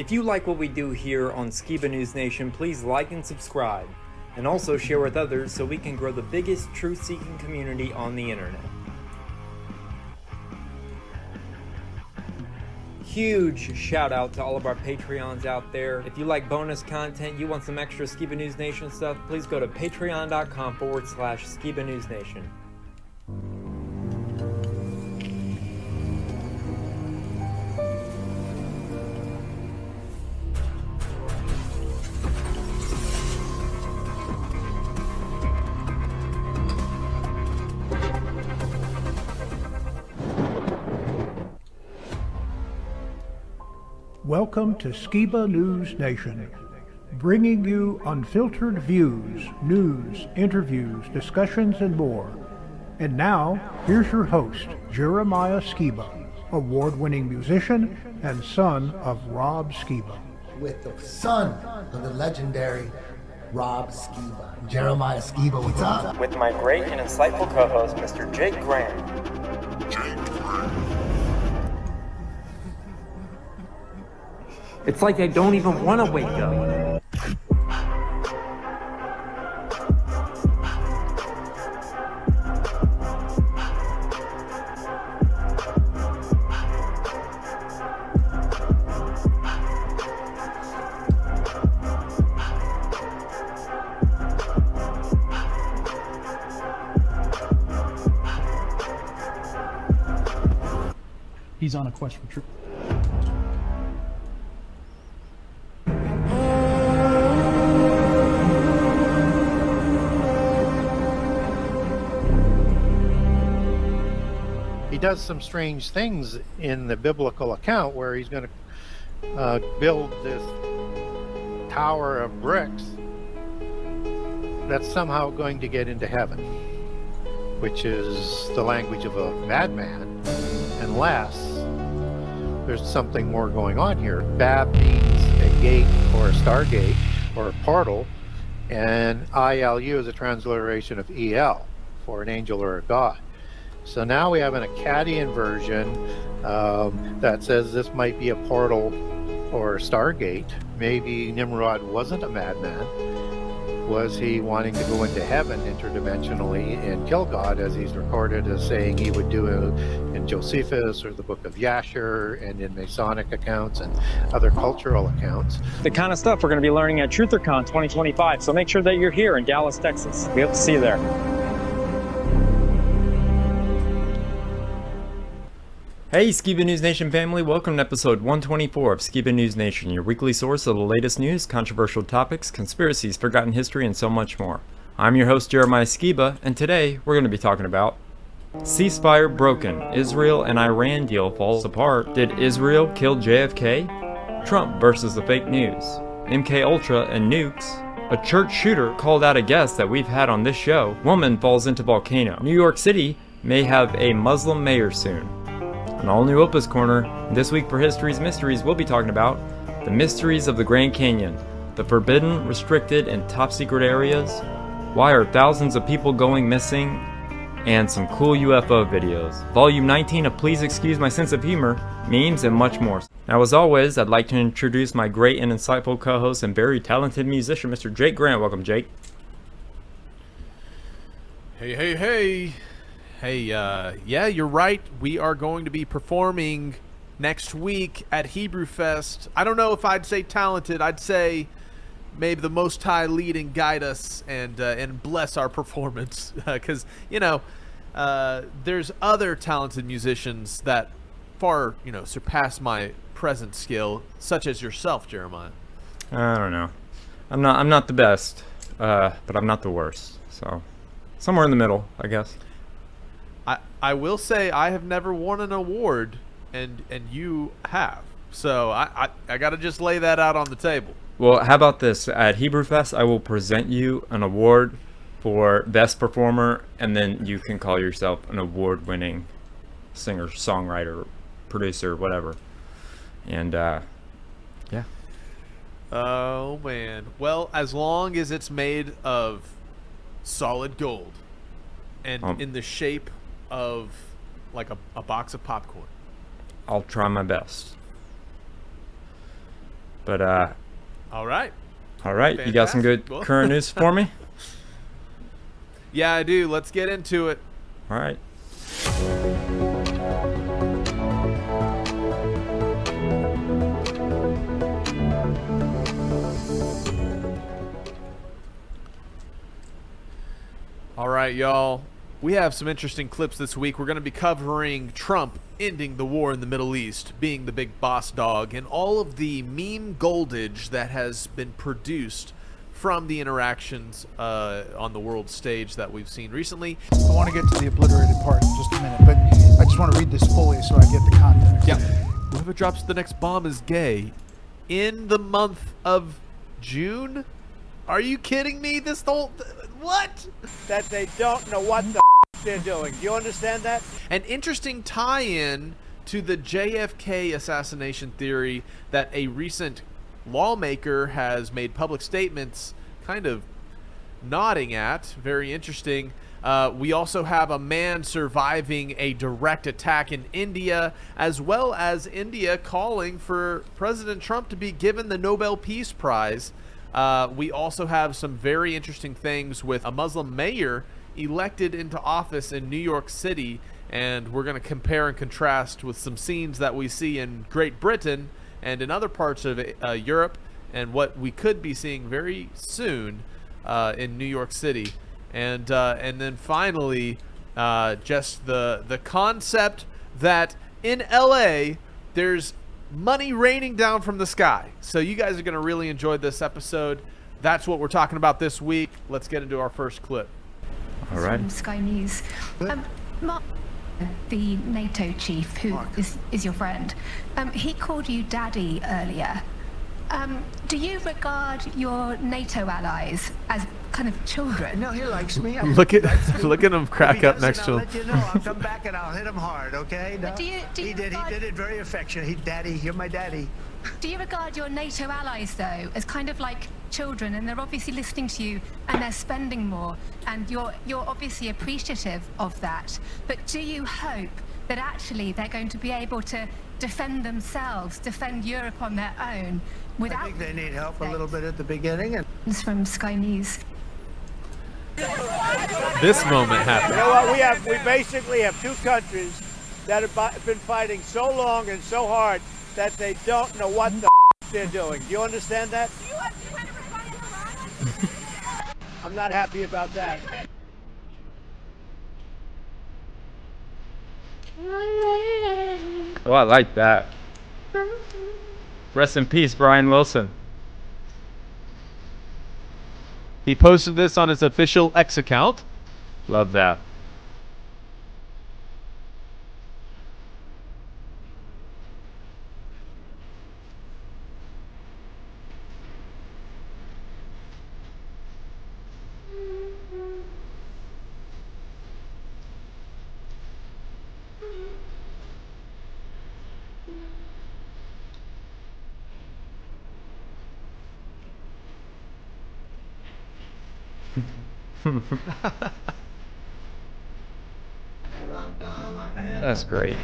If you like what we do here on Skiba News Nation, please like and subscribe, and also share with others so we can grow the biggest truth-seeking community on the internet. Huge shout out to all of our Patreons out there. If you like bonus content, you want some extra Skiba News Nation stuff, please go to patreon.com/Skiba News Nation. Welcome to Skiba News Nation, bringing you unfiltered views, news, interviews, discussions, and more. And now, here's your host, Jeremiah Skiba, award-winning musician and son of Rob Skiba. With the son of the legendary Rob Skiba, Jeremiah Skiba, what's up? With my great and insightful co-host, Mr. Jake Grant. It's like I don't even want to wake up. He's on a quest for truth. He does some strange things in the biblical account where he's going to build this tower of bricks that's somehow going to get into heaven, which is the language of a madman, unless there's something more going on here. Bab means a gate or a stargate or a portal, and ILU is a transliteration of EL for an angel or a god. So now we have an Akkadian version that says this might be a portal or a stargate. Maybe Nimrod wasn't a madman. Was he wanting to go into heaven interdimensionally and kill God, as he's recorded as saying he would do in Josephus or the book of Yasher and in Masonic accounts and other cultural accounts? The kind of stuff we're going to be learning at TrutherCon 2025. So make sure that you're here in Dallas, Texas. We hope to see you there. Hey Skiba News Nation family, welcome to episode 124 of Skiba News Nation, your weekly source of the latest news, controversial topics, conspiracies, forgotten history, and so much more. I'm your host Jeremiah Skiba, and today we're going to be talking about Ceasefire Broken, Israel and Iran deal falls apart, did Israel kill JFK? Trump versus the fake news, MKUltra and Nukes, a church shooter called out a guest that we've had on this show, woman falls into volcano, New York City may have a Muslim mayor soon. An all-new Opus Corner, this week for History's Mysteries, we'll be talking about the mysteries of the Grand Canyon, the forbidden, restricted, and top-secret areas, why are thousands of people going missing, and some cool UFO videos. Volume 19 of Please Excuse My Sense of Humor, memes, and much more. Now, as always, I'd like to introduce my great and insightful co-host and very talented musician, Mr. Jake Grant. Welcome, Jake. Hey. Hey, yeah, you're right. We are going to be performing next week at Hebrew Fest. I don't know if I'd say talented. I'd say maybe the Most High lead and guide us and bless our performance. Because, there's other talented musicians that far, surpass my present skill, such as yourself, Jeremiah. I don't know. I'm not the best, but I'm not the worst. So, somewhere in the middle, I guess. I will say I have never won an award, and you have. So I got to just lay that out on the table. Well, how about this? At Hebrew Fest, I will present you an award for Best Performer, and then you can call yourself an award-winning singer, songwriter, producer, whatever. And, yeah. Oh, man. Well, as long as it's made of solid gold and in the shape of like a box of popcorn. I'll try my best. But All right. all right, you got some good Fantastic. Well- current news for me? Yeah, I do. Let's get into it. All right. All right, y'all. We have some interesting clips this week. We're going to be covering Trump ending the war in the Middle East, being the big boss dog, and all of the meme goldage that has been produced from the interactions on the world stage that we've seen recently. I want to get to the obliterated part in just a minute, but I just want to read this fully so I get the context. Yeah. Whoever drops the next bomb is gay. In the month of June? Are you kidding me? This whole... What? That they don't know what the they're doing. Do you understand that? An interesting tie-in to the JFK assassination theory that a recent lawmaker has made public statements kind of nodding at. Very interesting. We also have a man surviving a direct attack in India, as well as India calling for President Trump to be given the Nobel Peace Prize. We also have some very interesting things with a Muslim mayor elected into office in New York City, and we're going to compare and contrast with some scenes that we see in Great Britain and in other parts of Europe, and what we could be seeing very soon in New York City. And then finally, just the concept that in LA there's money raining down from the sky. So you guys are going to really enjoy this episode. That's what we're talking about this week. Let's get into our first clip. All right. From Sky News. Mark, the NATO chief, who is your friend, he called you daddy earlier. Do you regard your NATO allies as kind of children? No, he likes me. Look at him crack up next to him. I'll let you know. I'll come back and I'll hit him hard, okay? No? But do you He did it very affectionate. Daddy, you're my daddy. Do you regard your NATO allies, though, as kind of like children, and they're obviously listening to you and they're spending more, and you're obviously appreciative of that, but do you hope that actually they're going to be able to defend themselves, defend Europe on their own, without... I think they need help a little bit at the beginning. And It's from Sky News. This moment happened. you know what? We basically have two countries that have been fighting so long and so hard that they don't know what the they're doing. Do you understand that? I'm not happy about that. Oh, I like that. Rest in peace, Brian Wilson. He posted this on his official X account. Love that. That's great.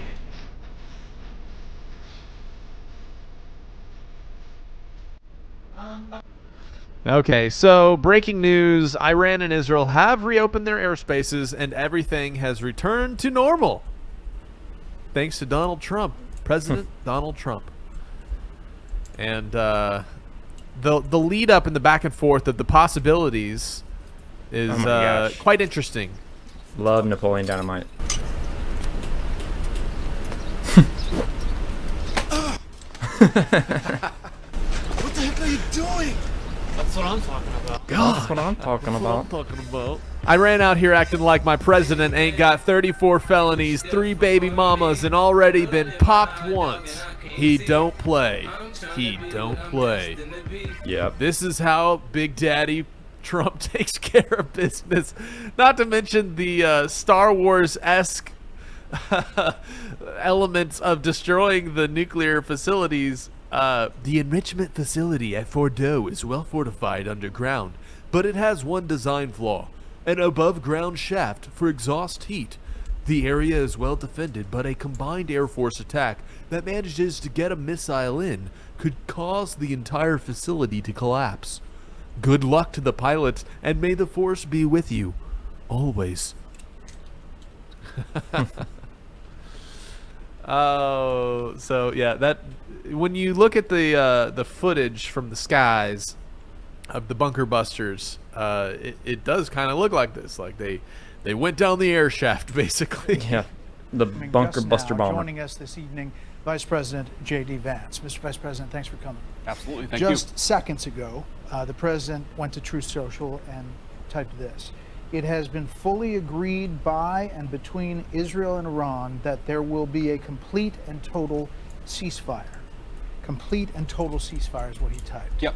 Okay, so breaking news, Iran and Israel have reopened their airspaces and everything has returned to normal. Thanks to Donald Trump, President Donald Trump. And the lead up and the back and forth of the possibilities is Oh my gosh. quite interesting. Love Napoleon Dynamite. What the heck are you doing? That's what I'm talking about. That's what I'm talking about. Talking about. I ran out here acting like my president ain't got 34 felonies, 3 baby mamas, and already been popped once. He don't play. He don't play. Yep. This is how Big Daddy Trump takes care of business. Not to mention the Star Wars-esque elements of destroying the nuclear facilities. The enrichment facility at Fordo is well fortified underground, but it has one design flaw: an above-ground shaft for exhaust heat. The area is well defended, but a combined Air Force attack that manages to get a missile in could cause the entire facility to collapse. Good luck to the pilots, and may the Force be with you, always. Oh, so yeah, that when you look at the footage from the skies of the bunker busters, it does kind of look like this. Like they went down the air shaft, basically. Yeah, the bunker buster bomber. Joining us this evening, Vice President J.D. Vance. Mr. Vice President, thanks for coming. Absolutely, thank you. Just seconds ago, the President went to Truth Social and typed this. It has been fully agreed by and between Israel and Iran that there will be a complete and total ceasefire. Complete and total ceasefire is what he typed. Yep.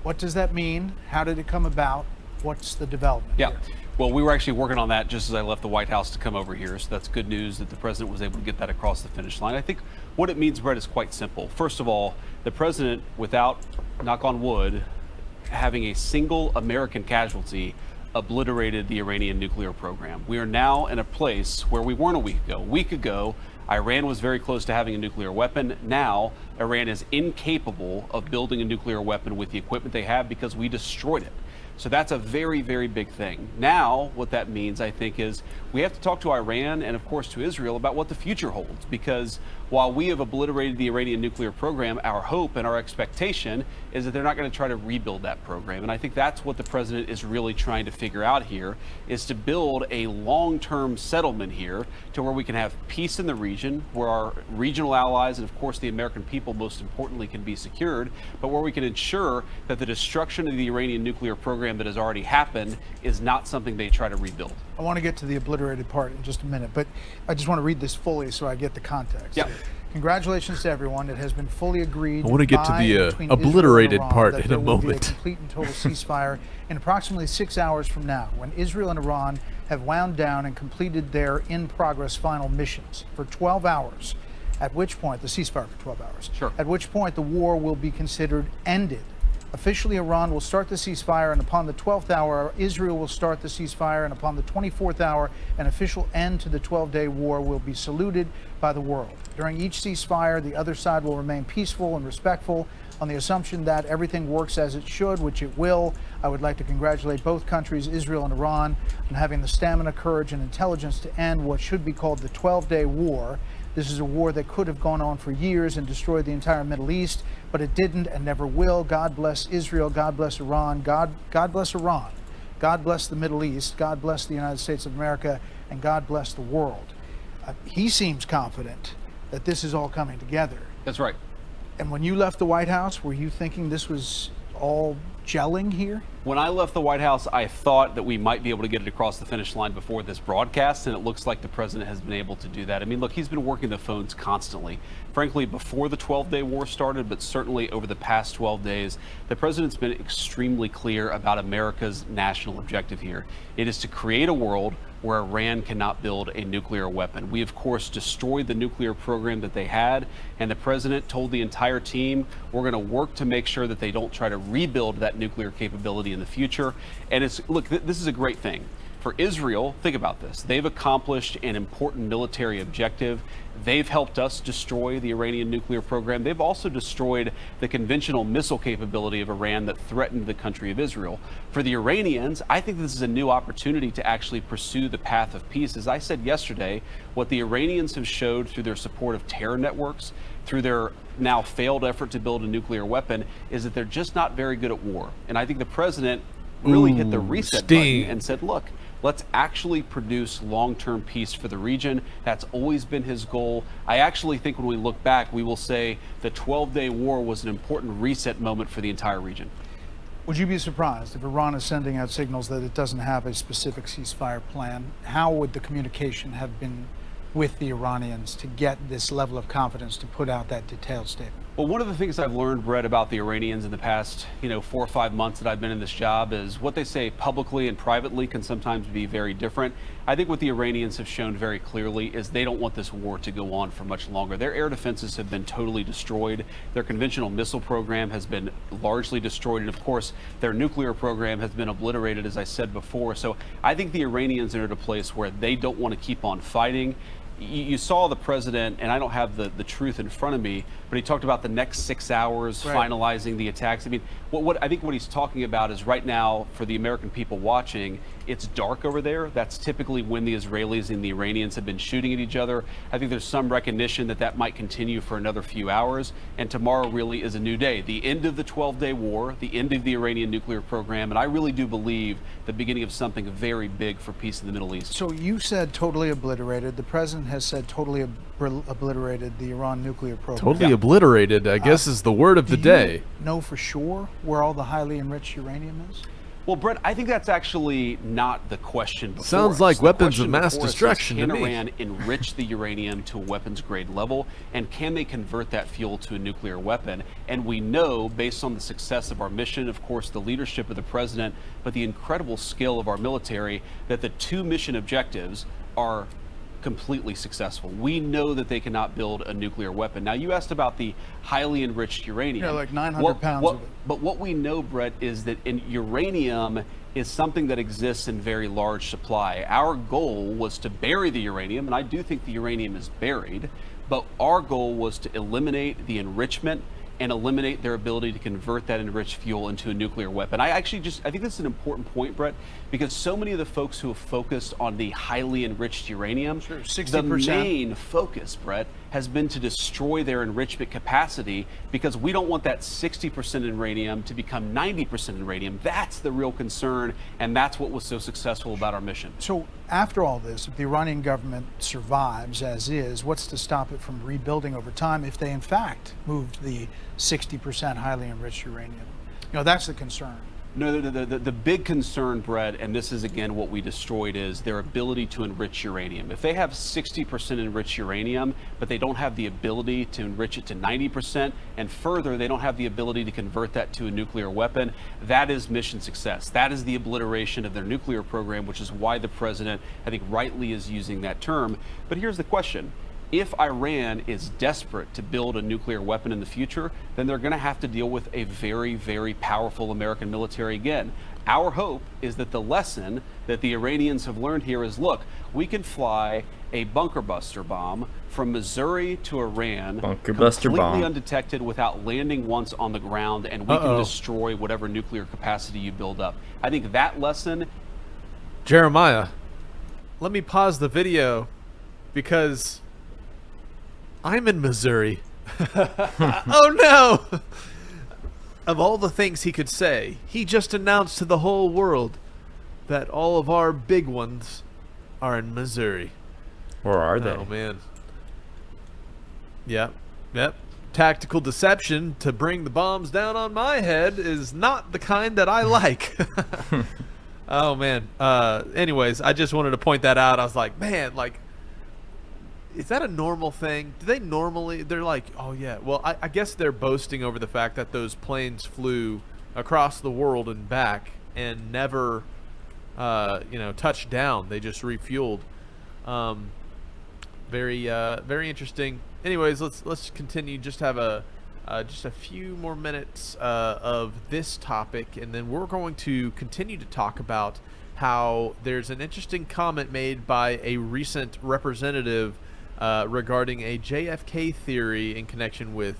What does that mean? How did it come about? What's the development here? Well, we were actually working on that just as I left the White House to come over here, so that's good news that the President was able to get that across the finish line. I think what it means, Brett, is quite simple. First of all, the President, without, knock on wood, having a single American casualty, obliterated the Iranian nuclear program. We are now in a place where we weren't a week ago. A week ago, Iran was very close to having a nuclear weapon. Now, Iran is incapable of building a nuclear weapon with the equipment they have because we destroyed it. So that's a very, very big thing. Now, what that means, I think, is we have to talk to Iran and, of course, to Israel about what the future holds. Because while we have obliterated the Iranian nuclear program, our hope and our expectation is that they're not going to try to rebuild that program. And I think that's what the President is really trying to figure out here, is to build a long-term settlement here to where we can have peace in the region, where our regional allies and, of course, the American people, most importantly, can be secured, but where we can ensure that the destruction of the Iranian nuclear program that has already happened is not something they try to rebuild. I want to get to the obliterated part in just a minute, but I just want to read this fully so I get the context. Yeah. Congratulations to everyone. It has been fully agreed. I want to get to the obliterated part in a moment. There will be a complete and total ceasefire in approximately 6 hours from now, when Israel and Iran have wound down and completed their in-progress final missions for 12 hours, at which point, the ceasefire for 12 hours, at which point the war will be considered ended. Officially, Iran will start the ceasefire, and upon the 12th hour, Israel will start the ceasefire, and upon the 24th hour, an official end to the 12-day war will be saluted by the world. During each ceasefire, the other side will remain peaceful and respectful on the assumption that everything works as it should, which it will. I would like to congratulate both countries, Israel and Iran, on having the stamina, courage, and intelligence to end what should be called the 12-day war. This is a war that could have gone on for years and destroyed the entire Middle East, but it didn't and never will. God bless Israel. God bless Iran. God bless Iran. God bless the Middle East. God bless the United States of America. And God bless the world. He seems confident that this is all coming together. That's right. And when you left the White House, were you thinking this was all gelling here? When I left the White House, I thought that we might be able to get it across the finish line before this broadcast, and it looks like the President has been able to do that. I mean, look, he's been working the phones constantly. Frankly, before the 12-day war started, but certainly over the past 12 days, the President's been extremely clear about America's national objective here. It is to create a world where Iran cannot build a nuclear weapon. We, of course, destroyed the nuclear program that they had, and the President told the entire team, we're going to work to make sure that they don't try to rebuild that nuclear capability in the future. And it's, look, this is a great thing. For Israel, think about this. They've accomplished an important military objective. They've helped us destroy the Iranian nuclear program. They've also destroyed the conventional missile capability of Iran that threatened the country of Israel. For the Iranians, I think this is a new opportunity to actually pursue the path of peace. As I said yesterday, what the Iranians have showed through their support of terror networks, through their now failed effort to build a nuclear weapon, is that they're just not very good at war. And I think the President really hit the reset button and said, look, let's actually produce long-term peace for the region. That's always been his goal. I actually think when we look back, we will say the 12-day war was an important reset moment for the entire region. Would you be surprised if Iran is sending out signals that it doesn't have a specific ceasefire plan? How would the communication have been with the Iranians to get this level of confidence to put out that detailed statement? Well, one of the things I've learned, Brett, about the Iranians in the past, 4 or 5 months that I've been in this job is what they say publicly and privately can sometimes be very different. I think what the Iranians have shown very clearly is they don't want this war to go on for much longer. Their air defenses have been totally destroyed. Their conventional missile program has been largely destroyed. And of course, their nuclear program has been obliterated, as I said before. So I think the Iranians are at a place where they don't want to keep on fighting. You saw the president, and I don't have the truth in front of me, but he talked about the next 6 hours, right, finalizing the attacks. I mean, I think what he's talking about is right now, for the American people watching, it's dark over there. That's typically when the Israelis and the Iranians have been shooting at each other. I think there's some recognition that that might continue for another few hours, and tomorrow really is a new day. The end of the 12-day war, the end of the Iranian nuclear program, and I really do believe the beginning of something very big for peace in the Middle East. So you said totally obliterated. The president has said totally obliterated the Iran nuclear program. Totally obliterated, I guess, is the word of the day. Do you know for sure where all the highly enriched uranium is? Well, Brett, I think that's actually not the question before Sounds like us. weapons of mass destruction to me. Can Iran enrich the uranium to a weapons grade level, and can they convert that fuel to a nuclear weapon? And we know, based on the success of our mission, of course, the leadership of the president, but the incredible skill of our military, that the two mission objectives are completely successful. We know that they cannot build a nuclear weapon. Now, you asked about the highly enriched uranium. Yeah, like 900 pounds of it. But what we know, Brett, is that uranium is something that exists in very large supply. Our goal was to bury the uranium, and I do think the uranium is buried, but our goal was to eliminate the enrichment and eliminate their ability to convert that enriched fuel into a nuclear weapon. I think this is an important point, Brett, because so many of the folks who have focused on the highly enriched uranium, 60%. The main focus, Brett, has been to destroy their enrichment capacity, because we don't want that 60% uranium to become 90% uranium. That's the real concern, and that's what was so successful about our mission. So after all this, if the Iranian government survives as is, what's to stop it from rebuilding over time if they in fact moved the 60% highly enriched uranium? That's the concern. No, the big concern, Brett, and this is again what we destroyed, is their ability to enrich uranium. If they have 60% enriched uranium, but they don't have the ability to enrich it to 90%, and further, they don't have the ability to convert that to a nuclear weapon, that is mission success. That is the obliteration of their nuclear program, which is why the president, I think, rightly is using that term. But here's the question. If Iran is desperate to build a nuclear weapon in the future, then they're going to have to deal with a very, very powerful American military again. Our hope is that the lesson that the Iranians have learned here is, look, we can fly a bunker buster bomb from Missouri to Iran, completely undetected, without landing once on the ground, and we can destroy whatever nuclear capacity you build up. I think that lesson... Jeremiah, let me pause the video, because I'm in Missouri. Oh no! Of all the things he could say, he just announced to the whole world that all of our big ones are in Missouri. Or are they? Oh man. Yep. Tactical deception to bring the bombs down on my head is not the kind that I like. Oh man. Anyways, I just wanted to point that out. I was like, man, like, is that a normal thing? Do they normally, they're like, oh yeah, well, I guess they're boasting over the fact that those planes flew across the world and back and never, touched down. They just refueled. Very interesting. Anyways, let's continue. Just have just a few more minutes of this topic, and then we're going to continue to talk about how there's an interesting comment made by a recent representative regarding a JFK theory in connection with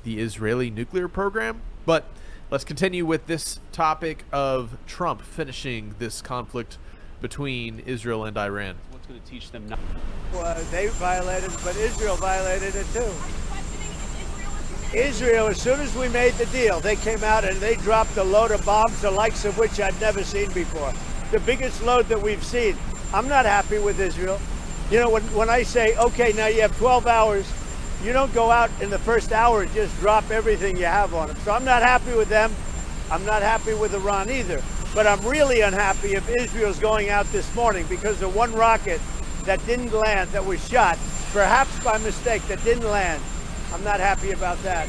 the Israeli nuclear program. But let's continue with this topic of Trump finishing this conflict between Israel and Iran. What's going to teach them not? Well, they violated it, but Israel violated it too. Israel, as soon as we made the deal, they came out and they dropped a load of bombs, the likes of which I'd never seen before. The biggest load that we've seen. I'm not happy with Israel. You know, when I say, okay, now you have 12 hours, you don't go out in the first hour and just drop everything you have on them. So I'm not happy with them. I'm not happy with Iran either. But I'm really unhappy if Israel's going out this morning because of one rocket that didn't land, that was shot, perhaps by mistake, that didn't land. I'm not happy about that.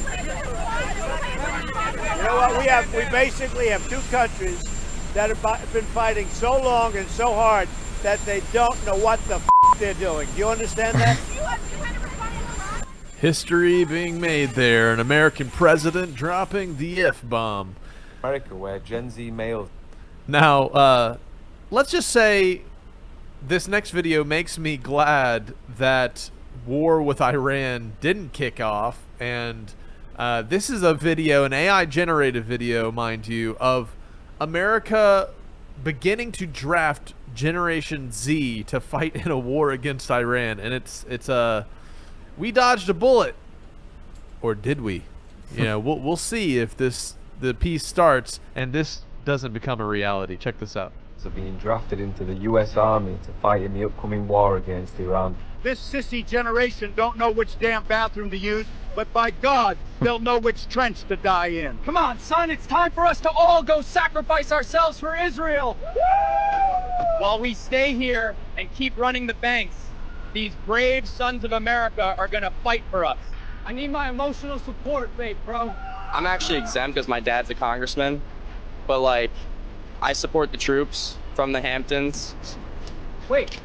You know what? We basically have two countries that have been fighting so long and so hard that they don't know what the they're doing. Do you understand that? History being made there. An American president dropping the F-bomb. America, where Gen Z males. Now, let's just say this next video makes me glad that war with Iran didn't kick off, and this is a video, an AI-generated video, mind you, of America beginning to draft Generation Z to fight in a war against Iran, and it's we dodged a bullet, or did we? You know, we'll see if the peace starts and this doesn't become a reality. Check this out. So being drafted into the U.S. Army to fight in the upcoming war against Iran. This sissy generation don't know which damn bathroom to use, but by God, they'll know which trench to die in. Come on, son, it's time for us to all go sacrifice ourselves for Israel. While we stay here and keep running the banks, these brave sons of America are gonna fight for us. I need my emotional support, babe, bro. I'm actually exempt because my dad's a congressman, but like, I support the troops from the Hamptons. Wait,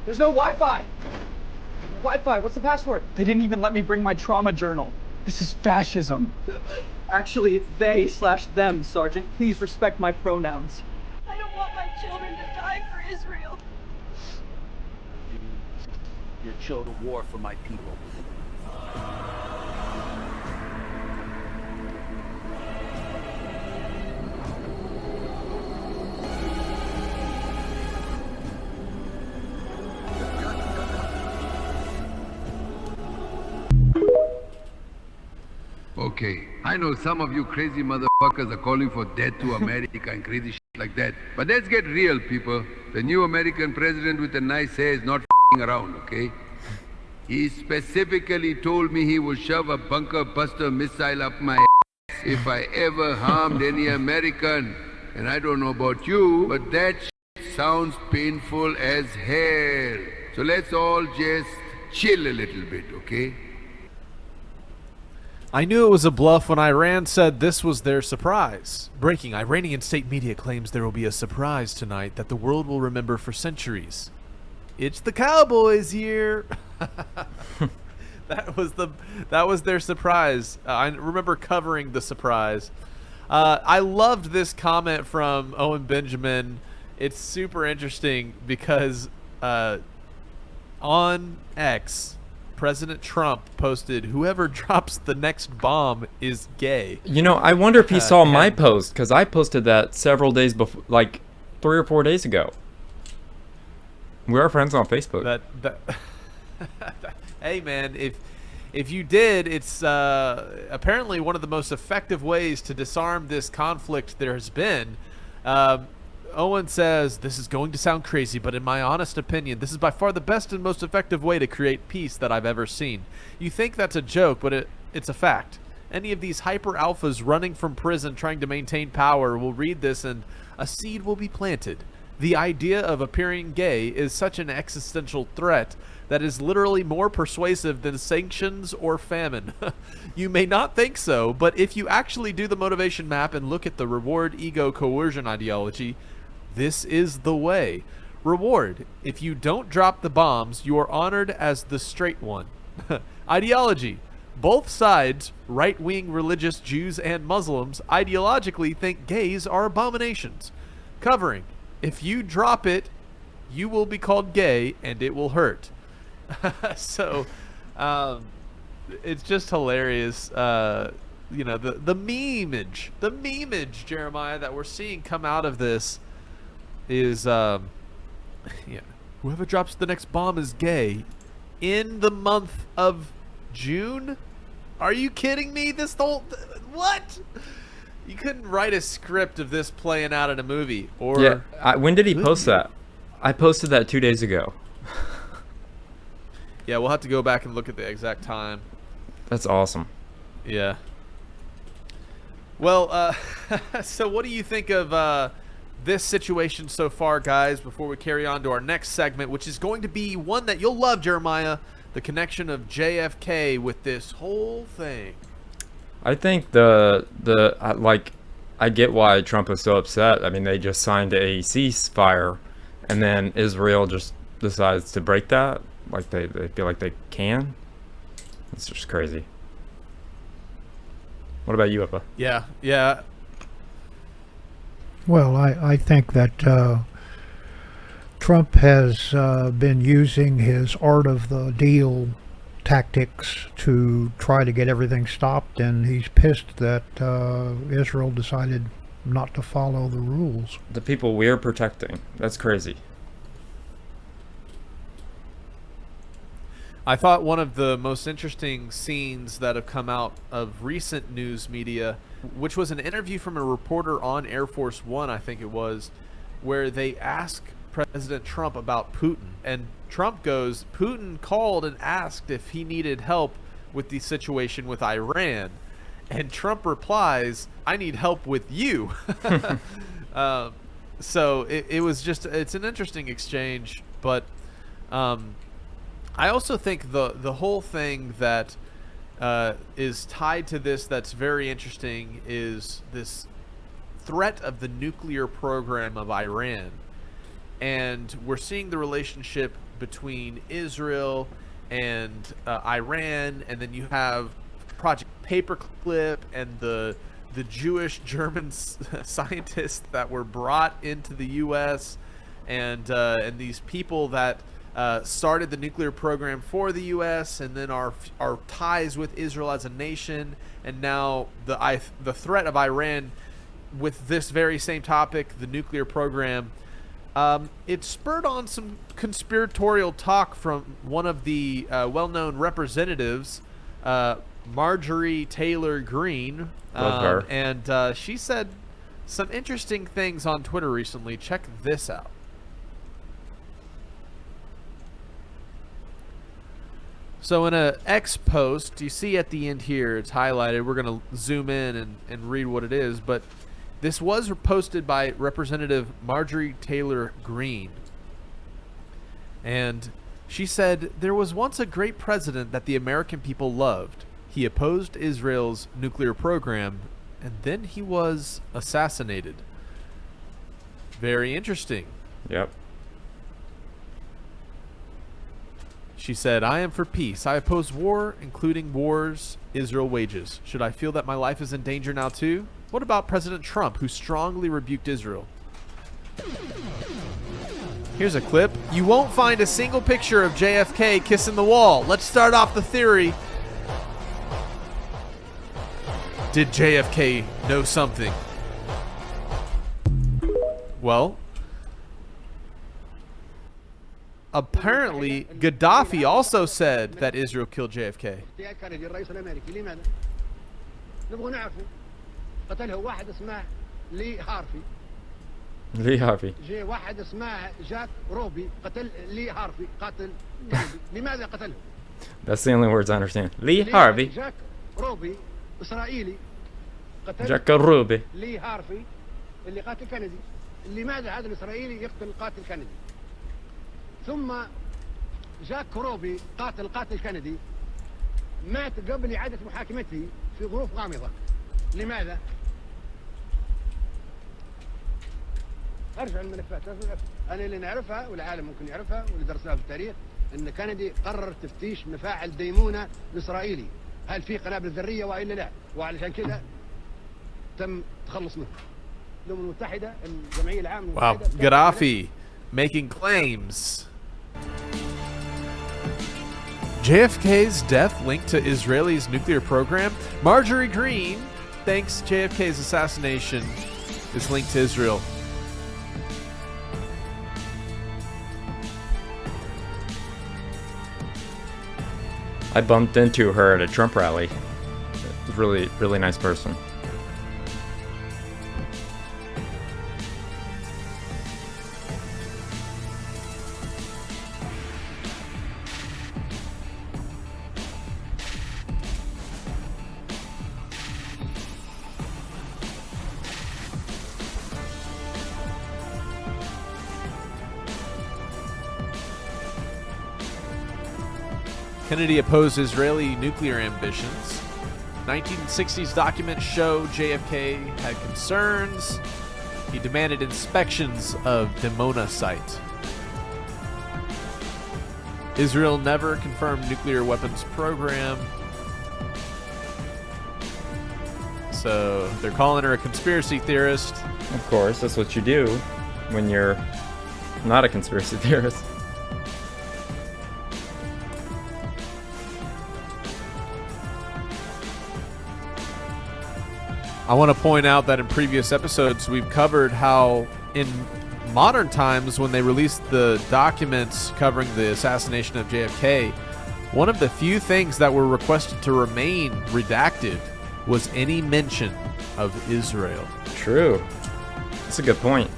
there's no Wi-Fi. Wi-Fi, what's the password? They didn't even let me bring my trauma journal. This is fascism. Actually, it's they/them, Sergeant. Please respect my pronouns. I don't want my children to die for Israel. Your children war for my people. Okay, I know some of you crazy motherfuckers are calling for death to America and crazy shit like that. But let's get real, people. The new American president with the nice hair is not f***ing around, okay? He specifically told me he will shove a bunker buster missile up my ass if I ever harmed any American. And I don't know about you, but that shit sounds painful as hell. So let's all just chill a little bit, okay? I knew it was a bluff when Iran said this was their surprise. Breaking: Iranian state media claims there will be a surprise tonight that the world will remember for centuries. It's the Cowboys year. That was their surprise. I remember covering the surprise. I loved this comment from Owen Benjamin. It's super interesting because on X, President Trump posted, "Whoever drops the next bomb is gay." You know, I wonder if he saw my post, because I posted that several days before, like 3 or 4 days ago. We are friends on Facebook. Hey man, if you did, it's apparently one of the most effective ways to disarm this conflict there has been. Owen says, "This is going to sound crazy, but in my honest opinion, this is by far the best and most effective way to create peace that I've ever seen." You think that's a joke, but it's a fact. Any of these hyper alphas running from prison trying to maintain power will read this and a seed will be planted. The idea of appearing gay is such an existential threat that is literally more persuasive than sanctions or famine. You may not think so, but if you actually do the motivation map and look at the reward, ego, coercion ideology, this is the way. Reward: if you don't drop the bombs, you are honored as the straight one. Ideology: both sides, right-wing religious Jews and Muslims, ideologically think gays are abominations. Covering: if you drop it, you will be called gay and it will hurt. So it's just hilarious. You know, the memeage, Jeremiah, that we're seeing come out of this is yeah, whoever drops the next bomb is gay in the month of June. Are you kidding me? This whole what? You couldn't write a script of this playing out in a movie. Or yeah, when did he post that? I posted that 2 days ago. Yeah, we'll have to go back and look at the exact time. That's awesome. Yeah. Well, so what do you think of this situation so far, guys, before we carry on to our next segment, which is going to be one that you'll love, Jeremiah. the connection of JFK with this whole thing. I think I get why Trump is so upset. I mean, they just signed a ceasefire, and then Israel just decides to break that. Like they feel like they can. It's just crazy. What about you, Ippa? Yeah. Well, I think that Trump has been using his art of the deal tactics to try to get everything stopped, and he's pissed that Israel decided not to follow the rules. The people we're protecting. That's crazy. I thought one of the most interesting scenes that have come out of recent news media, which was an interview from a reporter on Air Force One, I think it was, where they ask President Trump about Putin. And Trump goes, Putin called and asked if he needed help with the situation with Iran. And Trump replies, I need help with you. So it was just, it's an interesting exchange. But I also think the whole thing that is tied to this that's very interesting is this threat of the nuclear program of Iran. And we're seeing the relationship between Israel and Iran, and then you have Project Paperclip and the Jewish German scientists that were brought into the U.S. and these people that started the nuclear program for the U.S. and then our ties with Israel as a nation, and now the threat of Iran with this very same topic, the nuclear program. It spurred on some conspiratorial talk from one of the well-known representatives, Marjorie Taylor Greene. Love her. And she said some interesting things on Twitter recently. Check this out. So in a X post, you see at the end here, it's highlighted. We're going to zoom in and read what it is, but this was posted by Representative Marjorie Taylor Greene. And she said, there was once a great president that the American people loved. He opposed Israel's nuclear program, and then he was assassinated. Very interesting. Yep. She said, I am for peace. I oppose war, including wars Israel wages. Should I feel that my life is in danger now too? What about President Trump, who strongly rebuked Israel? Here's a clip. You won't find a single picture of JFK kissing the wall. Let's start off the theory. Did JFK know something? Well, apparently Gaddafi also said that Israel killed JFK. قتله واحد اسمه لي هارفي. لي هارفي. جاء واحد اسمه جاك روبي قتل لي هارفي قاتل كندي. لماذا قتله؟ That's the only words I understand. لي هارفي. جاك روبي إسرائيلي قتل جاك روبي. لي هارفي اللي قاتل كندي. لماذا هذا الإسرائيلي يقتل قاتل كندي؟ ثم جاك روبي قاتل كندي مات قبل إعادة محاكمته في ظروف غامضة. لماذا؟ ارجع الملفات. انا اللي نعرفها والعالم ممكن يعرفها واللي درسناها في التاريخ ان كندي قرر تفتيش مفاعل ديمونه الاسرائيلي، هل في قنابل ذريه والا لا؟ وعلشان كده تم تخلص منه. الامم المتحده الجمعيه العامه Wow, Gaddafi making claims. JFK's death linked to Israel's nuclear program. Marjorie Greene thinks JFK's assassination is linked to Israel. I bumped into her at a Trump rally. Really, really nice person. Kennedy opposed Israeli nuclear ambitions. 1960s documents show JFK had concerns. He demanded inspections of Dimona site. Israel never confirmed nuclear weapons program. So they're calling her a conspiracy theorist. Of course, that's what you do when you're not a conspiracy theorist. I want to point out that in previous episodes, we've covered how in modern times, when they released the documents covering the assassination of JFK, one of the few things that were requested to remain redacted was any mention of Israel. True. That's a good point.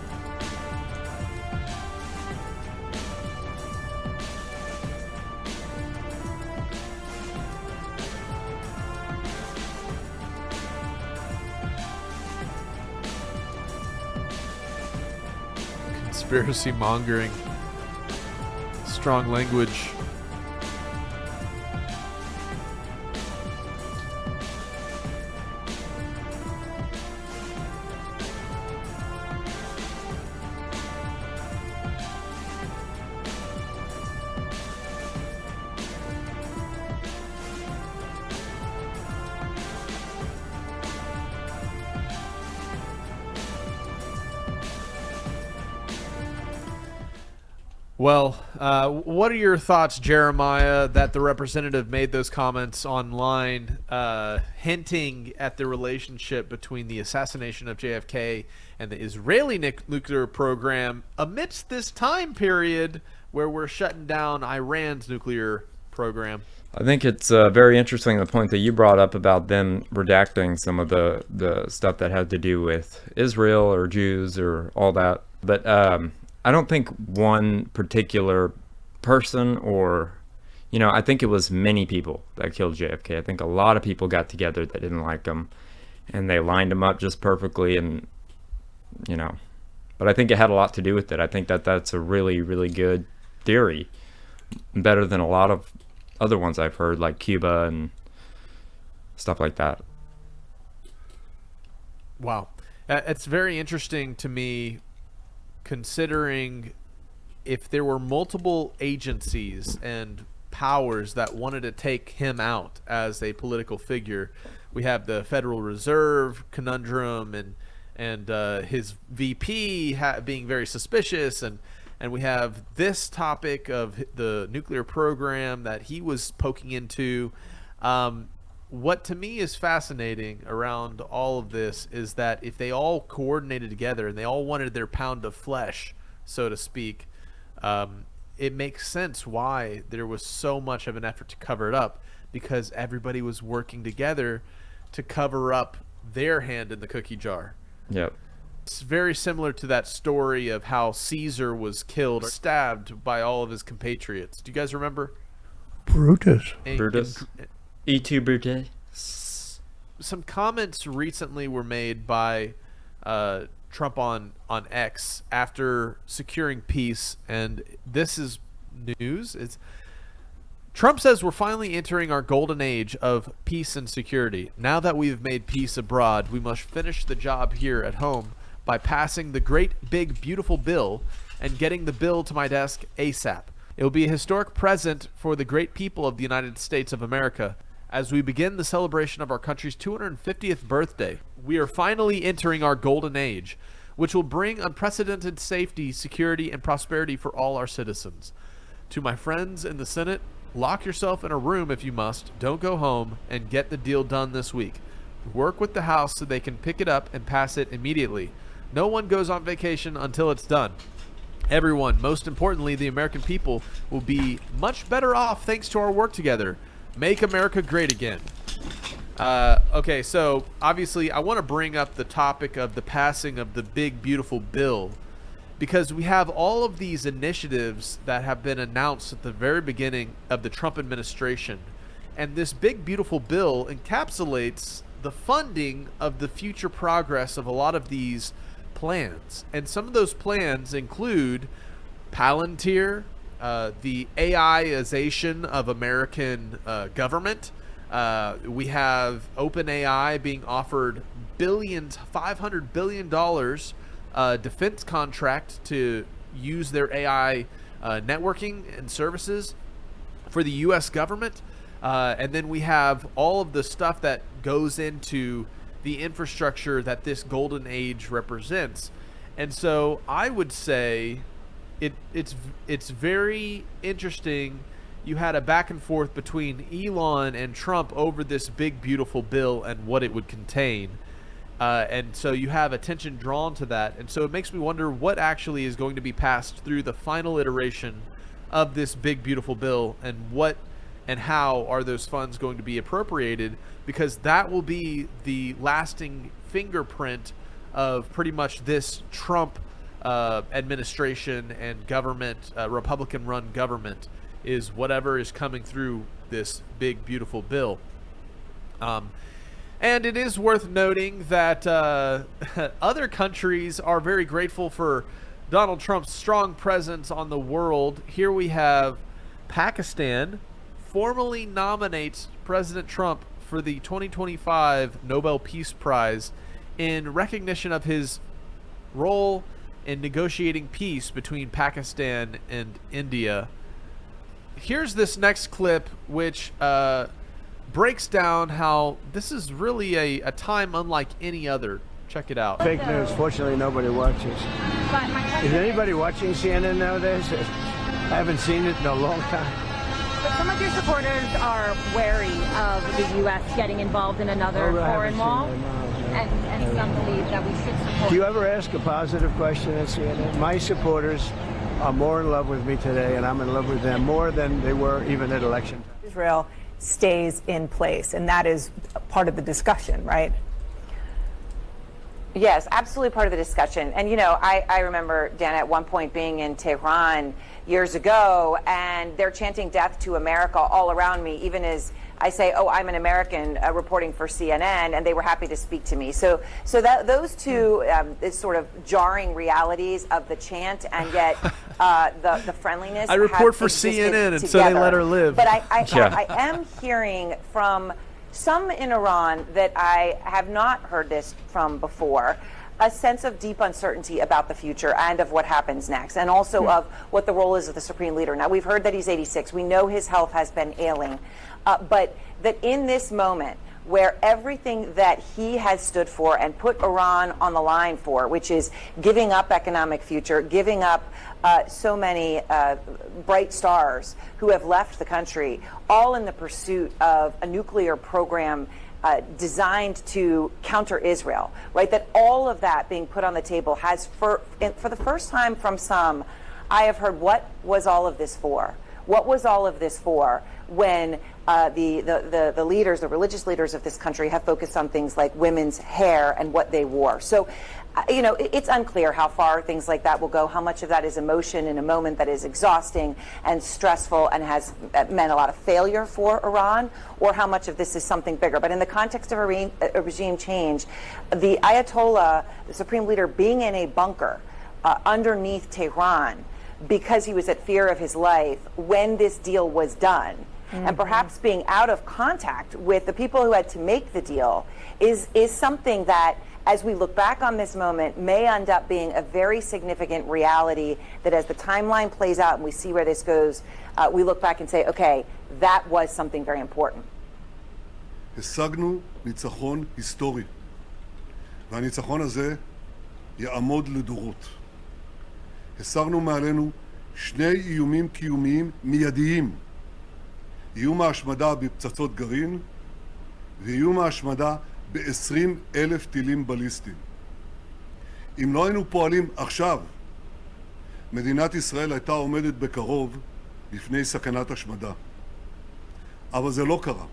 Conspiracy mongering. Strong language. Well, what are your thoughts, Jeremiah, that the representative made those comments online, hinting at the relationship between the assassination of JFK and the Israeli nuclear program amidst this time period where we're shutting down Iran's nuclear program? I think it's very interesting, the point that you brought up about them redacting some of the stuff that had to do with Israel or Jews or all that. But I don't think one particular person or, I think it was many people that killed JFK. I think a lot of people got together that didn't like him, and they lined him up just perfectly, and, but I think it had a lot to do with it. I think that that's a really, really good theory, better than a lot of other ones I've heard, like Cuba and stuff like that. Wow. It's very interesting to me, considering if there were multiple agencies and powers that wanted to take him out as a political figure. We have the Federal Reserve conundrum and his VP being very suspicious, and we have this topic of the nuclear program that he was poking into. What to me is fascinating around all of this is that if they all coordinated together and they all wanted their pound of flesh, so to speak, it makes sense why there was so much of an effort to cover it up, because everybody was working together to cover up their hand in the cookie jar. Yep. It's very similar to that story of how Caesar was killed, stabbed by all of his compatriots. Do you guys remember? Brutus. E2 Brutus. Some comments recently were made by Trump on X after securing peace, and this is news. Trump says we're finally entering our golden age of peace and security. Now that we've made peace abroad, we must finish the job here at home by passing the great big beautiful bill and getting the bill to my desk ASAP. It will be a historic present for the great people of the United States of America. As we begin the celebration of our country's 250th birthday, we are finally entering our golden age, which will bring unprecedented safety, security, and prosperity for all our citizens. To my friends in the Senate, lock yourself in a room if you must, don't go home, and get the deal done this week. Work with the House so they can pick it up and pass it immediately. No one goes on vacation until it's done. Everyone, most importantly the American people, will be much better off thanks to our work together. Make America great again. Okay, so obviously I want to bring up the topic of the passing of the big beautiful bill, because we have all of these initiatives that have been announced at the very beginning of the Trump administration, and this big beautiful bill encapsulates the funding of the future progress of a lot of these plans. And some of those plans include Palantir, the AIization of American government. We have OpenAI being offered $500 billion defense contract to use their AI networking and services for the U.S. government. And then we have all of the stuff that goes into the infrastructure that this golden age represents. And so I would say it's very interesting. You had a back and forth between Elon and Trump over this big, beautiful bill and what it would contain. And so you have attention drawn to that. And so it makes me wonder what actually is going to be passed through the final iteration of this big, beautiful bill, and what and how are those funds going to be appropriated, because that will be the lasting fingerprint of pretty much this Trump administration and government, Republican-run government, is whatever is coming through this big, beautiful bill. And it is worth noting that other countries are very grateful for Donald Trump's strong presence on the world. Here we have Pakistan formally nominates President Trump for the 2025 Nobel Peace Prize in recognition of his role in negotiating peace between Pakistan and India. Here's this next clip, which breaks down how this is really a time unlike any other. Check it out. Fake news. Fortunately, nobody watches. Is anybody watching CNN nowadays? I haven't seen it in a long time. But some of your supporters are wary of the U.S. getting involved in another foreign war, and some believe that we should support. Do you ever ask a positive question at CNN? My supporters are more in love with me today, and I'm in love with them more than they were even at election time. Israel stays in place, and that is part of the discussion, right? Yes, absolutely part of the discussion. And, you know, I remember, Dan, at one point being in Tehran years ago, and they're chanting death to America all around me, even as I say, oh, I'm an American reporting for CNN, and they were happy to speak to me. So that those two is sort of jarring realities of the chant, and yet the friendliness. I report for CNN, and so they let her live. But I am hearing from some in Iran that I have not heard this from before, a sense of deep uncertainty about the future and of what happens next, and also of what the role is of the supreme leader. Now, we've heard that he's 86. We know his health has been ailing, but that in this moment, where everything that he has stood for and put Iran on the line for, which is giving up economic future, giving up so many bright stars who have left the country, all in the pursuit of a nuclear program designed to counter Israel, right? That all of that being put on the table has, for the first time from some, I have heard, what was all of this for? What was all of this for when the leaders, the religious leaders of this country have focused on things like women's hair and what they wore? So, you know, it's unclear how far things like that will go, how much of that is emotion in a moment that is exhausting and stressful and has meant a lot of failure for Iran, or how much of this is something bigger. But in the context of a regime change, the Ayatollah, the supreme leader, being in a bunker underneath Tehran because he was at fear of his life when this deal was done, and perhaps being out of contact with the people who had to make the deal is something that, as we look back on this moment, may end up being a very significant reality that as the timeline plays out and we see where this goes, we look back and say, okay, that was something very important. השגנו ניצחון היסטורי, והניצחון הזה יעמוד לדורות. הסרנו מעלינו שני איומים קיומיים מיידיים, איום ההשמדה בפצצות גרעין ואיום ההשמדה ב-20,000 טילים בליסטיים. אם לא היינו פועלים עכשיו, מדינת ישראל הייתה עומדת בקרוב בפני סכנת השמדה. אבל זה לא קרה.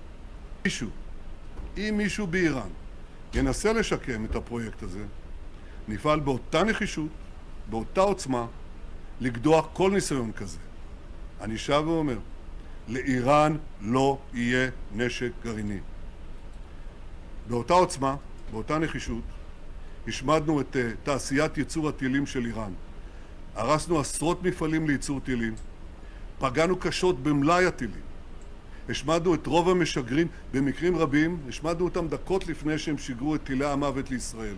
אם מישהו באיראן ינסה לשקם את הפרויקט הזה, נפעל באותה נחישות, באותה עוצמה, לקדוח כל ניסיון כזה. אני שב ואומר, לאיראן לא יהיה נשק גרעיני. באותה עוצמה, באותה נחישות, השמדנו את תעשיית ייצור הטילים של איראן. הרסנו עשרות מפעלים לייצור טילים, פגענו קשות במלאי הטילים. השמדנו את רוב המשגרים, במקרים רבים, השמדנו אותם דקות לפני שהם שיגרו את טילי המוות לישראל.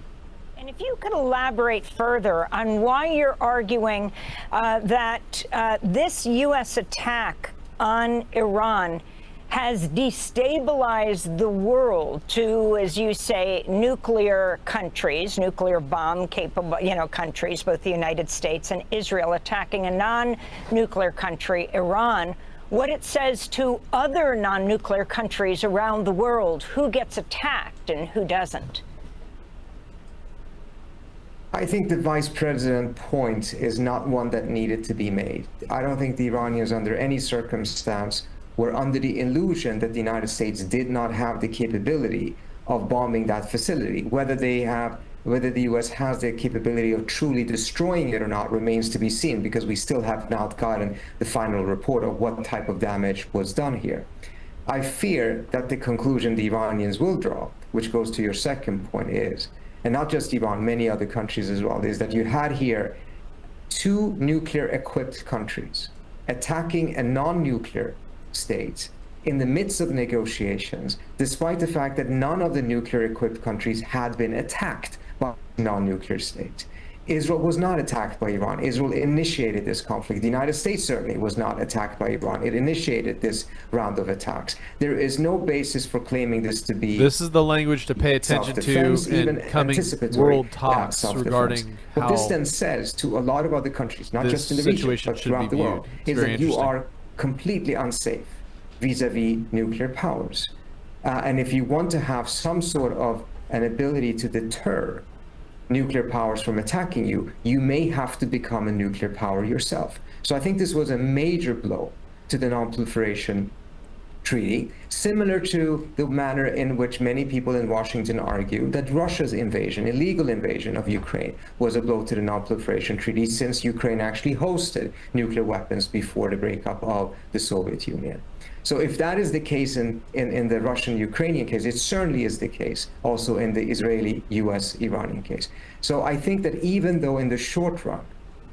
And if you could elaborate further on why you're arguing that this U.S. attack on Iran has destabilized the world to, as you say, nuclear countries, nuclear bomb-capable, countries, both the United States and Israel, attacking a non-nuclear country, Iran, what it says to other non-nuclear countries around the world, who gets attacked and who doesn't. I think the vice president point is not one that needed to be made. I don't think the Iranians, under any circumstance, were under the illusion that the United States did not have the capability of bombing that facility. Whether the U.S. has the capability of truly destroying it or not remains to be seen, because we still have not gotten the final report of what type of damage was done here. I fear that the conclusion the Iranians will draw, which goes to your second point, is, and not just Iran, many other countries as well, is that you had here two nuclear-equipped countries attacking a non-nuclear state in the midst of negotiations, despite the fact that none of the nuclear-equipped countries had been attacked by non-nuclear states. Israel was not attacked by Iran. Israel initiated this conflict. The United States certainly was not attacked by Iran. It initiated this round of attacks. There is no basis for claiming this to be... This is the language to pay attention to in coming world talks regarding how... What this then says to a lot of other countries, not just in the region, but throughout the world, is that you are completely unsafe vis-a-vis nuclear powers. And if you want to have some sort of an ability to deter nuclear powers from attacking you, you may have to become a nuclear power yourself. So I think this was a major blow to the Non-Proliferation Treaty, similar to the manner in which many people in Washington argue that Russia's invasion, illegal invasion of Ukraine, was a blow to the Non-Proliferation Treaty, since Ukraine actually hosted nuclear weapons before the breakup of the Soviet Union. So if that is the case in the Russian-Ukrainian case, it certainly is the case also in the Israeli-US-Iranian case. So I think that even though in the short run,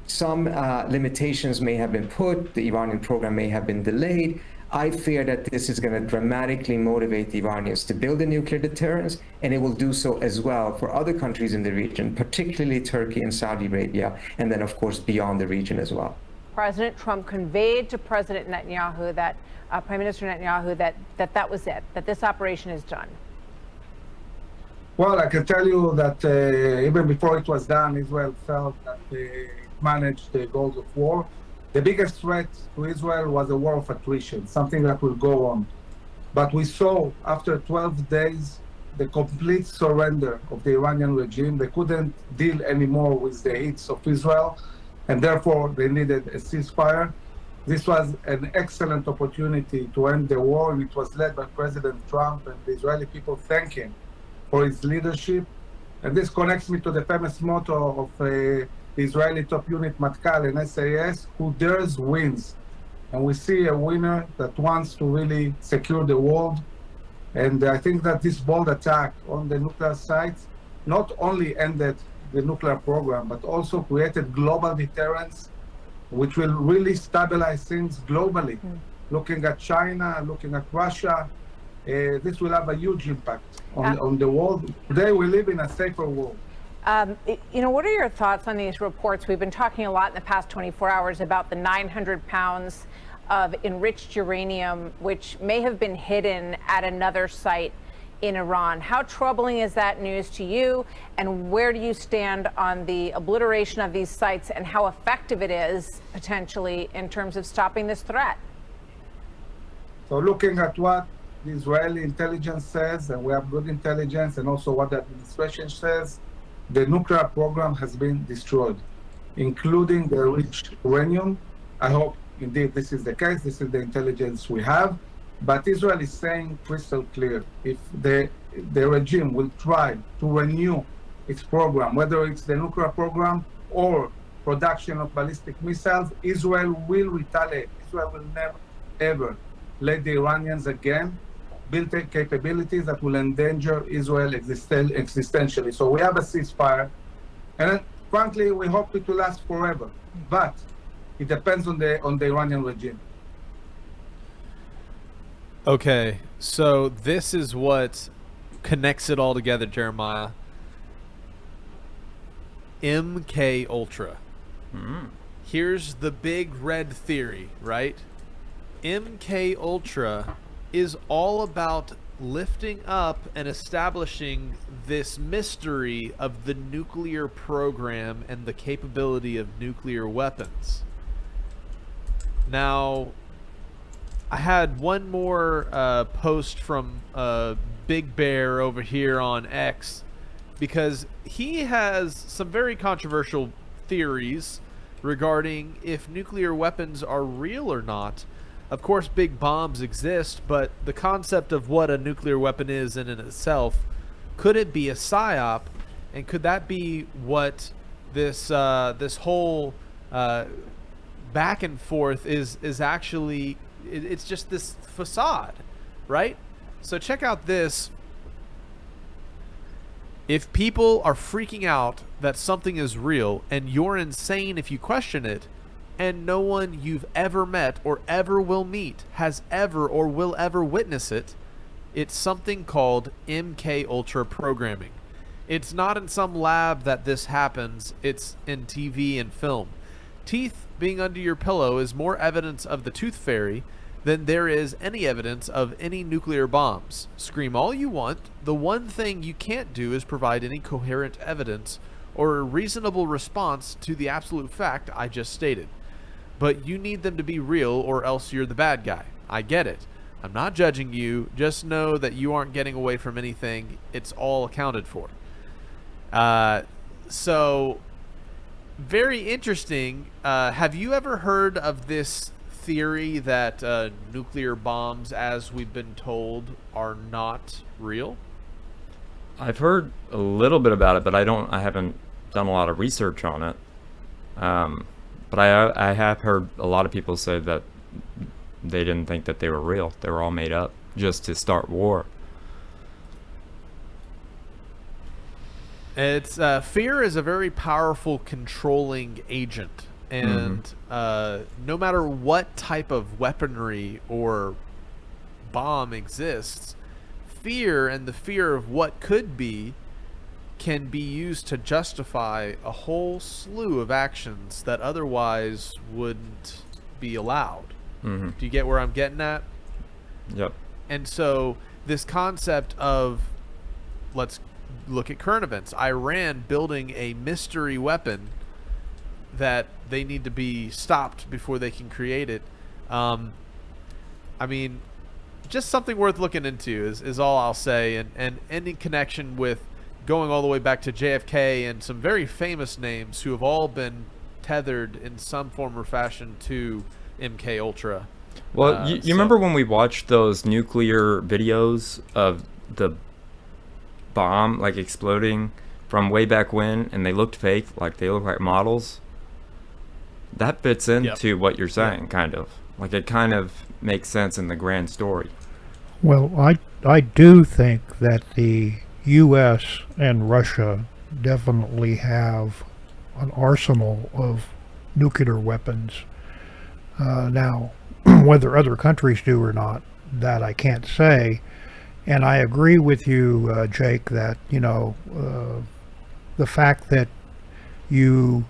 some limitations may have been put, the Iranian program may have been delayed, I fear that this is going to dramatically motivate the Iranians to build a nuclear deterrence, and it will do so as well for other countries in the region, particularly Turkey and Saudi Arabia, and then of course beyond the region as well. President Trump conveyed to President Netanyahu that Prime Minister Netanyahu that was it, that this operation is done. Well, I can tell you that even before it was done, Israel felt that they managed the goals of war. The biggest threat to Israel was a war of attrition, something that will go on. But we saw after 12 days the complete surrender of the Iranian regime. They couldn't deal anymore with the hits of Israel, and therefore they needed a ceasefire. This was an excellent opportunity to end the war, and it was led by President Trump, and the Israeli people thank him for his leadership. And this connects me to the famous motto of the Israeli top unit Matkal and SAS, who dares wins. And we see a winner that wants to really secure the world. And I think that this bold attack on the nuclear sites not only ended the nuclear program, but also created global deterrence, which will really stabilize things globally. Looking at China, looking at Russia, this will have a huge impact on the world. Today we live in a safer world. What are your thoughts on these reports? We've been talking a lot in the past 24 hours about the 900 pounds of enriched uranium, which may have been hidden at another site in Iran. How troubling is that news to you, and where do you stand on the obliteration of these sites and how effective it is potentially in terms of stopping this threat? So looking at what the Israeli intelligence says, and we have good intelligence, and also what the administration says, the nuclear program has been destroyed, including the enriched uranium. I hope indeed this is the case. This is the intelligence we have. But Israel is saying crystal clear, if the regime will try to renew its program, whether it's the nuclear program or production of ballistic missiles, Israel will retaliate. Israel will never, ever let the Iranians again build capabilities that will endanger Israel existentially. So we have a ceasefire, and frankly, we hope it will last forever. But it depends on the Iranian regime. Okay, so this is what connects it all together, Jeremiah. MKUltra. Here's the big red theory, right? MKUltra is all about lifting up and establishing this mystery of the nuclear program and the capability of nuclear weapons. Now, I had one more post from Big Bear over here on X, because he has some very controversial theories regarding if nuclear weapons are real or not. Of course, big bombs exist, but the concept of what a nuclear weapon is in and itself, could it be a psyop? And could that be what this this whole back and forth is actually? It's just this facade, right? So check out this. If people are freaking out that something is real and you're insane if you question it, and no one you've ever met or ever will meet has ever or will ever witness it, it's something called MKUltra programming. It's not in some lab that this happens, it's in TV and film. Teeth being under your pillow is more evidence of the tooth fairy than there is any evidence of any nuclear bombs. Scream all you want, the one thing you can't do is provide any coherent evidence or a reasonable response to the absolute fact I just stated. But you need them to be real or else you're the bad guy. I get it. I'm not judging you, just know that you aren't getting away from anything. It's all accounted for. So, very interesting. Have you ever heard of this theory that nuclear bombs, as we've been told, are not real? I've heard a little bit about it, but I haven't done a lot of research on it. But I have heard a lot of people say that they didn't think that they were real. They were all made up just to start war. It's fear is a very powerful controlling agent, and no matter what type of weaponry or bomb exists, fear and the fear of what could be can be used to justify a whole slew of actions that otherwise wouldn't be allowed. Do you get where I'm getting at? Yep. And so this concept of, let's look at current events. Iran building a mystery weapon that they need to be stopped before they can create it. I mean, just something worth looking into is all I'll say. And any connection with going all the way back to JFK and some very famous names who have all been tethered in some form or fashion to MKUltra. Well, you remember when we watched those nuclear videos of the bomb like exploding from way back when, and they looked fake, like they looked like models? That fits into what you're saying, kind of. Like it kind of makes sense in the grand story. Well, I do think that the U.S. and Russia definitely have an arsenal of nuclear weapons. Now, whether other countries do or not, that I can't say. And I agree with you, Jake, that, you know, the fact that you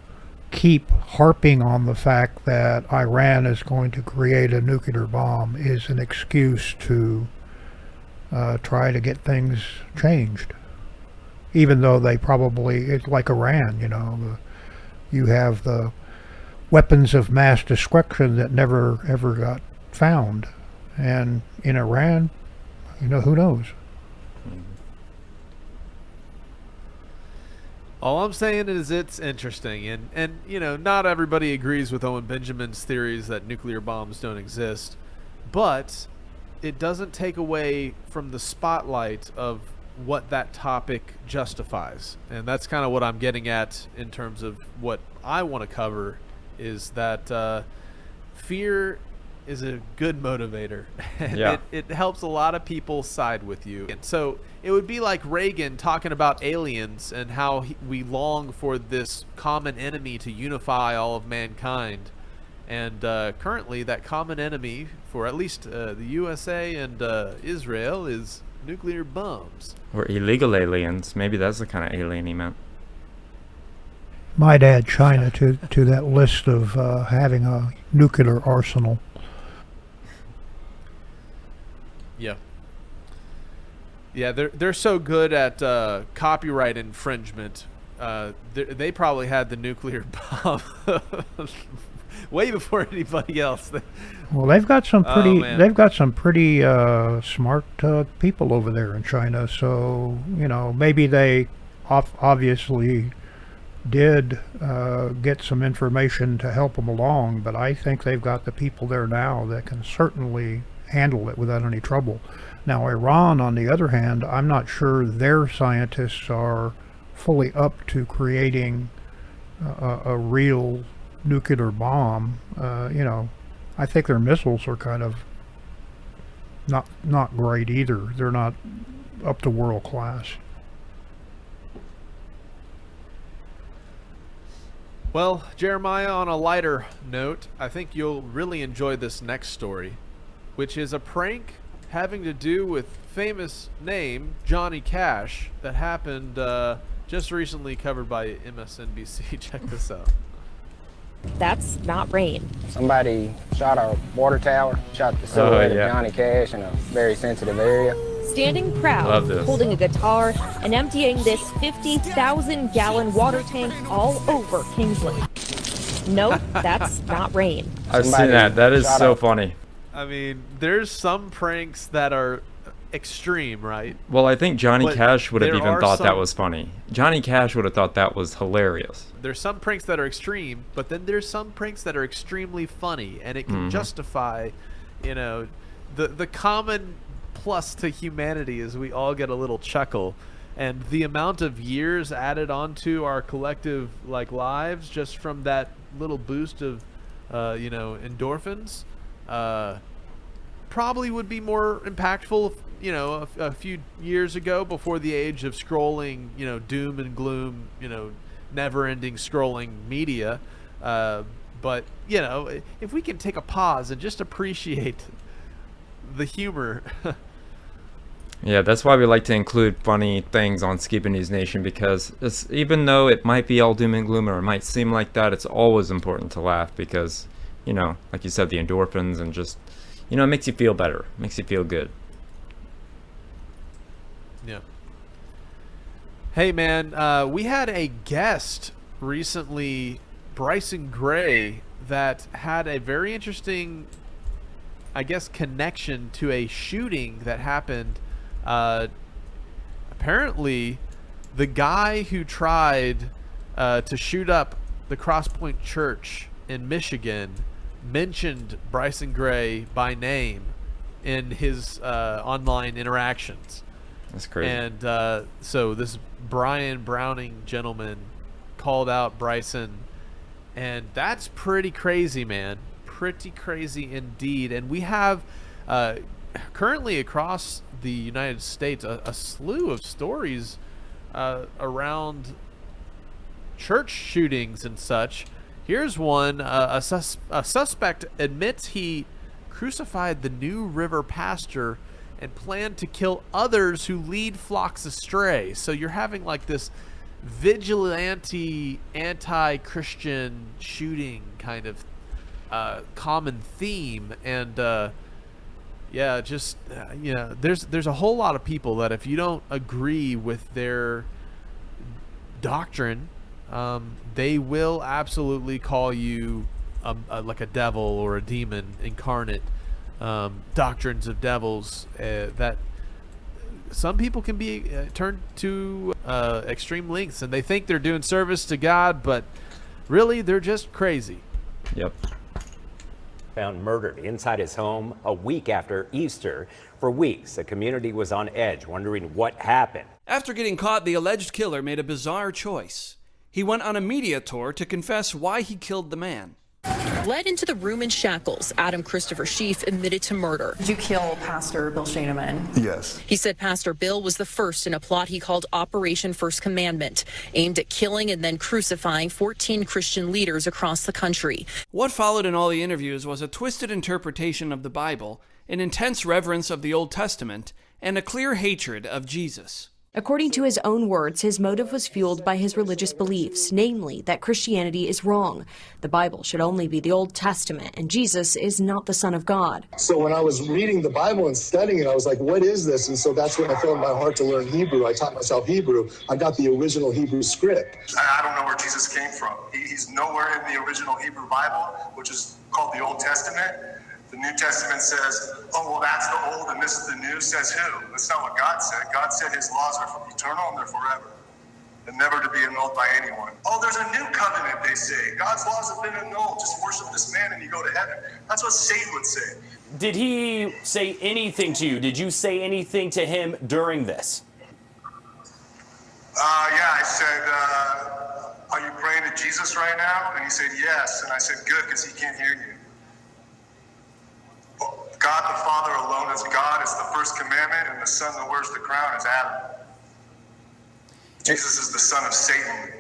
keep harping on the fact that Iran is going to create a nuclear bomb is an excuse to try to get things changed. Even though they probably, it's like Iran, you know, you have the weapons of mass destruction that never ever got found. And in Iran, you know, who knows? All I'm saying is it's interesting, and you know, not everybody agrees with Owen Benjamin's theories that nuclear bombs don't exist, but it doesn't take away from the spotlight of what that topic justifies. And that's kind of what I'm getting at in terms of what I want to cover, is that fear is a good motivator. And it helps a lot of people side with you. And so it would be like Reagan talking about aliens and how we long for this common enemy to unify all of mankind. And currently, that common enemy for at least the USA and Israel is nuclear bombs. Or illegal aliens. Maybe that's the kind of alien he meant. Might add China to that list of having a nuclear arsenal. Yeah. Yeah, they're so good at copyright infringement. They probably had the nuclear bomb way before anybody else. Well, they've got some pretty smart people over there in China. So maybe they obviously did get some information to help them along. But I think they've got the people there now that can certainly handle it without any trouble. Now, Iran, on the other hand, I'm not sure their scientists are fully up to creating a real nuclear bomb. I think their missiles are kind of not great either. They're not up to world class. Well, Jeremiah, on a lighter note, I think you'll really enjoy this next story, which is a prank having to do with famous name Johnny Cash that happened just recently, covered by MSNBC. Check this out. That's not rain. Somebody shot a water tower, shot the silhouette of Johnny Cash in a very sensitive area. Standing proud, holding a guitar, and emptying this 50,000-gallon water tank all over Kingsland. Nope, that's not rain. I've seen that. That is so funny. I mean, there's some pranks that are extreme, right? Well, I think Johnny Cash would have even thought that was funny. Johnny Cash would have thought that was hilarious. There's some pranks that are extreme, but then there's some pranks that are extremely funny, and it can justify, the common plus to humanity is we all get a little chuckle, and the amount of years added onto our collective lives just from that little boost of endorphins probably would be more impactful a few years ago, before the age of scrolling doom and gloom, never-ending scrolling media. But if we can take a pause and just appreciate the humor. Yeah, that's why we like to include funny things on Skiba News Nation, because even though it might be all doom and gloom, or it might seem like that, it's always important to laugh because, like you said, the endorphins and just, it makes you feel better, makes you feel good. Yeah. Hey, man, we had a guest recently, Bryson Gray, that had a very interesting, I guess, connection to a shooting that happened. Apparently, the guy who tried to shoot up the Crosspoint Church in Michigan mentioned Bryson Gray by name in his online interactions. That's crazy. And so this Brian Browning gentleman called out Bryson, and that's pretty crazy, man. Pretty crazy indeed. And we have currently across the United States a slew of stories around church shootings and such. Here's one. A suspect admits he crucified the New River pastor and planned to kill others who lead flocks astray. So you're having this vigilante, anti-Christian shooting kind of common theme. And there's a whole lot of people that if you don't agree with their doctrine, they will absolutely call you like a devil or a demon incarnate. Doctrines of devils that some people can be turned to extreme lengths, and they think they're doing service to God, but really they're just crazy. Yep. Found murdered inside his home a week after Easter. For weeks, the community was on edge, wondering what happened. After getting caught, the alleged killer made a bizarre choice. He went on a media tour to confess why he killed the man. Led into the room in shackles, Adam Christopher Schief admitted to murder. Did you kill Pastor Bill Scheineman? Yes. He said Pastor Bill was the first in a plot he called Operation First Commandment, aimed at killing and then crucifying 14 Christian leaders across the country. What followed in all the interviews was a twisted interpretation of the Bible, an intense reverence of the Old Testament, and a clear hatred of Jesus. According to his own words, his motive was fueled by his religious beliefs, namely that Christianity is wrong. The Bible should only be the Old Testament, and Jesus is not the Son of God. So when I was reading the Bible and studying it, I was like, what is this? And so that's when I felt in my heart to learn Hebrew. I taught myself Hebrew. I got the original Hebrew script. I don't know where Jesus came from. He's nowhere in the original Hebrew Bible, which is called the Old Testament. The New Testament says, oh, well, that's the old and this is the new. Says who? That's not what God said. God said his laws are eternal and they're forever and never to be annulled by anyone. Oh, there's a new covenant, they say. God's laws have been annulled. Just worship this man and you go to heaven. That's what Satan would say. Did he say anything to you? Did you say anything to him during this? Yeah, I said, are you praying to Jesus right now? And he said, yes. And I said, good, because he can't hear you. God the Father alone is God is the first commandment, and the son that wears the crown is Adam. Jesus is the son of Satan.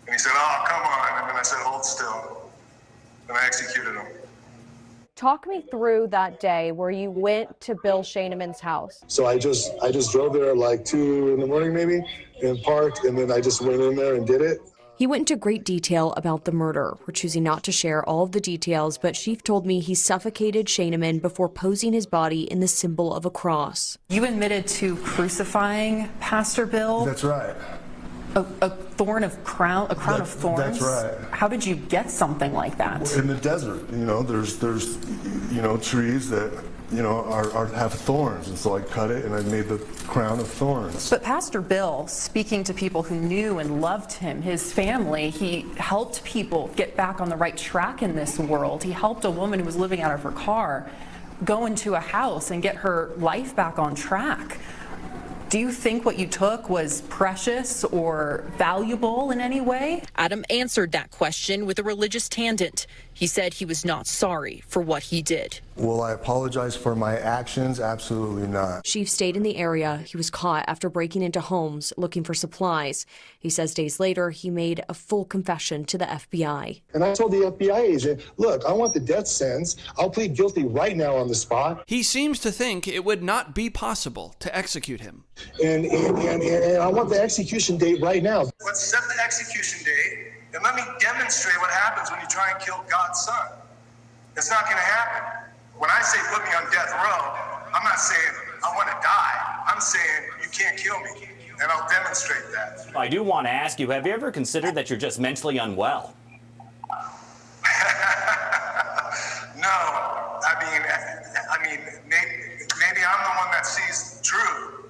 And he said, oh, come on. And then I said, hold still. And I executed him. Talk me through that day where you went to Bill Scheineman's house. So I just drove there like 2 in the morning maybe and parked, and then I just went in there and did it. He went into great detail about the murder. We're choosing not to share all of the details, but Schief told me he suffocated Scheineman before posing his body in the symbol of a cross. You admitted to crucifying Pastor Bill? That's right. A crown of thorns? That's right. How did you get something like that? In the desert, there's trees that, have thorns. And so I cut it and I made the crown of thorns. But Pastor Bill, speaking to people who knew and loved him, his family, he helped people get back on the right track in this world. He helped a woman who was living out of her car go into a house and get her life back on track. Do you think what you took was precious or valuable in any way? Adam answered that question with a religious tangent. He said he was not sorry for what he did. Will I apologize for my actions? Absolutely not. Schief stayed in the area. He was caught after breaking into homes looking for supplies. He says days later he made a full confession to the FBI. And I told the FBI agent, look, I want the death sentence. I'll plead guilty right now on the spot. He seems to think it would not be possible to execute him. And I want the execution date right now. Let's set the execution date and let me demonstrate what happens when you try and kill God's son. It's not going to happen. When I say put me on death row, I'm not saying I want to die. I'm saying you can't kill me, and I'll demonstrate that. I do want to ask you, have you ever considered that you're just mentally unwell? No. I mean, maybe I'm the one that sees the truth,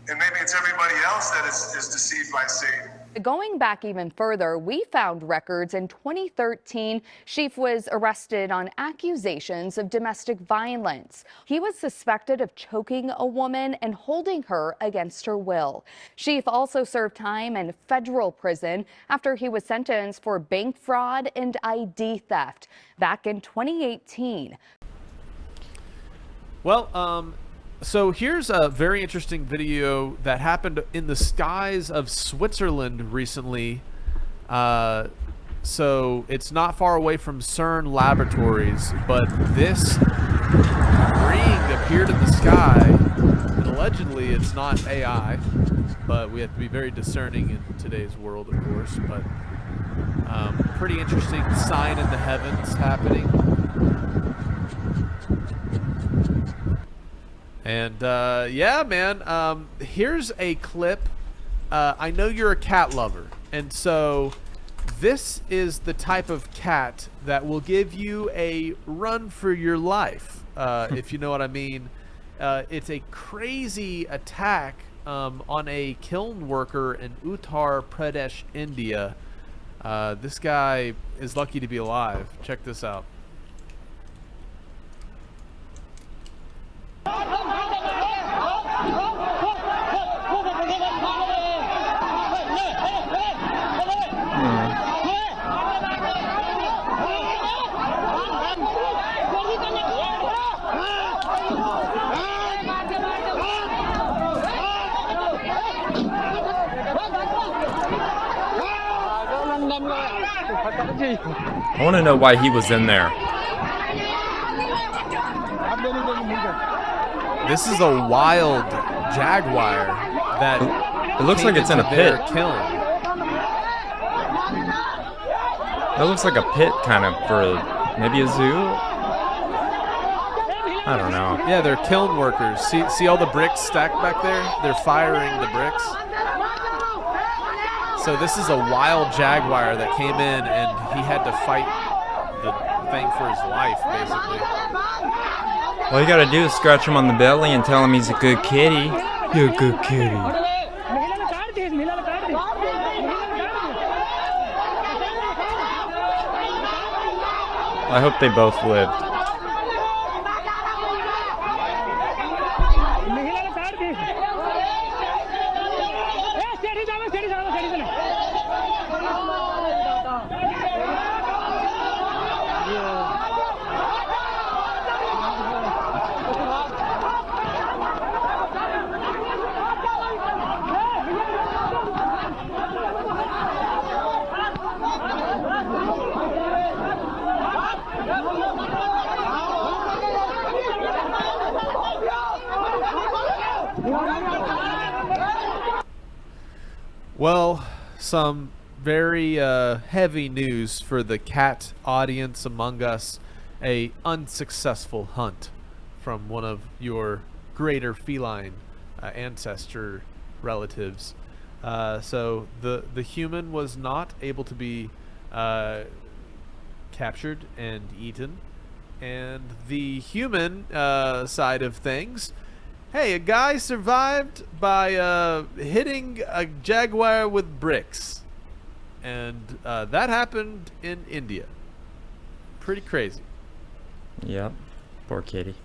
and maybe it's everybody else that is deceived by Satan. Going back even further, we found records in 2013. Schief was arrested on accusations of domestic violence. He was suspected of choking a woman and holding her against her will. Schief also served time in federal prison after he was sentenced for bank fraud and ID theft back in 2018. Well, so here's a very interesting video that happened in the skies of Switzerland recently. So it's not far away from CERN laboratories, but this ring appeared in the sky, and allegedly it's not AI, but we have to be very discerning in today's world, of course. But pretty interesting sign in the heavens happening. And yeah, man, here's a clip. I know you're a cat lover, and so this is the type of cat that will give you a run for your life, if you know what I mean. It's a crazy attack on a kiln worker in Uttar Pradesh, India. This guy is lucky to be alive. Check this out. I want to know why he was in there. This is a wild jaguar that it looks like it's in a pit. Kiln. It looks like a pit kind of for maybe a zoo. I don't know. Yeah, they're kiln workers. See all the bricks stacked back there? They're firing the bricks. So this is a wild jaguar that came in and he had to fight the thing for his life, basically. All you gotta do is scratch him on the belly and tell him he's a good kitty. You're a good kitty. I hope they both lived. Well, some very heavy news for the cat audience among us. A unsuccessful hunt from one of your greater feline ancestor relatives. So the human was not able to be captured and eaten. And the human side of things, hey, a guy survived by hitting a jaguar with bricks. And that happened in India. Pretty crazy. Yep. Poor kitty.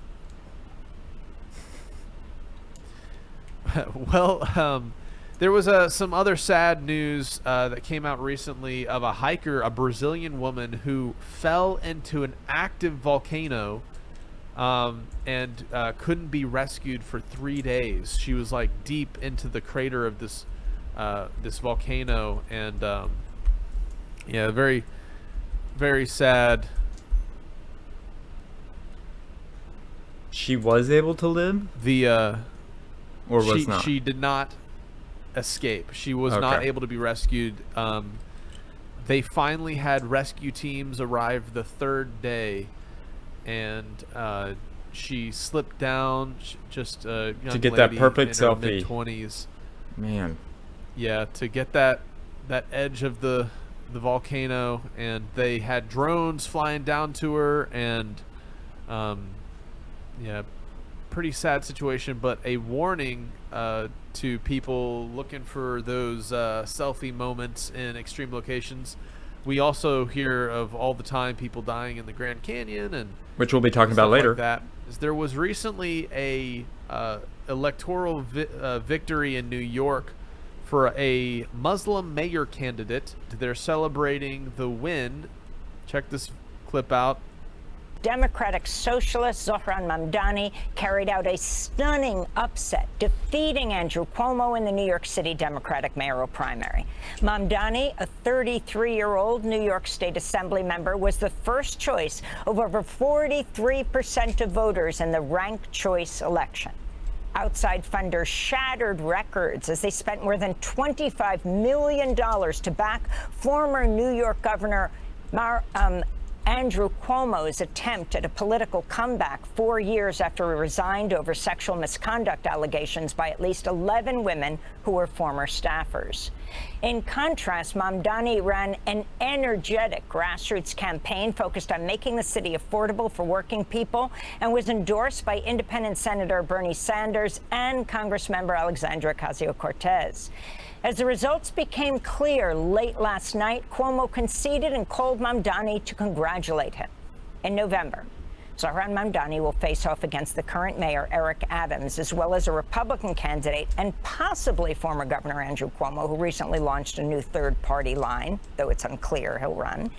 Well, there was some other sad news that came out recently of a hiker, a Brazilian woman who fell into an active volcano and couldn't be rescued for 3 days. She was like deep into the crater of this volcano, and yeah, very, very sad. She was able to live? Or was not? She did not escape. She was not able to be rescued. They finally had rescue teams arrive the third day, and she slipped down. Just a young to get lady that perfect in her selfie. mid-20s. Man. Yeah, to get that edge of the volcano, and they had drones flying down to her, and yeah, pretty sad situation, but a warning to people looking for those selfie moments in extreme locations. We also hear of all the time people dying in the Grand Canyon, and which we'll be talking about later. Like that. There was recently a electoral victory in New York for a Muslim mayor candidate. They're celebrating the win. Check this clip out. Democratic socialist Zohran Mamdani carried out a stunning upset, defeating Andrew Cuomo in the New York City Democratic mayoral primary. Mamdani, a 33-year-old New York State Assembly member, was the first choice of over 43% of voters in the ranked choice election. Outside funders shattered records as they spent more than $25 million to back former New York Governor Andrew Cuomo's attempt at a political comeback 4 years after he resigned over sexual misconduct allegations by at least 11 women who were former staffers. In contrast, Mamdani ran an energetic grassroots campaign focused on making the city affordable for working people and was endorsed by independent Senator Bernie Sanders and Congressmember Alexandria Ocasio-Cortez. As the results became clear late last night, Cuomo conceded and called Mamdani to congratulate him. In November, Zohran Mamdani will face off against the current mayor, Eric Adams, as well as a Republican candidate and possibly former Governor Andrew Cuomo, who recently launched a new third-party line, though it's unclear he'll run.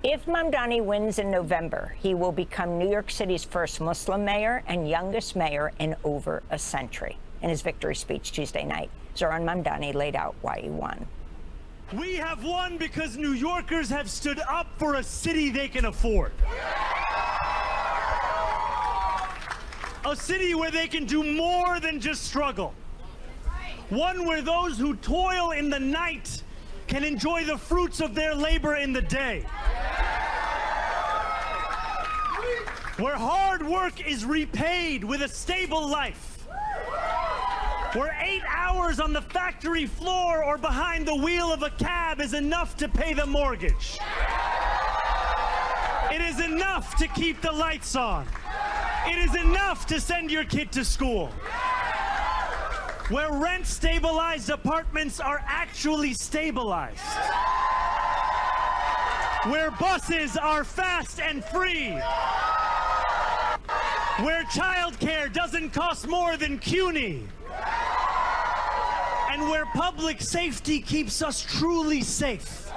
If Mamdani wins in November, he will become New York City's first Muslim mayor and youngest mayor in over a century. In his victory speech Tuesday night, Zohran Mamdani laid out why he won. We have won because New Yorkers have stood up for a city they can afford. A city where they can do more than just struggle. One where those who toil in the night can enjoy the fruits of their labor in the day. Where hard work is repaid with a stable life. Where 8 hours on the factory floor or behind the wheel of a cab is enough to pay the mortgage. It is enough to keep the lights on. It is enough to send your kid to school. Where rent-stabilized apartments are actually stabilized. Where buses are fast and free. Where childcare doesn't cost more than CUNY. And where public safety keeps us truly safe.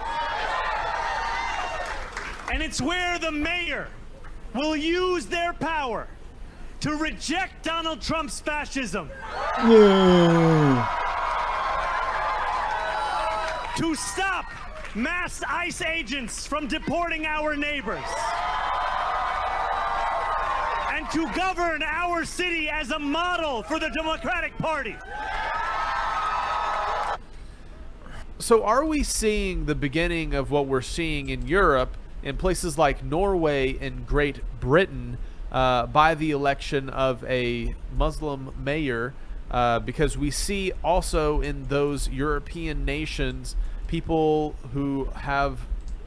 And it's where the mayor will use their power to reject Donald Trump's fascism. To stop mass ICE agents from deporting our neighbors. And to govern our city as a model for the Democratic Party. So are we seeing the beginning of what we're seeing in Europe, in places like Norway and Great Britain, by the election of a Muslim mayor? Because we see also in those European nations, people who have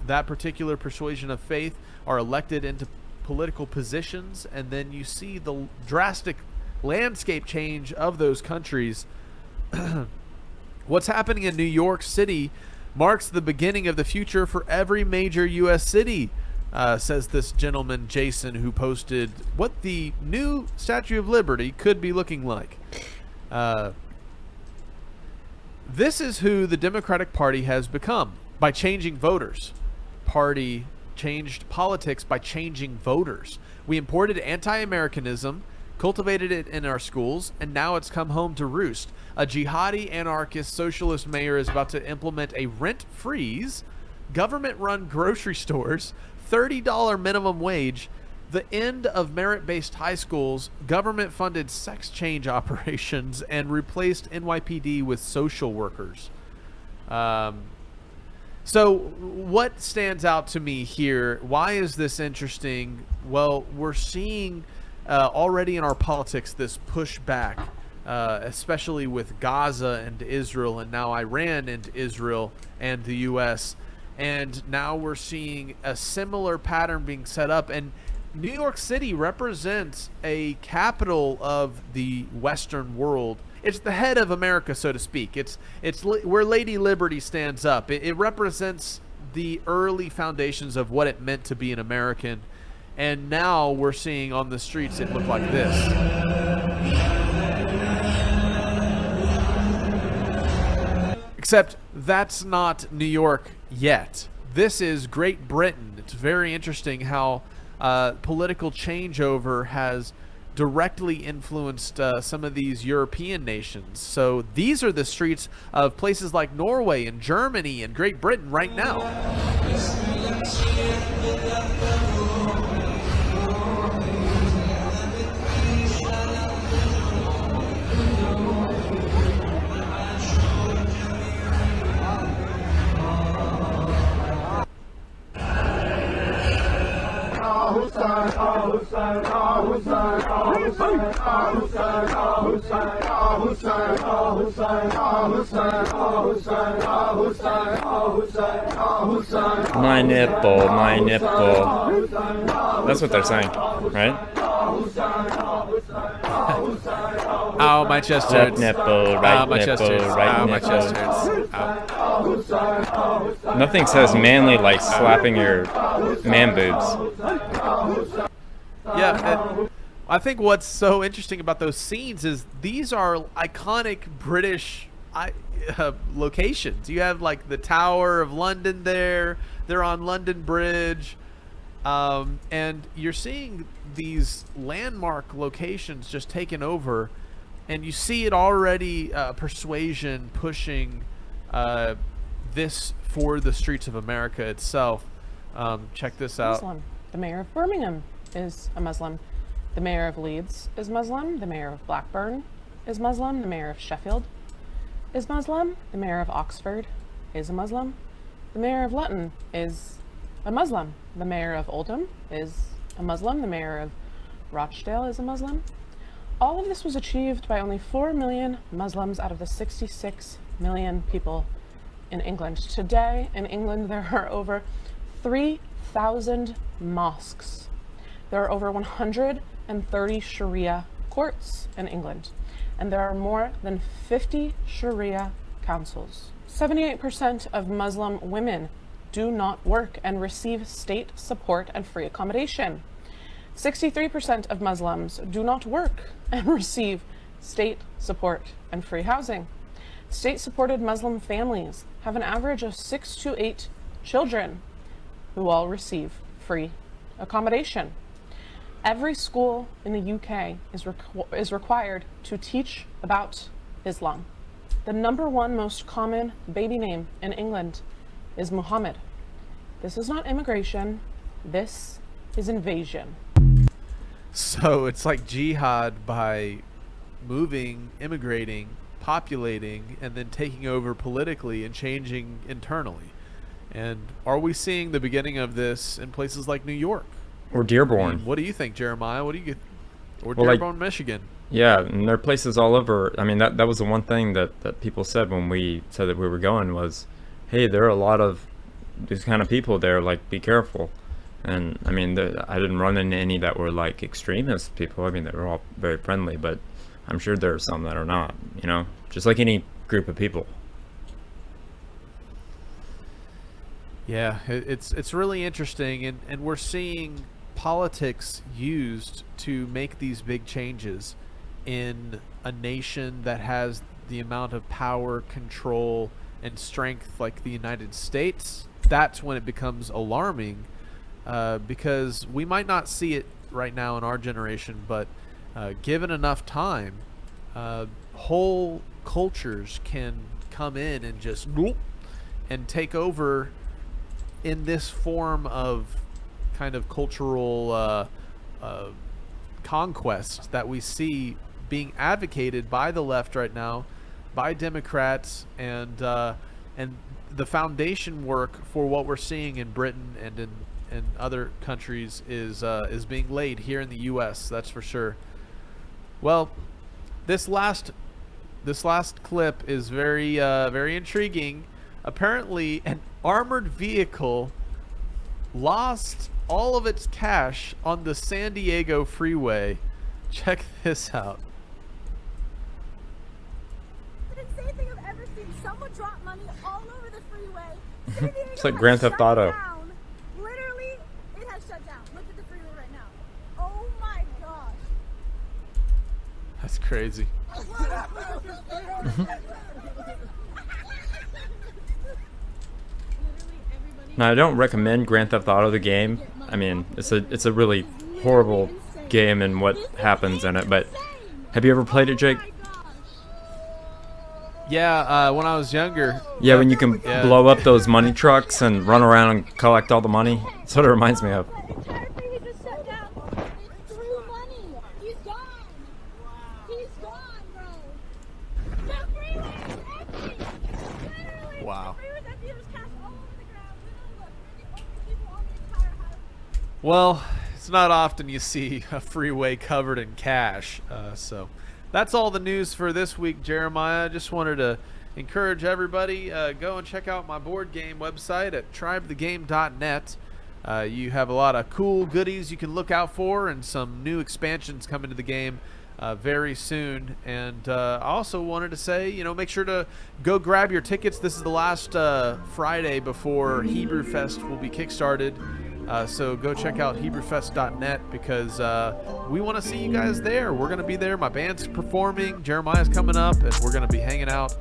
that particular persuasion of faith are elected into political positions, and then you see the drastic landscape change of those countries. What's happening in New York City marks the beginning of the future for every major U.S. city, says this gentleman, Jason, who posted what the new Statue of Liberty could be looking like. This is who the Democratic Party has become by changing voters. Party changed politics by changing voters. We imported anti-Americanism, cultivated it in our schools, and now it's come home to roost. A jihadi, anarchist, socialist mayor is about to implement a rent freeze, government-run grocery stores, $30 minimum wage, the end of merit-based high schools, government-funded sex change operations, and replaced NYPD with social workers. So what stands out to me here? Why is this interesting? Well, we're seeing already in our politics this pushback, especially with Gaza and Israel, and now Iran and Israel and the U.S. And now we're seeing a similar pattern being set up. And New York City represents a capital of the Western world. It's the head of America, so to speak. It's where Lady Liberty stands up. It represents the early foundations of what it meant to be an American. And now we're seeing on the streets it look like this. Except that's not New York yet. This is Great Britain. It's very interesting how political changeover has directly influenced some of these European nations. So these are the streets of places like Norway and Germany and Great Britain right now. My nipple, my nipple. That's what they're saying, right? Ow, my chest hurts. Left nipple, right my nipple, chest hurts. right Ow, nipple. my chest hurts. Ow. Nothing says manly like slapping your man boobs. Yeah, I think what's so interesting about those scenes is these are iconic British locations. You have like the Tower of London there. They're on London Bridge. And you're seeing these landmark locations just taken over. And you see it already, persuasion pushing this for the streets of America itself. Check this out. Muslim. The mayor of Birmingham is a Muslim. The mayor of Leeds is Muslim. The mayor of Blackburn is Muslim. The mayor of Sheffield is Muslim. The mayor of Oxford is a Muslim. The mayor of Luton is a Muslim. The mayor of Oldham is a Muslim. The mayor of Rochdale is a Muslim. All of this was achieved by only 4 million Muslims out of the 66 million people in England. Today in England there are over 3,000 mosques. There are over 130 Sharia courts in England, and there are more than 50 Sharia councils. 78% of Muslim women do not work and receive state support and free accommodation. 63% of Muslims do not work and receive state support and free housing. State-supported Muslim families have an average of 6 to 8 children who all receive free accommodation. Every school in the UK is required to teach about Islam. The #1 most common baby name in England is Muhammad. This is not immigration, this is invasion. So it's like jihad by moving, immigrating, populating, and then taking over politically and changing internally. And are we seeing the beginning of this in places like New York? Or Dearborn. I mean, what do you think, Jeremiah? What do you get? Or well, Dearborn, Michigan. Yeah, and there are places all over. I mean, that was the one thing that people said when we said that we were going was, hey, there are a lot of these kind of people there, like, be careful. And I mean, I didn't run into any that were like extremist people. I mean, they were all very friendly, but I'm sure there are some that are not, you know, just like any group of people. Yeah, it's really interesting, and we're seeing politics used to make these big changes in a nation that has the amount of power, control, and strength like the United States. That's when it becomes alarming, because we might not see it right now in our generation, but given enough time, whole cultures can come in and just and take over in this form of kind of cultural conquest that we see being advocated by the left right now, by Democrats, and the foundation work for what we're seeing in Britain and in other countries is being laid here in the U.S. That's for sure. Well, this last clip is very intriguing. Apparently, an armored vehicle lost all of its cash on the San Diego freeway. Check this out. The insane thing I've ever seen. Someone drop money all over the freeway. It's like Grand Theft Auto. Literally, it has shut down. Look at the freeway right now. Oh my gosh. That's crazy. Now, I don't recommend Grand Theft Auto the game. I mean, it's a really horrible game and what happens in it. But have you ever played it, Jake? Yeah, when I was younger. Yeah, when you can blow up those money trucks and run around and collect all the money. That's what it reminds me of. Wow. Well, it's not often you see a freeway covered in cash, so that's all the news for this week, Jeremiah. I just wanted to encourage everybody, go and check out my board game website at tribethegame.net. You have a lot of cool goodies you can look out for, and some new expansions coming to the game very soon. And I also wanted to say, you know, make sure to go grab your tickets. This is the last Friday before Hebrew Fest will be kickstarted. So go check out HebrewFest.net because we want to see you guys there. We're going to be there. My band's performing. Jeremiah's coming up, and we're going to be hanging out.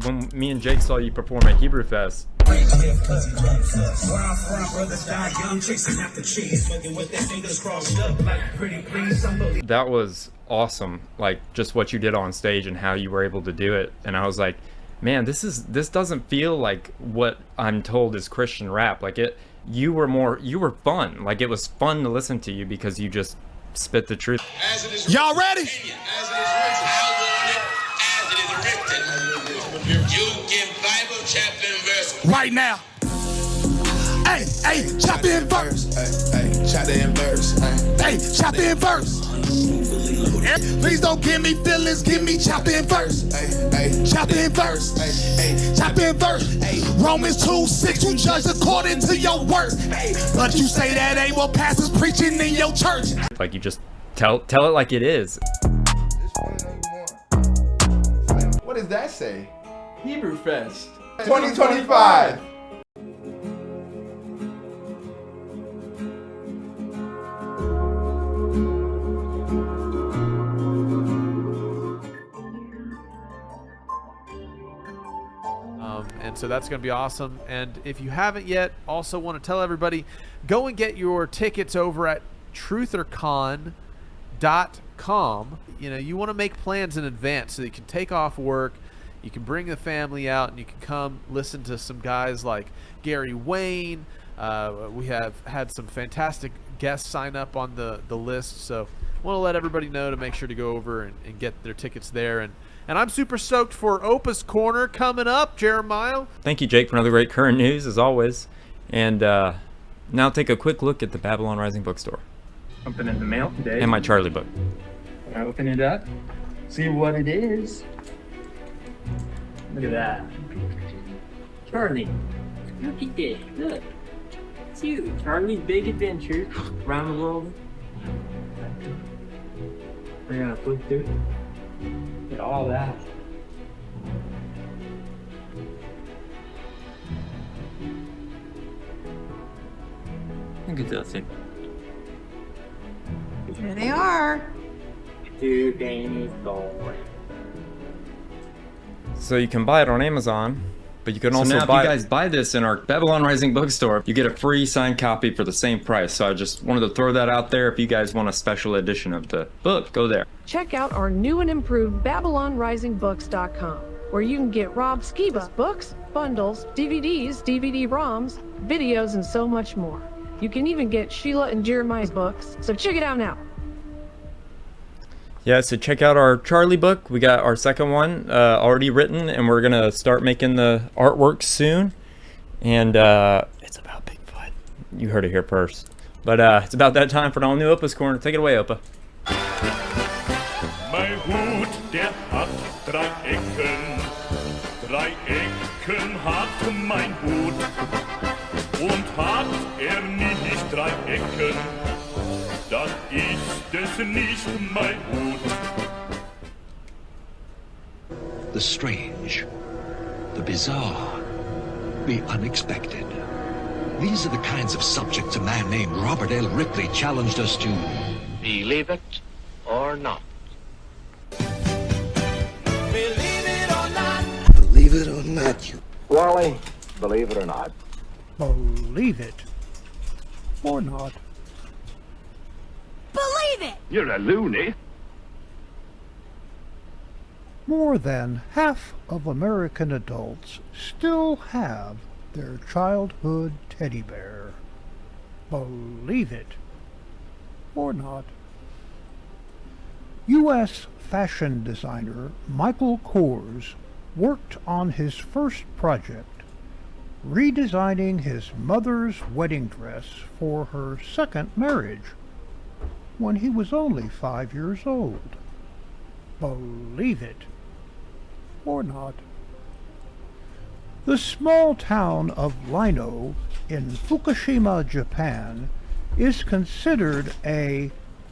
When me and Jake saw you perform at Hebrew Fest, that was awesome. Like, just what you did on stage and how you were able to do it. And I was like, man, this doesn't feel like what I'm told is Christian rap. Like you were fun. Like it was fun to listen to you because you just spit the truth. Y'all ready? You give Bible chapter and verse right now. Hey, chapter and verse. Hey, chapter and verse. Hey, chapter and verse. Please don't give me feelings, give me chapter and verse. Hey, chapter and verse. Hey, chapter and verse. Romans 2:6, you judge according to your work. But you say that ain't what pastors preaching in your church. Like you just tell it like it is. What does that say? Hebrew Fest 2025. And so that's going to be awesome. And if you haven't yet, also want to tell everybody, go and get your tickets over at truthercon.com. You know, you want to make plans in advance so that you can take off work, you can bring the family out, and you can come listen to some guys like Gary Wayne. We have had some fantastic guests sign up on the list, so I want to let everybody know to make sure to go over and get their tickets there. And I'm super stoked for Opus Corner coming up, Jeremiah. Thank you, Jake, for another great current news, as always. And now take a quick look at the Babylon Rising bookstore. Something in the mail today. And my Charlie book. I open it up, see what it is. Look at that. Charlie, look at this. Look. It's you. Charlie's Big Adventures Around the World. We're going to flip through it. Look at all that. Look at those things. Here they are. Two Danny's Gold. So you can buy it on Amazon, but you can also if you guys buy this in our Babylon Rising bookstore, you get a free signed copy for the same price. So I just wanted to throw that out there. If you guys want a special edition of the book, go there. Check out our new and improved BabylonRisingBooks.com, where you can get Rob Skiba's books, bundles, DVDs, DVD-ROMs, videos, and so much more. You can even get Sheila and Jeremiah's books, so check it out now. Yeah, so check out our Charlie book. We got our second one already written, and we're going to start making the artwork soon. And it's about Bigfoot. You heard it here first. But it's about that time for the all-new Opa's Corner. Take it away, Opa. Mein Hut, der hat 3 Ecken. 3 Ecken hat mein Hut. Und hat nicht 3 Ecken, dann ist es nicht mein Hut. The strange, the bizarre, the unexpected. These are the kinds of subjects a man named Robert L. Ripley challenged us to believe it or not. Believe it or not. Believe it or not, you. Wally, believe it or not. Believe it or not. Believe it! You're a loony. More than half of American adults still have their childhood teddy bear. Believe it or not. U.S. fashion designer Michael Kors worked on his first project, redesigning his mother's wedding dress for her second marriage when he was only 5 years old. Believe it or not. The small town of Lino in Fukushima, Japan, is considered a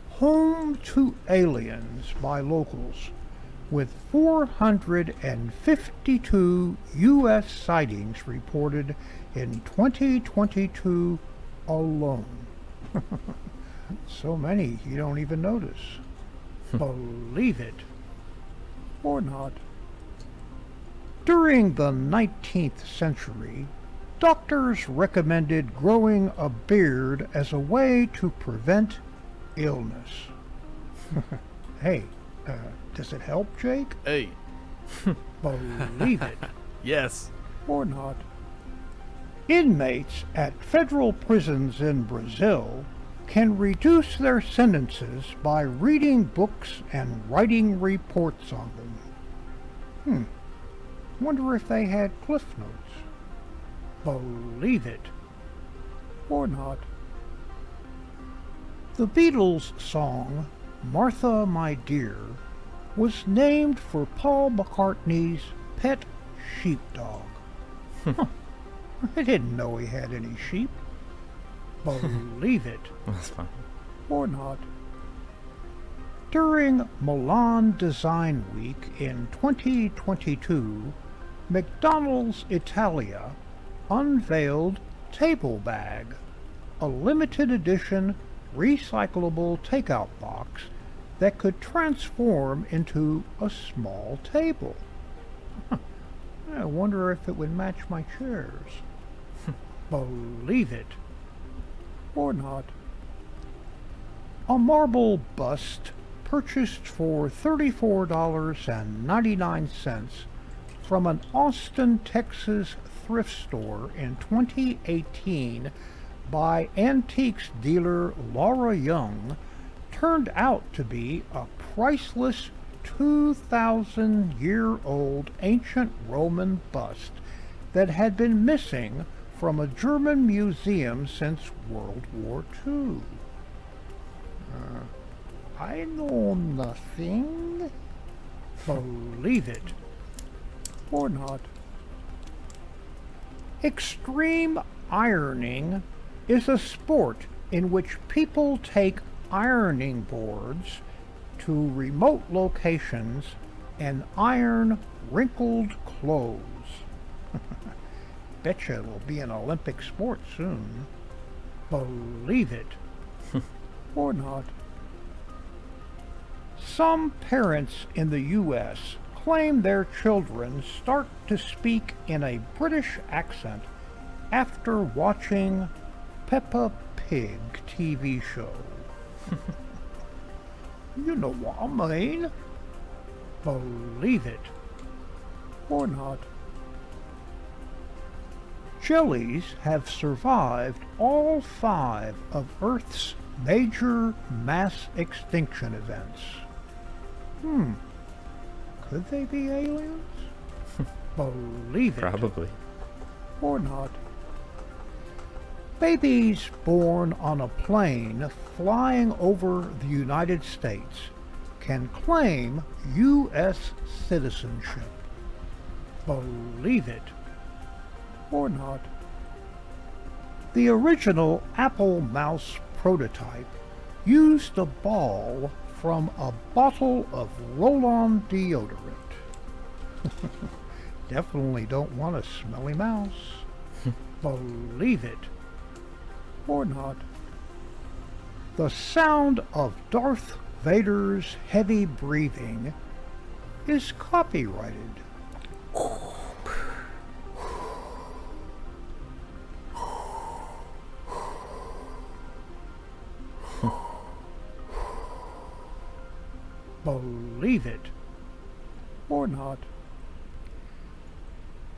home to aliens by locals, with 452 U.S. sightings reported in 2022 alone. So many you don't even notice. Believe it or not. During the 19th century, doctors recommended growing a beard as a way to prevent illness. Hey, does it help, Jake? Hey. Believe it Yes. Or not. Inmates at federal prisons in Brazil can reduce their sentences by reading books and writing reports on them. Wonder if they had cliff notes. Believe it. Or not. The Beatles' song, Martha, My Dear, was named for Paul McCartney's pet sheepdog. I didn't know he had any sheep. Believe it. That's fine. Or not. During Milan Design Week in 2022, McDonald's Italia unveiled Table Bag, a limited edition recyclable takeout box that could transform into a small table. I wonder if it would match my chairs. Believe it. Or not. A marble bust purchased for $34.99 from an Austin, Texas thrift store in 2018 by antiques dealer Laura Young turned out to be a priceless 2,000-year-old ancient Roman bust that had been missing from a German museum since World War II. I know nothing. Believe it. Or not. Extreme ironing is a sport in which people take ironing boards to remote locations and iron wrinkled clothes. Betcha it'll be an Olympic sport soon. Believe it. Or not. Some parents in the U.S. claim their children start to speak in a British accent after watching Peppa Pig TV show. You know what I mean. Believe it. Or not. Jellies have survived all 5 of Earth's major mass extinction events. Could they be aliens? Believe it. Probably. Or not. Babies born on a plane flying over the United States can claim U.S. citizenship. Believe it. Or not. The original Apple mouse prototype used a ball from a bottle of roll-on deodorant. Definitely don't want a smelly mouse. Believe it. Or not. The sound of Darth Vader's heavy breathing is copyrighted. Believe it. Or not.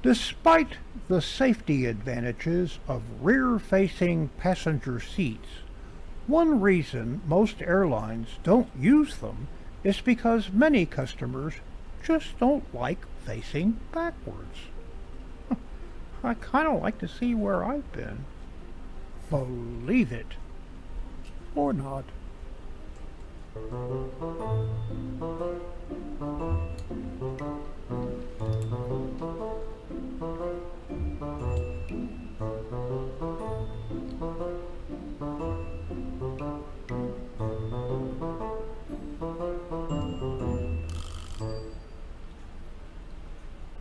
Despite the safety advantages of rear-facing passenger seats, one reason most airlines don't use them is because many customers just don't like facing backwards. I kind of like to see where I've been. Believe it. Or not.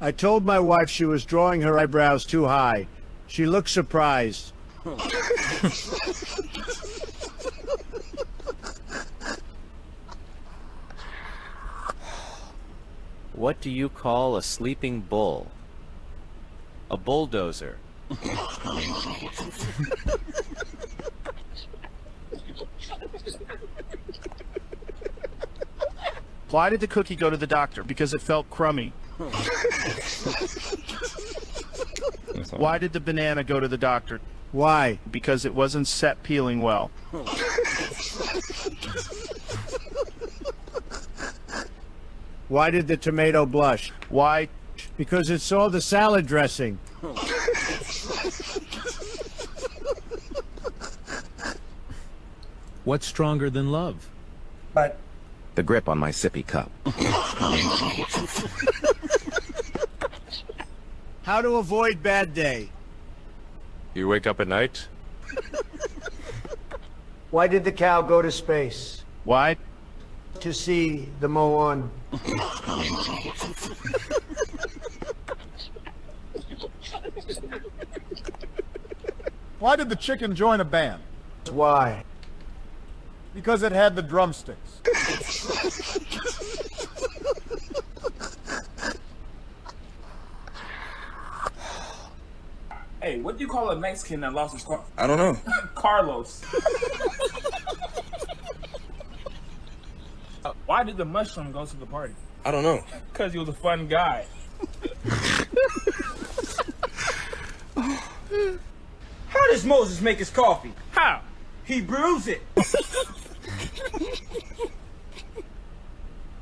I told my wife she was drawing her eyebrows too high. She looked surprised. What do you call a sleeping bull? A bulldozer. Why did the cookie go to the doctor? Because it felt crummy. So. Why did the banana go to the doctor? Why? Because it wasn't set peeling well. Why did the tomato blush? Why? Because it saw the salad dressing. What's stronger than love? But the grip on my sippy cup. How to avoid bad day? You wake up at night? Why did the cow go to space? Why? To see the Moon. Why did the chicken join a band? Why? Because it had the drumsticks. Hey, what do you call a Mexican that lost his car? I don't know. Carlos. Why did the mushroom go to the party? I don't know. Because he was a fun guy. How does Moses make his coffee? How? He brews it.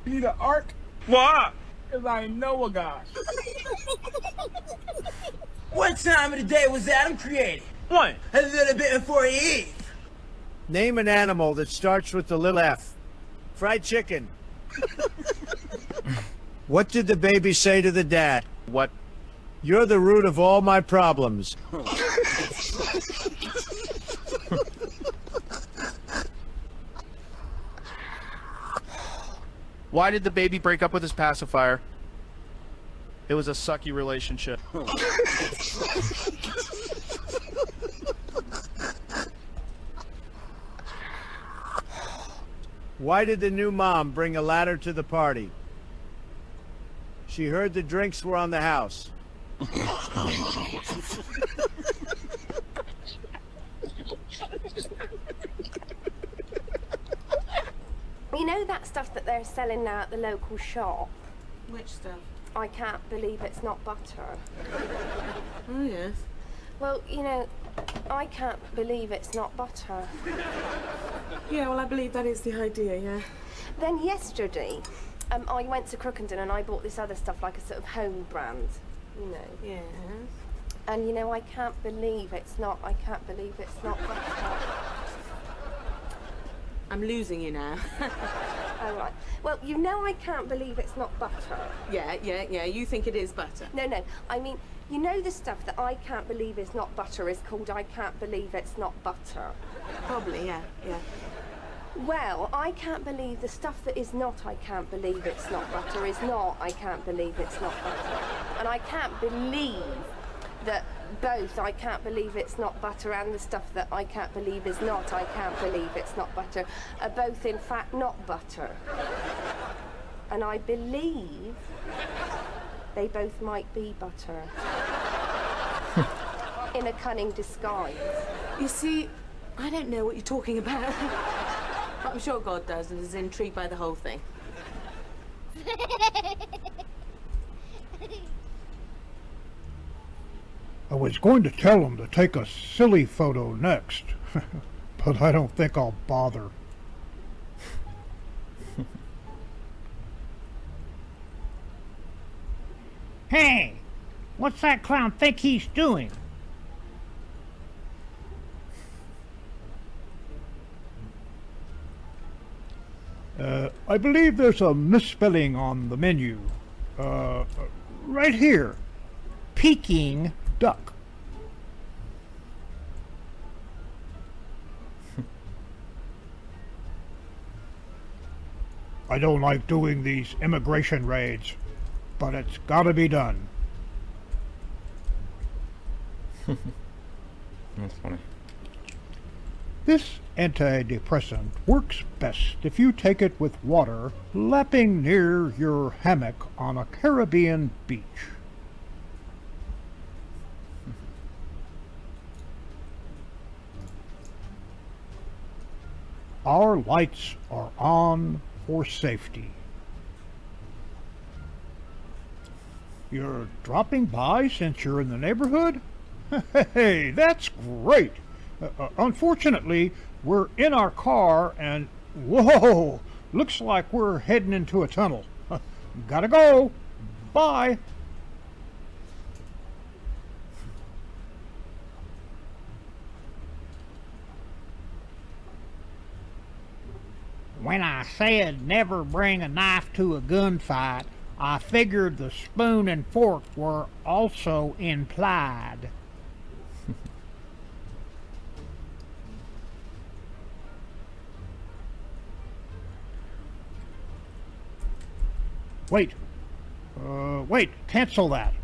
You need an ark? Why? Because I know a God. What time of the day was Adam created? One. A little bit before Eve. Name an animal that starts with the little F. Fried chicken. What did the baby say to the dad? What? You're the root of all my problems. Why did the baby break up with his pacifier? It was a sucky relationship. Why did the new mom bring a ladder to the party? She heard the drinks were on the house. You know that stuff that they're selling now at the local shop? Which stuff? I can't believe it's not butter. Oh, yes. Well, you know, I can't believe it's not butter. Yeah, well, I believe that is the idea, yeah. Then yesterday, I went to Crookenden and I bought this other stuff, like a sort of home brand, you know. Yes. And, you know, I can't believe it's not butter. I'm losing you now. Oh, right. Well, you know I can't believe it's not butter. Yeah. You think it is butter? No. I mean, you know the stuff that I can't believe is not butter is called I can't believe it's not butter. Probably, yeah. Well, I can't believe the stuff that is not I can't believe it's not butter is not I can't believe it's not butter. And I can't believe that both I can't believe it's not butter and the stuff that I can't believe is not I can't believe it's not butter are both in fact not butter. And I believe they both might be butter. In a cunning disguise. You see, I don't know what you're talking about. But I'm sure God does and is intrigued by the whole thing. I was going to tell him to take a silly photo next, but I don't think I'll bother. Hey, what's that clown think he's doing? I believe there's a misspelling on the menu. Right here. Peking duck. I don't like doing these immigration raids, but it's gotta be done. That's funny. This antidepressant works best if you take it with water lapping near your hammock on a Caribbean beach. Our lights are on for safety. You're dropping by since you're in the neighborhood? Hey, that's great. Unfortunately, we're in our car and, whoa, looks like we're heading into a tunnel. Gotta go. Bye. When I said never bring a knife to a gunfight, I figured the spoon and fork were also implied. Wait. Wait, cancel that.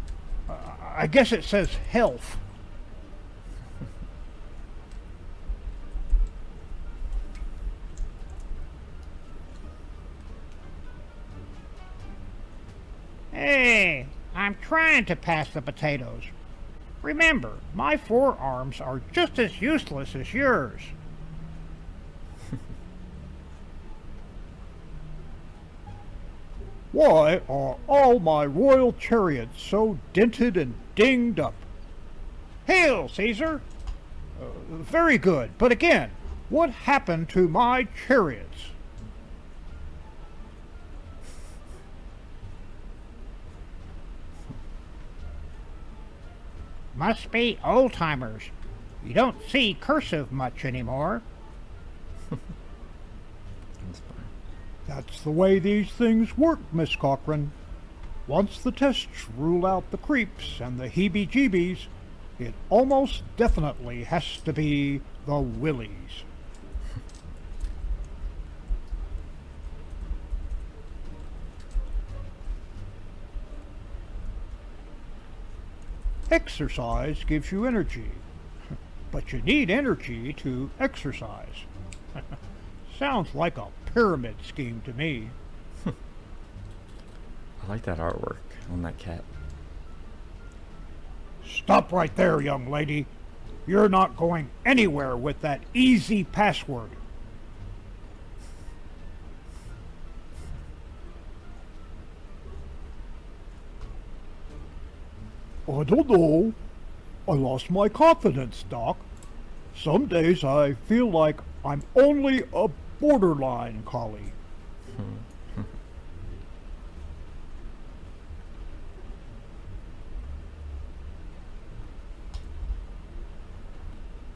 I guess it says health. Hey, I'm trying to pass the potatoes. Remember, my forearms are just as useless as yours. Why are all my royal chariots so dented and dinged up? Hail, Caesar! Very good, but again, what happened to my chariots? Must be old-timers. You don't see cursive much anymore. That's the way these things work, Miss Cochran. Once the tests rule out the creeps and the heebie-jeebies, it almost definitely has to be the willies. Exercise gives you energy, but you need energy to exercise. Sounds like a pyramid scheme to me. I like that artwork on that cat. Stop right there, young lady. You're not going anywhere with that easy password. I don't know. I lost my confidence, Doc. Some days I feel like I'm only a borderline collie.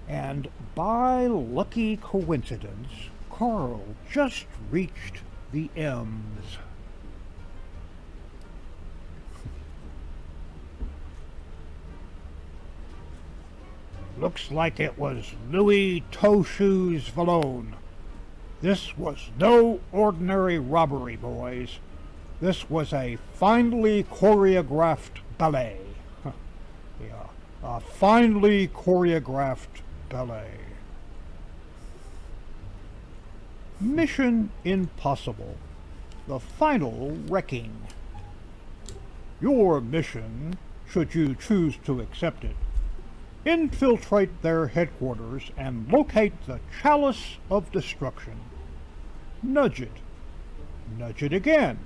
And by lucky coincidence, Carl just reached the M's. Looks like it was Louis Toe Shoes Vallone. This was no ordinary robbery, boys. This was a finely choreographed ballet. Yeah, a finely choreographed ballet. Mission Impossible. The final wrecking. Your mission, should you choose to accept it, infiltrate their headquarters and locate the Chalice of Destruction. Nudge it. Nudge it again.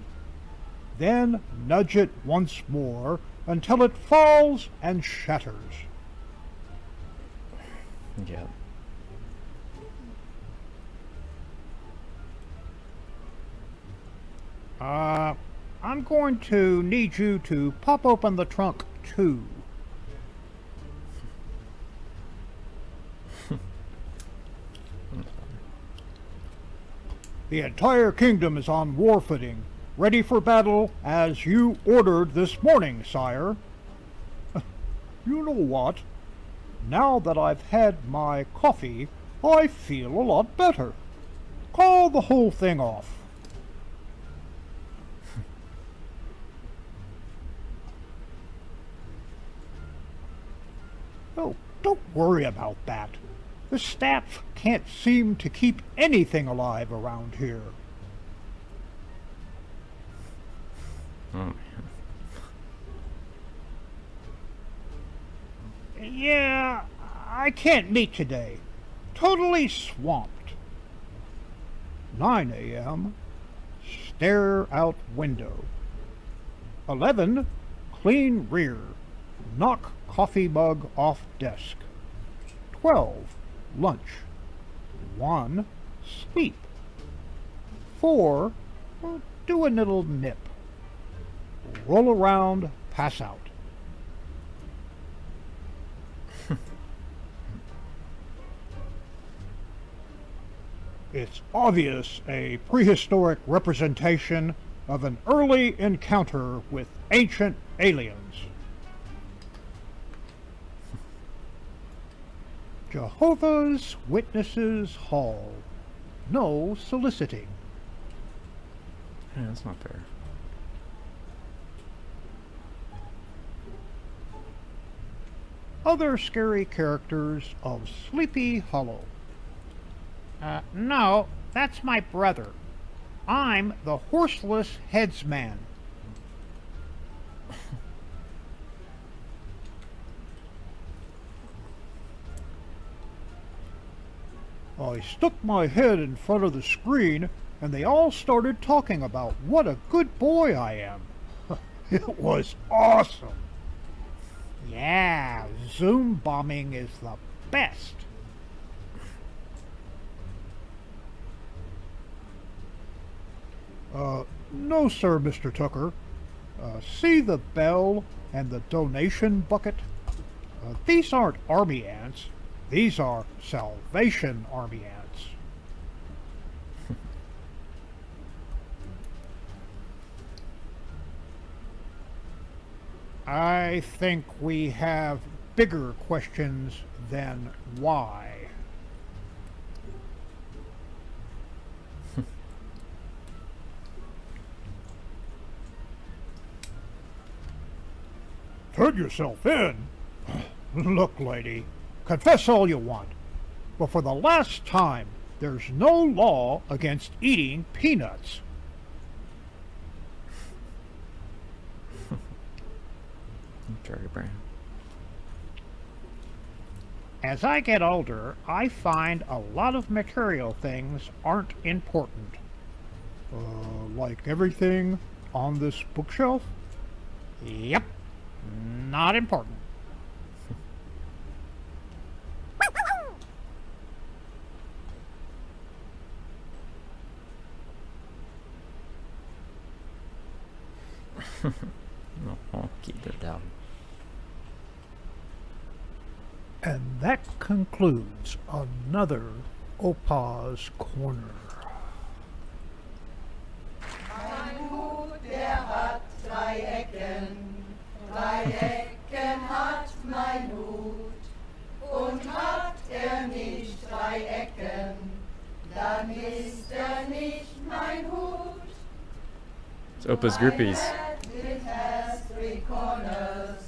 Then nudge it once more until it falls and shatters. Yeah. I'm going to need you to pop open the trunk too. The entire kingdom is on war footing, ready for battle as you ordered this morning, sire. You know what? Now that I've had my coffee, I feel a lot better. Call the whole thing off. Oh, don't worry about that. The staff can't seem to keep anything alive around here. Oh, Yeah, I can't meet today. Totally swamped. 9 a.m. Stare out window. 11. Clean rear. Knock coffee mug off desk. 12. Lunch. 1. Sleep. 4. Do a little nip. Roll around, pass out. It's obvious a prehistoric representation of an early encounter with ancient aliens. Jehovah's Witnesses Hall. No soliciting. Yeah, that's not fair. Other scary characters of Sleepy Hollow. No, that's my brother. I'm the horseless headsman. I stuck my head in front of the screen and they all started talking about what a good boy I am. It was awesome. Yeah, Zoom bombing is the best. No, sir, Mr. Tucker. See the bell and the donation bucket? These aren't army ants. These are Salvation Army ants. I think we have bigger questions than why. Turn yourself in? Look, lady, confess all you want, but for the last time, there's no law against eating peanuts. Jerry Brown. As I get older, I find a lot of material things aren't important. Like everything on this bookshelf? Yep. Not important. No, I'll keep it down. And that concludes another Opa's Corner. Mein Hut, der hat 3 Ecken. 3 Ecken hat mein Hut. Und hat nicht 3 Ecken, dann ist nicht mein Hut. It's Opa's groupies. It has 3 corners.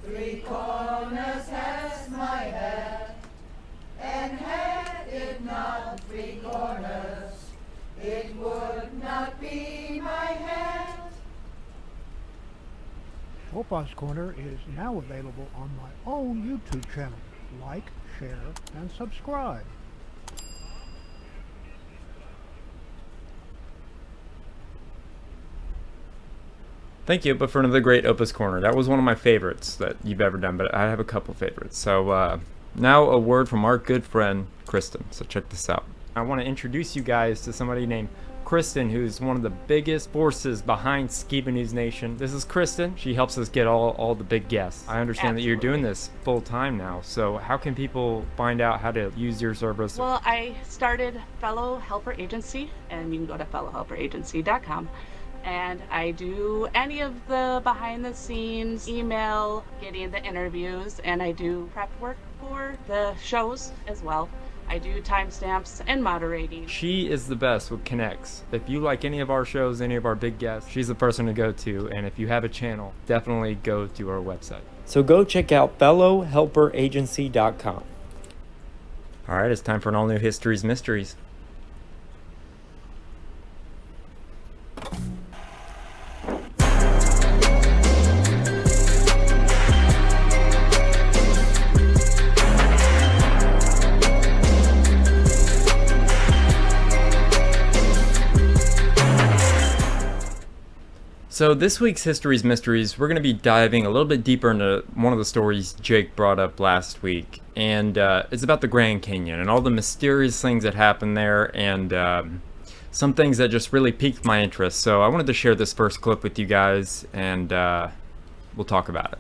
3 corners has my head. And had it not 3 corners, it would not be my head. Opa's Corner is now available on my own YouTube channel. Like, share, and subscribe. Thank you, but for another great Opa's Corner. That was one of my favorites that you've ever done, but I have a couple favorites. So now a word from our good friend, Kristen. So check this out. I want to introduce you guys to somebody named Kristen, who's one of the biggest forces behind Skiba News Nation. This is Kristen. She helps us get all the big guests. I understand that you're doing this full time now. So how can people find out how to use your service? Well, I started Fellow Helper Agency, and you can go to fellowhelperagency.com. And I do any of the behind the scenes, email, getting the interviews, and I do prep work for the shows as well. I do timestamps and moderating. She is the best with connects. If you like any of our shows, any of our big guests, she's the person to go to. And if you have a channel, definitely go to our website. So go check out fellowhelperagency.com. All right, it's time for an all new History's Mysteries. So this week's History's Mysteries, we're going to be diving a little bit deeper into one of the stories Jake brought up last week. And it's about the Grand Canyon and all the mysterious things that happened there, and some things that just really piqued my interest. So I wanted to share this first clip with you guys, and we'll talk about it.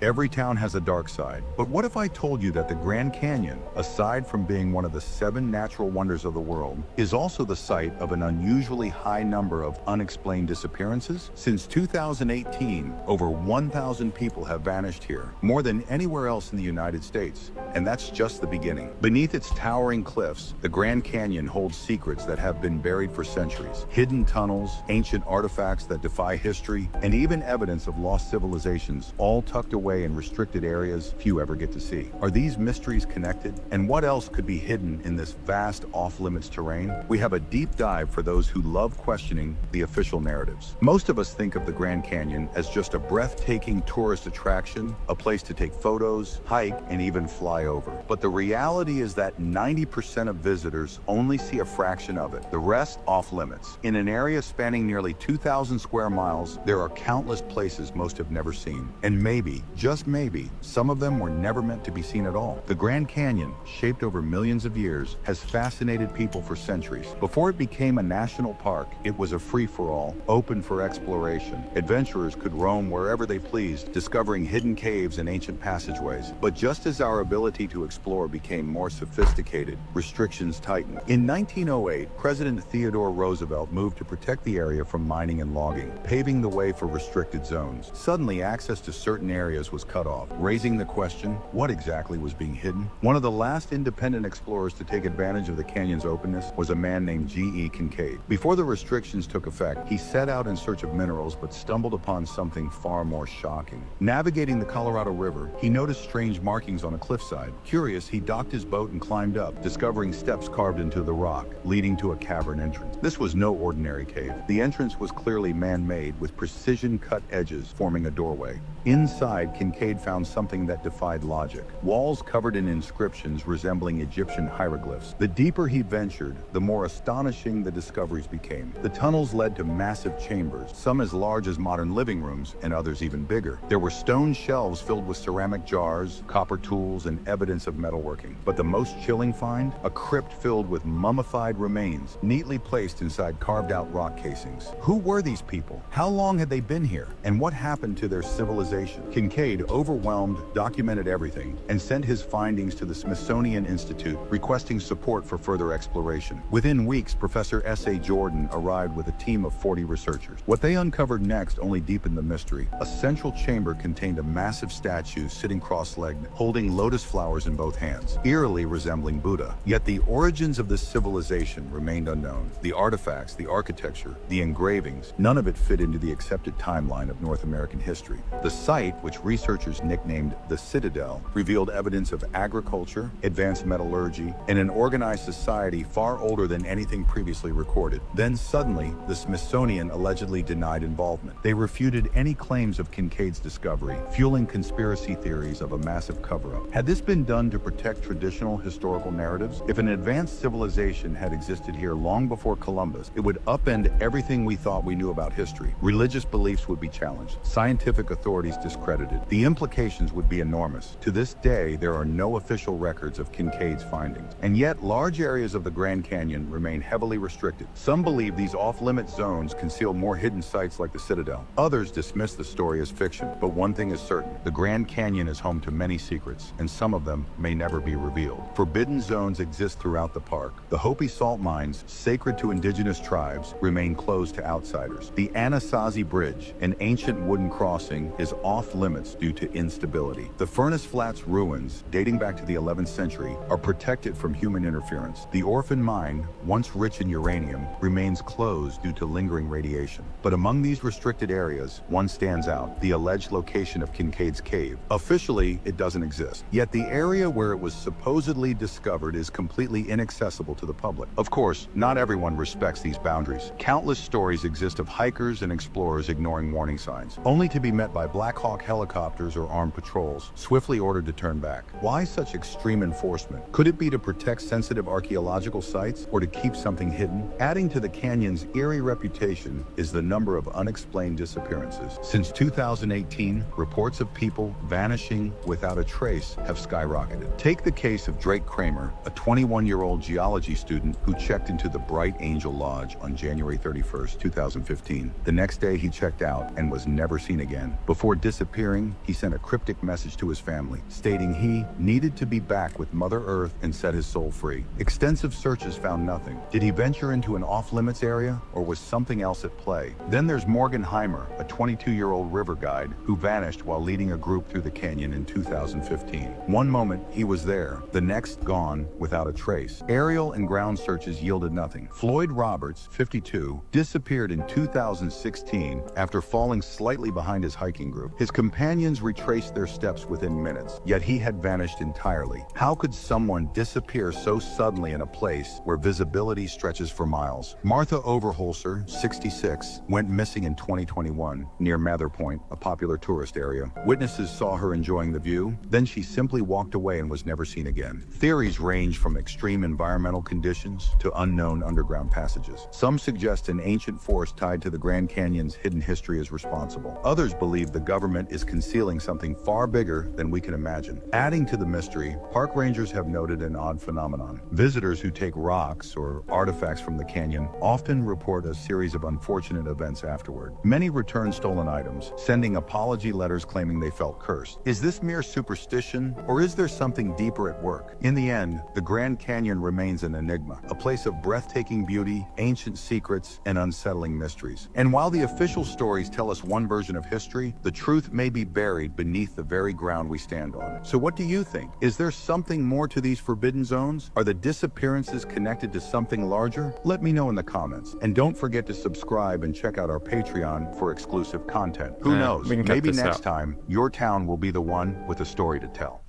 Every town has a dark side, but what if I told you that the Grand Canyon, aside from being one of the 7 natural wonders of the world, is also the site of an unusually high number of unexplained disappearances? Since 2018, over 1,000 people have vanished here, more than anywhere else in the United States, and that's just the beginning. Beneath its towering cliffs, the Grand Canyon holds secrets that have been buried for centuries. Hidden tunnels, ancient artifacts that defy history, and even evidence of lost civilizations, all tucked away in restricted areas few ever get to see. Are these mysteries connected? And what else could be hidden in this vast off-limits terrain? We have a deep dive for those who love questioning the official narratives. Most of us think of the Grand Canyon as just a breathtaking tourist attraction, a place to take photos, hike, and even fly over. But the reality is that 90% of visitors only see a fraction of it, the rest off-limits. In an area spanning nearly 2,000 square miles, there are countless places most have never seen. And maybe, just maybe, some of them were never meant to be seen at all. The Grand Canyon, shaped over millions of years, has fascinated people for centuries. Before it became a national park, it was a free-for-all, open for exploration. Adventurers could roam wherever they pleased, discovering hidden caves and ancient passageways. But just as our ability to explore became more sophisticated, restrictions tightened. In 1908, President Theodore Roosevelt moved to protect the area from mining and logging, paving the way for restricted zones. Suddenly, access to certain areas was cut off, raising the question, what exactly was being hidden? One of the last independent explorers to take advantage of the canyon's openness was a man named G.E. Kincaid. Before the restrictions took effect, he set out in search of minerals but stumbled upon something far more shocking. Navigating the Colorado River, he noticed strange markings on a cliffside. Curious, he docked his boat and climbed up, discovering steps carved into the rock, leading to a cavern entrance. This was no ordinary cave. The entrance was clearly man-made, with precision-cut edges forming a doorway. Inside, Kincaid found something that defied logic. Walls covered in inscriptions resembling Egyptian hieroglyphs. The deeper he ventured, the more astonishing the discoveries became. The tunnels led to massive chambers, some as large as modern living rooms, and others even bigger. There were stone shelves filled with ceramic jars, copper tools, and evidence of metalworking. But the most chilling find? A crypt filled with mummified remains, neatly placed inside carved-out rock casings. Who were these people? How long had they been here? And what happened to their civilization? Kincaid, overwhelmed, documented everything and sent his findings to the Smithsonian Institute, requesting support for further exploration. Within weeks, Professor S.A. Jordan arrived with a team of 40 researchers. What they uncovered next only deepened the mystery. A central chamber contained a massive statue sitting cross-legged, holding lotus flowers in both hands, eerily resembling Buddha. Yet the origins of this civilization remained unknown. The artifacts, the architecture, the engravings, none of it fit into the accepted timeline of North American history. The site, which researchers nicknamed the Citadel, revealed evidence of agriculture, advanced metallurgy, and an organized society far older than anything previously recorded. Then suddenly, the Smithsonian allegedly denied involvement. They refuted any claims of Kincaid's discovery, fueling conspiracy theories of a massive cover-up. Had this been done to protect traditional historical narratives? If an advanced civilization had existed here long before Columbus, it would upend everything we thought we knew about history. Religious beliefs would be challenged, scientific authorities discredited. The implications would be enormous. To this day, there are no official records of Kincaid's findings. And yet, large areas of the Grand Canyon remain heavily restricted. Some believe these off-limit zones conceal more hidden sites like the Citadel. Others dismiss the story as fiction. But one thing is certain, the Grand Canyon is home to many secrets, and some of them may never be revealed. Forbidden zones exist throughout the park. The Hopi salt mines, sacred to indigenous tribes, remain closed to outsiders. The Anasazi Bridge, an ancient wooden crossing, is off-limits due to instability. The Furnace Flats ruins, dating back to the 11th century, are protected from human interference. The Orphan Mine, once rich in uranium, remains closed due to lingering radiation. But among these restricted areas, one stands out, the alleged location of Kincaid's cave. Officially, it doesn't exist. Yet the area where it was supposedly discovered is completely inaccessible to the public. Of course, not everyone respects these boundaries. Countless stories exist of hikers and explorers ignoring warning signs, only to be met by black Hawk helicopters or armed patrols, swiftly ordered to turn back. Why such extreme enforcement? Could it be to protect sensitive archaeological sites or to keep something hidden? Adding to the canyon's eerie reputation is the number of unexplained disappearances. Since 2018, reports of people vanishing without a trace have skyrocketed. Take the case of Drake Kramer, a 21-year-old geology student who checked into the Bright Angel Lodge on January 31st, 2015. The next day he checked out and was never seen again. Before disappearing, he sent a cryptic message to his family, stating he needed to be back with Mother Earth and set his soul free. Extensive searches found nothing. Did he venture into an off-limits area, or was something else at play? Then there's Morgan Heimer, a 22-year-old river guide who vanished while leading a group through the canyon in 2015. One moment he was there, the next gone without a trace. Aerial and ground searches yielded nothing. Floyd Roberts, 52, disappeared in 2016 after falling slightly behind his hiking group. His companions retraced their steps within minutes, yet he had vanished entirely. How could someone disappear so suddenly in a place where visibility stretches for miles? Martha Overholser, 66, went missing in 2021 near Mather Point, a popular tourist area. Witnesses saw her enjoying the view, then she simply walked away and was never seen again. Theories range from extreme environmental conditions to unknown underground passages. Some suggest an ancient force tied to the Grand Canyon's hidden history is responsible. Others believe the government is concealing something far bigger than we can imagine. Adding to the mystery, park rangers have noted an odd phenomenon. Visitors who take rocks or artifacts from the canyon often report a series of unfortunate events afterward. Many return stolen items, sending apology letters claiming they felt cursed. Is this mere superstition, or is there something deeper at work? In the end, the Grand Canyon remains an enigma, a place of breathtaking beauty, ancient secrets, and unsettling mysteries. And while the official stories tell us one version of history, the truth may be buried beneath the very ground we stand on. So what do you think? Is there something more to these forbidden zones? Are the disappearances connected to something larger? Let me know in the comments. And don't forget to subscribe and check out our Patreon for exclusive content. Who knows? Maybe next time, your town will be the one with a story to tell.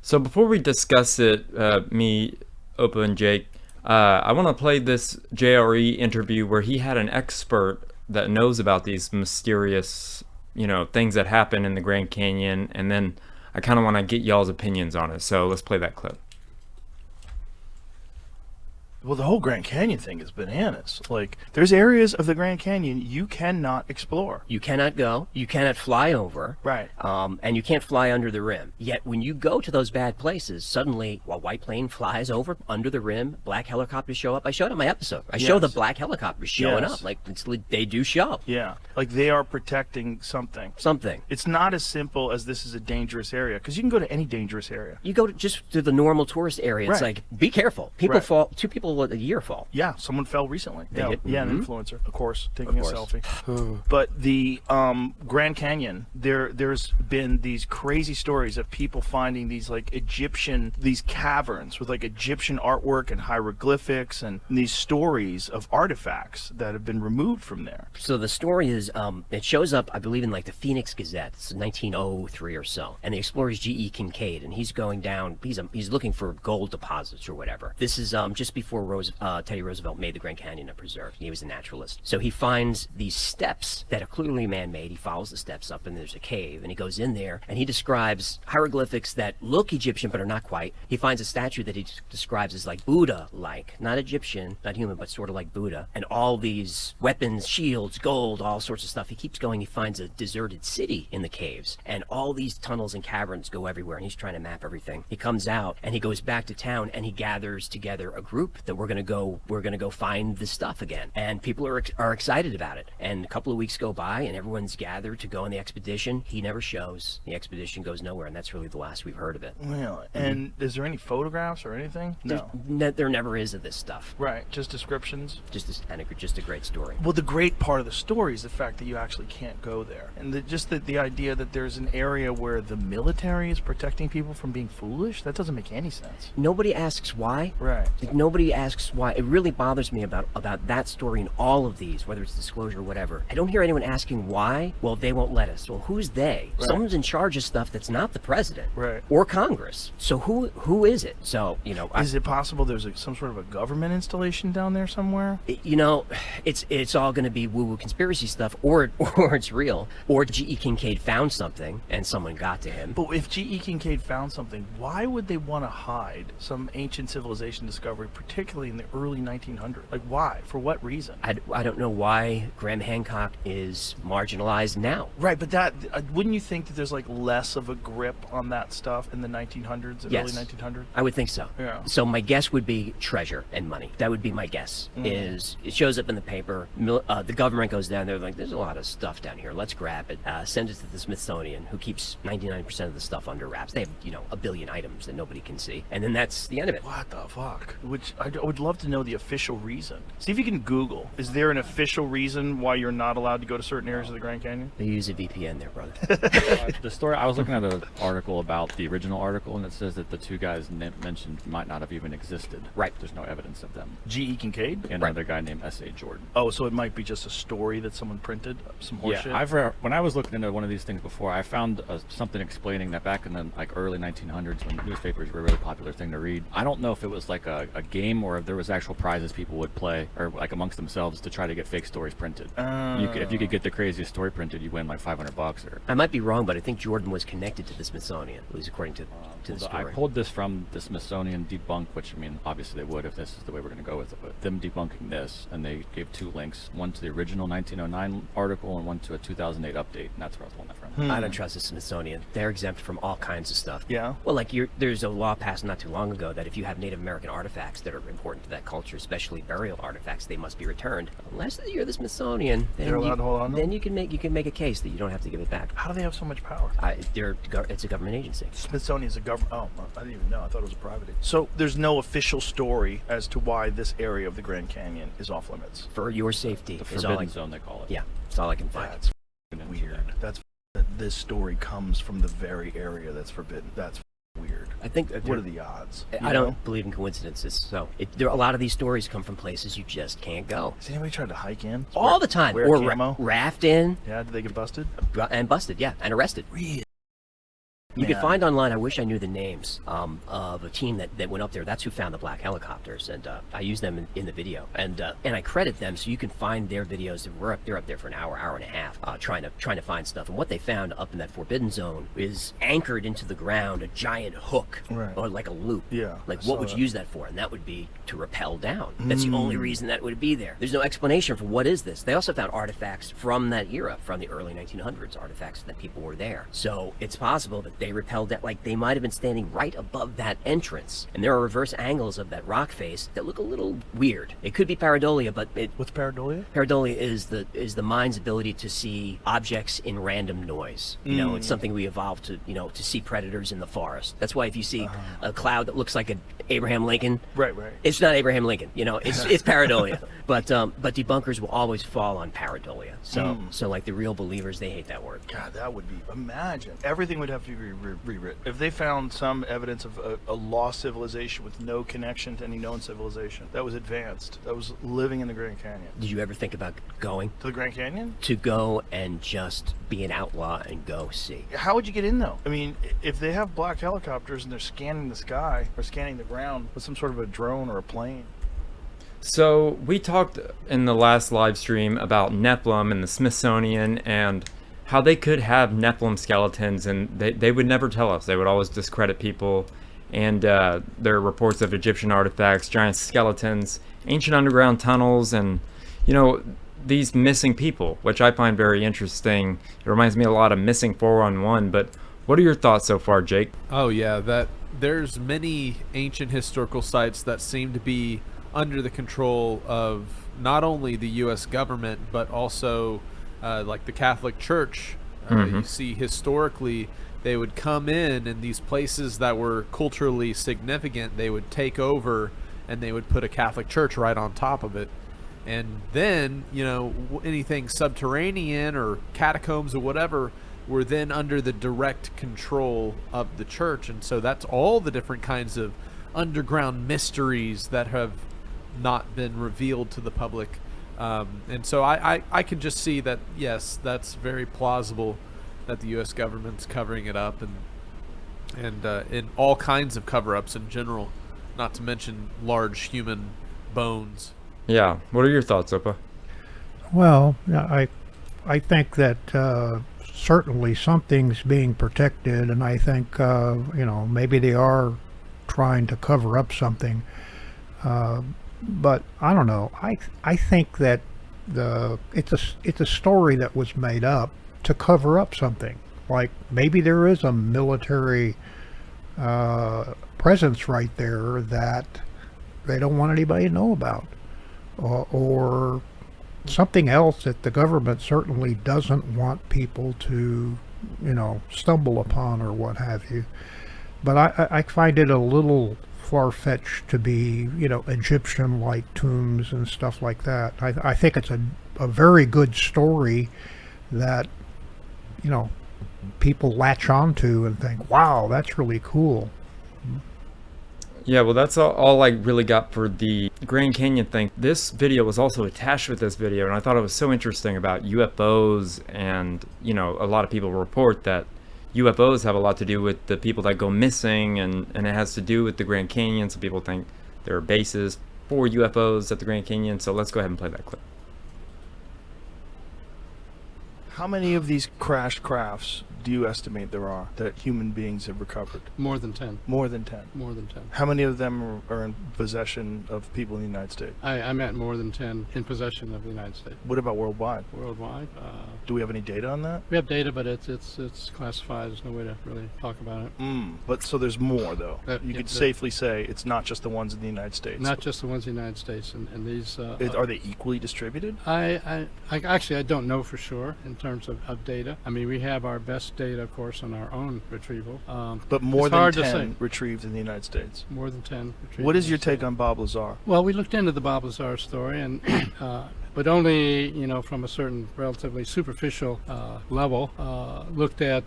So before we discuss it, me, Opa, and Jake, I want to play this JRE interview where he had an expert that knows about these mysterious, things that happen in the Grand Canyon, and then I kind of want to get y'all's opinions on it. So let's play that clip. Well, the whole Grand Canyon thing is bananas. Like, there's areas of the Grand Canyon you cannot explore. You cannot go. You cannot fly over. Right. And you can't fly under the rim. Yet when you go to those bad places, suddenly a white plane flies over under the rim, black helicopters show up. I showed it in my episode. I show the black helicopters showing up. Like, they do show. Yeah. Like, they are protecting something. Something. It's not as simple as this is a dangerous area, because you can go to any dangerous area. You go just to the normal tourist area. It's like, be careful. People fall. 2 people a year fall. Yeah, someone fell recently. They did? An influencer, of course, taking a selfie. But the Grand Canyon, there's been these crazy stories of people finding these these caverns with Egyptian artwork and hieroglyphics, and these stories of artifacts that have been removed from there. So the story is, it shows up, I believe, in the Phoenix Gazette. It's 1903 or so, and the explorer is G.E. Kincaid, and he's going down. He's looking for gold deposits or whatever. This is just before Teddy Roosevelt made the Grand Canyon a preserve. He was a naturalist. So he finds these steps that are clearly man-made. He follows the steps up, and there's a cave, and he goes in there, and he describes hieroglyphics that look Egyptian but are not quite. He finds a statue that he describes as Buddha-like, not Egyptian, not human, but sort of like Buddha, and all these weapons, shields, gold, all sorts of stuff. He keeps going. He finds a deserted city in the caves, and all these tunnels and caverns go everywhere, and he's trying to map everything. He comes out, and he goes back to town, and he gathers together a group that we're gonna go find this stuff again, and people are excited about it. And a couple of weeks go by, and everyone's gathered to go on the expedition. He never shows. The expedition goes nowhere, and that's really the last we've heard of it. Really? And is there any photographs or anything? No. There never is of this stuff. Right. Just descriptions. Just a great story. Well, the great part of the story is the fact that you actually can't go there, and the idea that there's an area where the military is protecting people from being foolish. That doesn't make any sense. Nobody asks why. Right. Nobody asks why. It really bothers me about that story and all of these, whether it's disclosure or whatever. I don't hear anyone asking why. Well, they won't let us. Well, who's they? Right. Someone's in charge of stuff that's not the president, Right. or Congress. So who is it? So is it possible there's some sort of a government installation down there somewhere? It's all going to be woo-woo conspiracy stuff, or it's real, or G.E. Kincaid found something and someone got to him. But if G.E. Kincaid found something, why would they want to hide some ancient civilization discovery, particularly in the early 1900s? Like, why? For what reason? I don't know why Graham Hancock is marginalized now. Right, but that wouldn't you think that there's like less of a grip on that stuff in the 1900s, the Yes. early 1900s? I would think so. Yeah. So my guess would be treasure and money. That would be my guess. Is it shows up in the paper, the government goes down there like, there's a lot of stuff down here, let's grab it, send it to the Smithsonian, who keeps 99% of the stuff under wraps. They have, a billion items that nobody can see, and then that's the end of it. What the fuck? Which I would love to know the official reason. See if you can Google. Is there an official reason why you're not allowed to go to certain areas of the Grand Canyon? They use a VPN there, brother. The story, I was looking at an article about the original article, and it says that the two guys mentioned might not have even existed. Right. There's no evidence of them. G.E. Kincaid? And another guy named S.A. Jordan. Oh, so it might be just a story that someone printed? Some horseshit? Yeah, when I was looking into one of these things before, I found something explaining that back in the early 1900s, when newspapers were a really popular thing to read, I don't know if it was like a game or if there was actual prizes people would play, or like amongst themselves, to try to get fake stories printed. If you could get the craziest story printed, you win like $500 or... I might be wrong, but I think Jordan was connected to the Smithsonian, at least according to the story. I pulled this from the Smithsonian debunk, which, I mean, obviously they would if this is the way we're going to go with it, but them debunking this, and they gave two links, one to the original 1909 article and one to a 2008 update, and that's where I was pulling that from. I don't trust the Smithsonian. They're exempt from all kinds of stuff. Yeah? Well, like there's a law passed not too long ago that if you have Native American artifacts that are important to that culture, especially burial artifacts, they must be returned. Unless you're the Smithsonian, then They're allowed to hold on to them? then you can make a case that you don't have to give it back. How do they have so much power? It's a government agency. Smithsonian is a government. Oh, I didn't even know. I thought it was a private agency. So there's no official story as to why this area of the Grand Canyon is off limits. For your safety. The is all forbidden zone, they call it. Yeah, that's all I can find. That's weird. That's that this story comes from the very area that's forbidden. That's weird. I think what are the odds? I don't believe in coincidences. So a lot of these stories come from places you just can't go. Has anybody tried to hike in? All the time. Wear Or camo? raft in. Yeah, did they get busted? And busted, yeah, and arrested. Really? You can find online, I wish I knew the names of a team that went up there. That's who found the black helicopters, and I use them in the video, and I credit them, so you can find their videos. They're up there for an hour and a half, trying to find stuff. And what they found up in that forbidden zone is anchored into the ground a giant hook, right, or like a loop. Yeah. Like what would you use that for? And that would be to rappel down. That's the only reason that would be there. There's no explanation for what is this. They also found artifacts from that era, from the early 1900s, artifacts that people were there. So it's possible that they repelled that, like they might have been standing right above that entrance, and there are reverse angles of that rock face that look a little weird. It could be pareidolia, but what's pareidolia? Pareidolia is the mind's ability to see objects in random noise. You know, it's something we evolved to, to see predators in the forest. That's why if you see a cloud that looks like an Abraham Lincoln, right, it's not Abraham Lincoln. It's pareidolia. But debunkers will always fall on pareidolia. So like the real believers, they hate that word. God, that would be, imagine. Everything would have to be rewritten. If they found some evidence of a lost civilization with no connection to any known civilization that was advanced, that was living in the Grand Canyon. Did you ever think about going to the Grand Canyon? To go and just be an outlaw and go see. How would you get in though? I mean, if they have black helicopters and they're scanning the sky or scanning the ground with some sort of a drone or a plane. So we talked in the last live stream about Nephilim and the Smithsonian and how they could have Nephilim skeletons, and they would never tell us. They would always discredit people. And there are reports of Egyptian artifacts, giant skeletons, ancient underground tunnels, and these missing people, which I find very interesting. It reminds me a lot of Missing 411. But what are your thoughts so far, Jake? Oh yeah, that there's many ancient historical sites that seem to be under the control of not only the U.S. government but also like the Catholic Church. You see historically they would come in these places that were culturally significant, they would take over and they would put a Catholic church right on top of it. And then, anything subterranean or catacombs or whatever were then under the direct control of the church. And so that's all the different kinds of underground mysteries that have not been revealed to the public. And so I can just see that, yes, that's very plausible that the U.S. government's covering it up, and in all kinds of cover-ups in general, not to mention large human bones. Yeah. What are your thoughts, Opa? Well, I think that certainly something's being protected, and I think maybe they are trying to cover up something. But I don't know. I think that it's a story that was made up to cover up something. Like maybe there is a military presence right there that they don't want anybody to know about, or something else that the government certainly doesn't want people to, stumble upon or what have you. But I find it a little far-fetched to be, Egyptian-like tombs and stuff like that. I think it's a very good story that, people latch onto and think, wow, that's really cool. Yeah, well, that's all I really got for the Grand Canyon thing. This video was also attached with this video, and I thought it was so interesting about UFOs, and, a lot of people report that UFOs have a lot to do with the people that go missing, and it has to do with the Grand Canyon, so people think there are bases for UFOs at the Grand Canyon. So let's go ahead and play that clip. How many of these crashed crafts do you estimate there are that human beings have recovered? More than 10. More than 10? More than 10. How many of them are in possession of people in the United States? I'm at more than 10 in possession of the United States. What about worldwide? Worldwide? Do we have any data on that? We have data, but it's classified. There's no way to really talk about it. But so there's more, though. You could safely say it's not just the ones in the United States. Not just the ones in the United States, and these... are they equally distributed? I don't know for sure in terms of data. I mean, we have our best data, of course, on our own retrieval. But more than 10 retrieved in the United States. More than 10 retrieved. What is your take on Bob Lazar? Well, we looked into the Bob Lazar story, and but only from a certain relatively superficial level. Looked at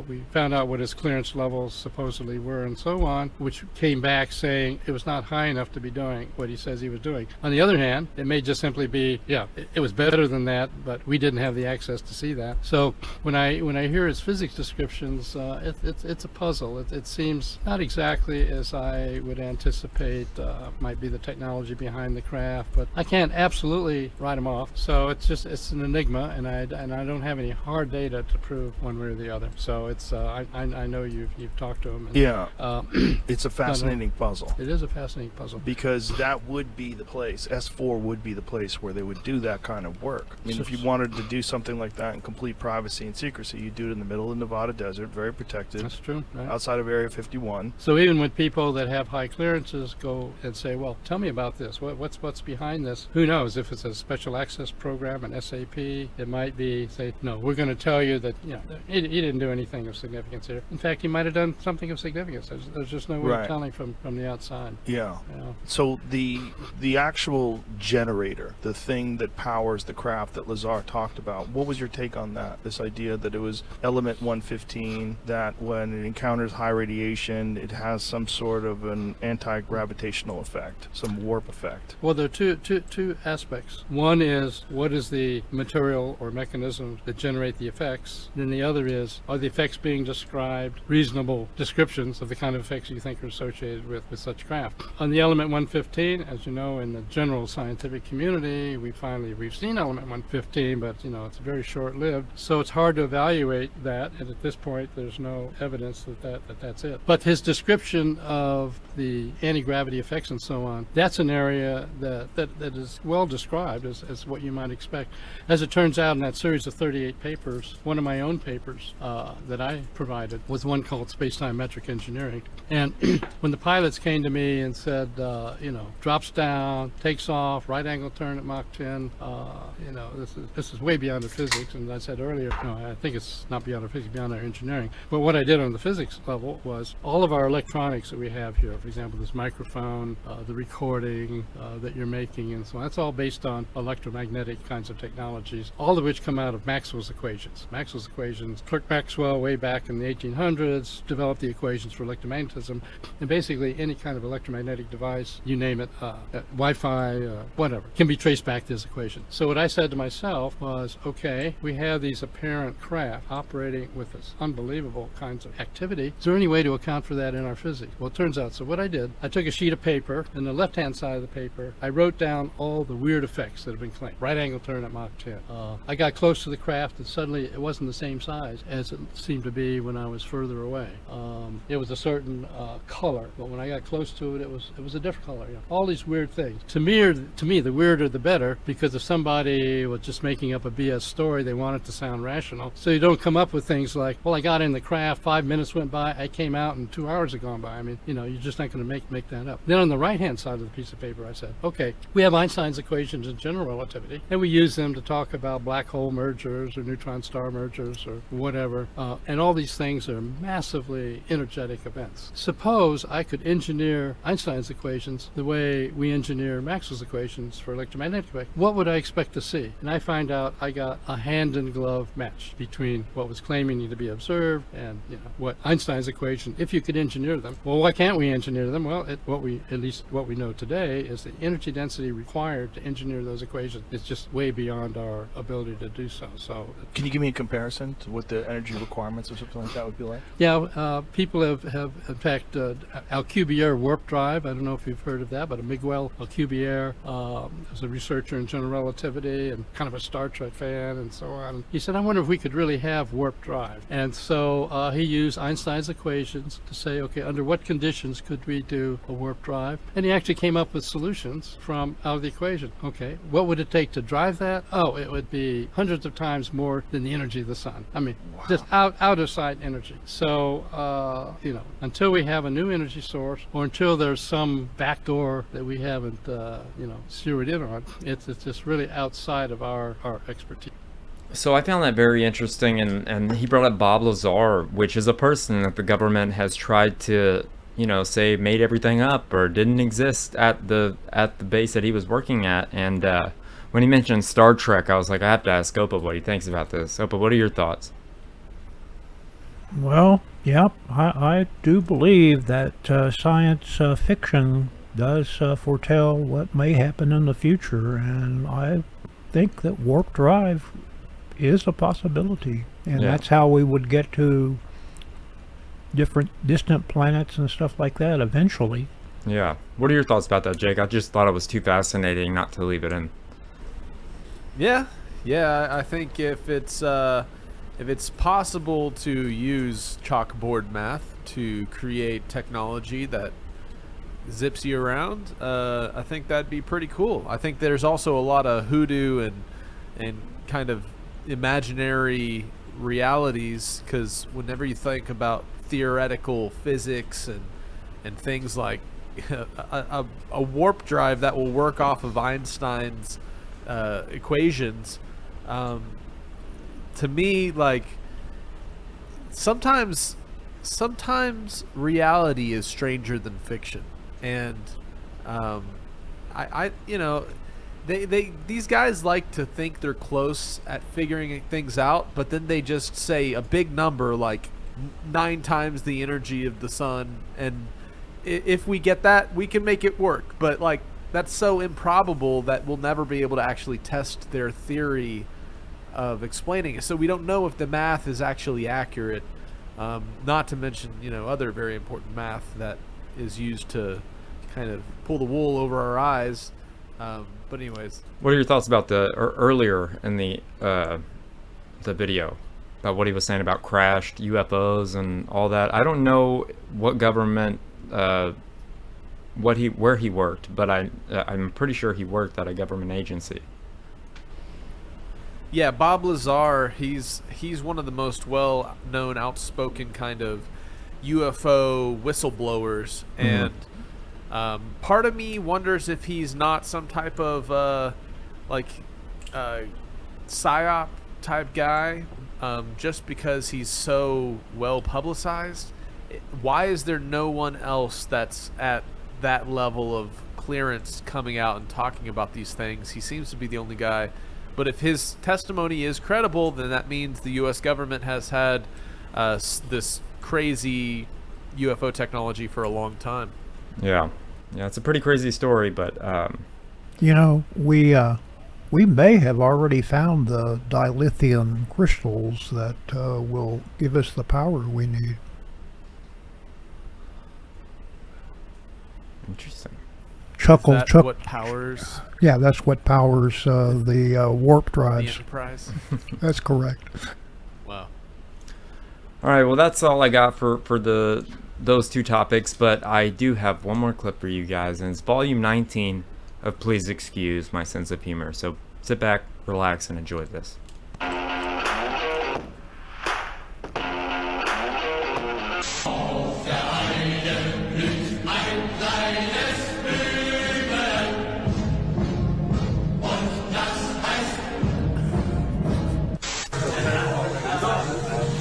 we found out what his clearance levels supposedly were and so on, which came back saying it was not high enough to be doing what he says he was doing. On the other hand, it may just simply be it was better than that, but we didn't have the access to see that. So when I hear his physics descriptions, it's a puzzle. It seems not exactly as I would anticipate might be the technology behind the craft, but I can't absolutely write them off. So it's an enigma, and I don't have any hard data to prove one way or the other. So it's I know you've talked to him. And, it's a fascinating puzzle. It is a fascinating puzzle because that would be the place. S4 would be the place where they would do that kind of work. I mean, if you wanted to do something like that in complete privacy and secrecy, you do it in the middle of the Nevada desert, very protected. That's true. Right? Outside of Area 51. So even when people that have high clearances go and say, "Well, tell me about this. What's behind this?" Who knows? If it's a special access program, an SAP, it might be say, "No, we're going to tell you that he didn't do anything of significance here. In fact, he might have done something of significance. There's just no way of telling from the outside." Yeah. So the actual generator, the thing that powers the craft that Lazar talked about, what was your take on that? This idea that it was element 115, that when it encounters high radiation, it has some sort of an anti-gravitational effect, some warp effect. Well, there are two aspects. One is, what is the material or mechanisms that generate the effects? Then the other is, are the effects being described reasonable descriptions of the kind of effects you think are associated with such craft? On the element 115, as you know, in the general scientific community, we've seen element 115, but it's very short-lived, so it's hard to evaluate that, and at this point there's no evidence that's it. But his description of the anti-gravity effects and so on, that's an area that is well described as what you might expect. As it turns out, in that series of 38 papers, one of my own papers that I provided was one called Space-Time Metric Engineering. And when the pilots came to me and said, drops down, takes off, right angle turn at Mach 10, this is way beyond the physics. And I said earlier, no, I think it's not beyond our physics, beyond our engineering. But what I did on the physics level was all of our electronics that we have here, for example, this microphone, the recording that you're making, and so on. That's all based on electromagnetic kinds of technologies, all of which come out of Maxwell's equations. Maxwell's equations, Clerk Maxwell, way back in the 1800s, developed the equations for electromagnetism, and basically any kind of electromagnetic device, you name it, Wi-Fi, whatever, can be traced back to this equation. So what I said to myself was, okay, we have these apparent craft operating with this unbelievable kinds of activity. Is there any way to account for that in our physics? Well, it turns out. So what I did, I took a sheet of paper, and the left-hand side of the paper, I wrote down all the weird effects that have been claimed. Right angle turn at Mach 10. I got close to the craft, and suddenly it wasn't the same size as it seemed to be when I was further away. It was a certain color, but when I got close to it, it was a different color. You know, all these weird things. To me, the weirder the better, because if somebody was just making up a BS story, they want it to sound rational. So you don't come up with things like, well, I got in the craft, 5 minutes went by, I came out, and 2 hours had gone by. I mean, you know, you're just not going to make that up. Then on the right-hand side of the piece of paper, I said, okay, we have Einstein's equations in general relativity, and we use them to talk about black hole mergers or neutron star mergers or whatever, and all these things are massively energetic events. Suppose I could engineer Einstein's equations the way we engineer Maxwell's equations for electromagnetic effects. What would I expect to see? And I find out I got a hand-in-glove match between what was claiming to be observed and, you know, what Einstein's equation, if you could engineer them. Well, why can't we engineer them? Well, what we know today is the energy density required to engineer those equations is just way beyond our ability to do so. So, can you give me a comparison to what the energy requirements or something like that would be like? Yeah, people have in fact, Alcubierre warp drive. I don't know if you've heard of that, but Miguel Alcubierre was a researcher in general relativity and kind of a Star Trek fan and so on. He said, I wonder if we could really have warp drive. And so he used Einstein's equations to say, okay, under what conditions could we do a warp drive? And he actually came up with solutions from out of the equation. Okay, what would it take to drive that? Oh, it would be hundreds of times more than the energy of the sun. I mean, wow. Just out of sight energy. So, you know, until we have a new energy source, or until there's some backdoor that we haven't, you know, zeroed in on, it's just really outside of our expertise. So I found that very interesting, and he brought up Bob Lazar, which is a person that the government has tried to, you know, say made everything up or didn't exist at the base that he was working at. And when he mentioned Star Trek, I was like, I have to ask Opa what he thinks about this. Opa, what are your thoughts? Well, yeah, I do believe that science fiction does foretell what may happen in the future, and I think that warp drive is a possibility, and that's how we would get to different distant planets and stuff like that eventually. Yeah. What are your thoughts about that, Jake? I just thought it was too fascinating not to leave it in. Yeah, I think if it's possible to use chalkboard math to create technology that zips you around, I think that'd be pretty cool. I think there's also a lot of hoodoo and kind of imaginary realities, because whenever you think about theoretical physics and things like a warp drive that will work off of Einstein's equations, to me, like, sometimes reality is stranger than fiction, and I you know, these guys like to think they're close at figuring things out, but then they just say a big number like 9 times the energy of the sun, and if we get that, we can make it work. But like, that's so improbable that we'll never be able to actually test their theory of explaining it. So we don't know if the math is actually accurate, not to mention, you know, other very important math that is used to kind of pull the wool over our eyes. But anyways, what are your thoughts about the earlier in the video about what he was saying about crashed UFOs and all that? I don't know what government, where he worked, but I'm pretty sure he worked at a government agency. Yeah, Bob Lazar, he's one of the most well-known, outspoken kind of UFO whistleblowers, and part of me wonders if he's not some type of psyop type guy, just because he's so well publicized, Why is there no one else that's at that level of clearance coming out and talking about these things? He seems to be the only guy. But if his testimony is credible, then that means the U.S. government has had this crazy UFO technology for a long time. Yeah, it's a pretty crazy story, but you know, we may have already found the dilithium crystals that will give us the power we need. Interesting. Chuckle. What powers? Yeah, that's what powers the warp drives. The Enterprise. That's correct. Wow. All right, well, that's all I got for those two topics, but I do have one more clip for you guys, and it's volume 19 of Please Excuse My Sense of Humor. So sit back, relax, and enjoy this.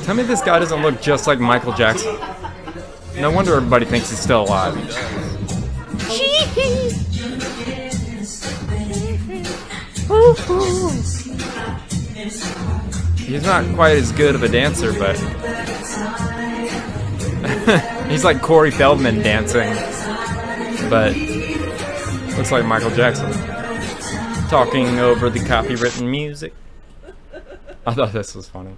Tell me this guy doesn't look just like Michael Jackson. No wonder everybody thinks he's still alive. He's not quite as good of a dancer, but he's like Corey Feldman dancing, but looks like Michael Jackson talking over the copywritten music. I thought this was funny.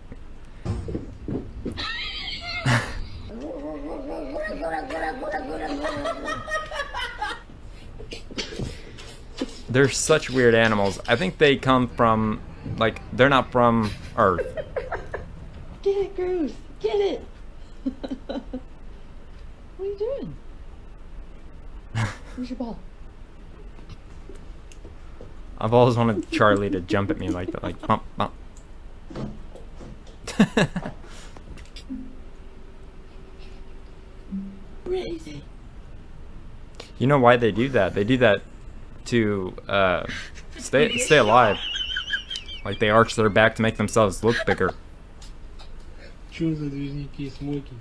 They're such weird animals. I think they come from, like, they're not from Earth. Get it, Bruce. Get it. What are you doing? Where's your ball? I've always wanted Charlie to jump at me like that, like bump, bump. Where is it? You know why they do that? They do that to stay alive. Like they arch their back to make themselves look bigger. Что за движники смоки?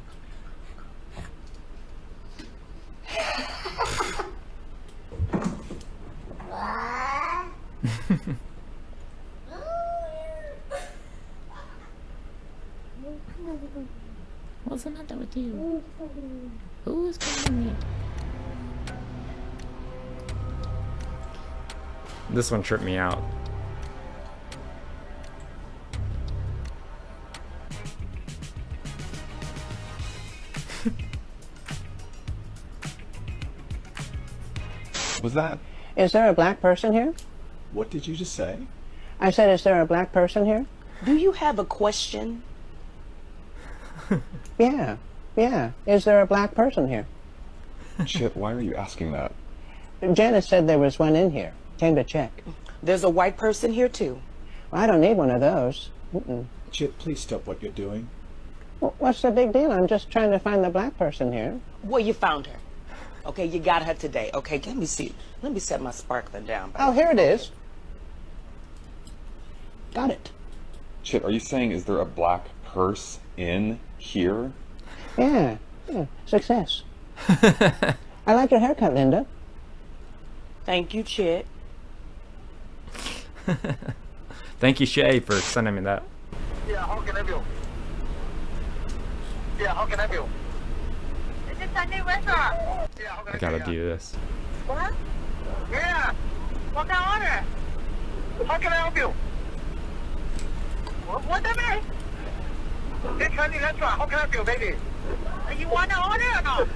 What's the matter with you? Who is calling me? This one tripped me out. Was that? Is there a black person here? What did you just say? I said, is there a black person here? Do you have a question? Yeah. Is there a black person here? Chip, why are you asking that? Janice said there was one in here. Came to check. There's a white person here too. Well, I don't need one of those. Mm-mm. Chip, please stop what you're doing. Well, what's the big deal? I'm just trying to find the black person here. Well, you found her. Okay, you got her today. Okay, let me see. Let me set my sparkler down. Oh, here it is. Got it. Chip, are you saying is there a black purse in here? Yeah. Success. I like your haircut, Linda. Thank you, Chip. Thank you, Shay, for sending me that. Yeah, how can I help you? Yeah, how can I help you? Is this a new restaurant? Yeah, how can I gotta do this. What? Yeah. What can I order? How can I help you? What the heck? It's Chinese restaurant. How can I help you, baby? You want to order or not?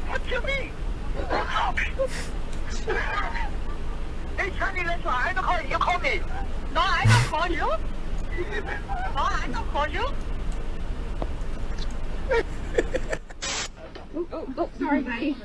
What you mean? It's Chinese restaurant. I don't call you. You call me. No, I don't call you. No, I don't call you. Oh, sorry, buddy.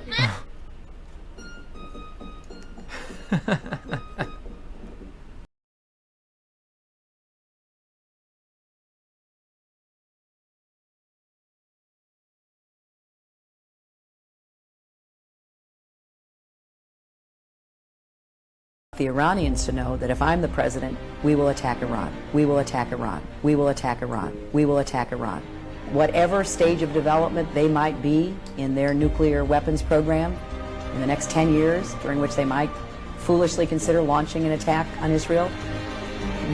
The Iranians to know that if I'm the president, we will attack Iran. We will attack Iran. We will attack Iran. We will attack Iran. whatever stage of development they might be in their nuclear weapons program in the next 10 years, during which they might foolishly consider launching an attack on Israel,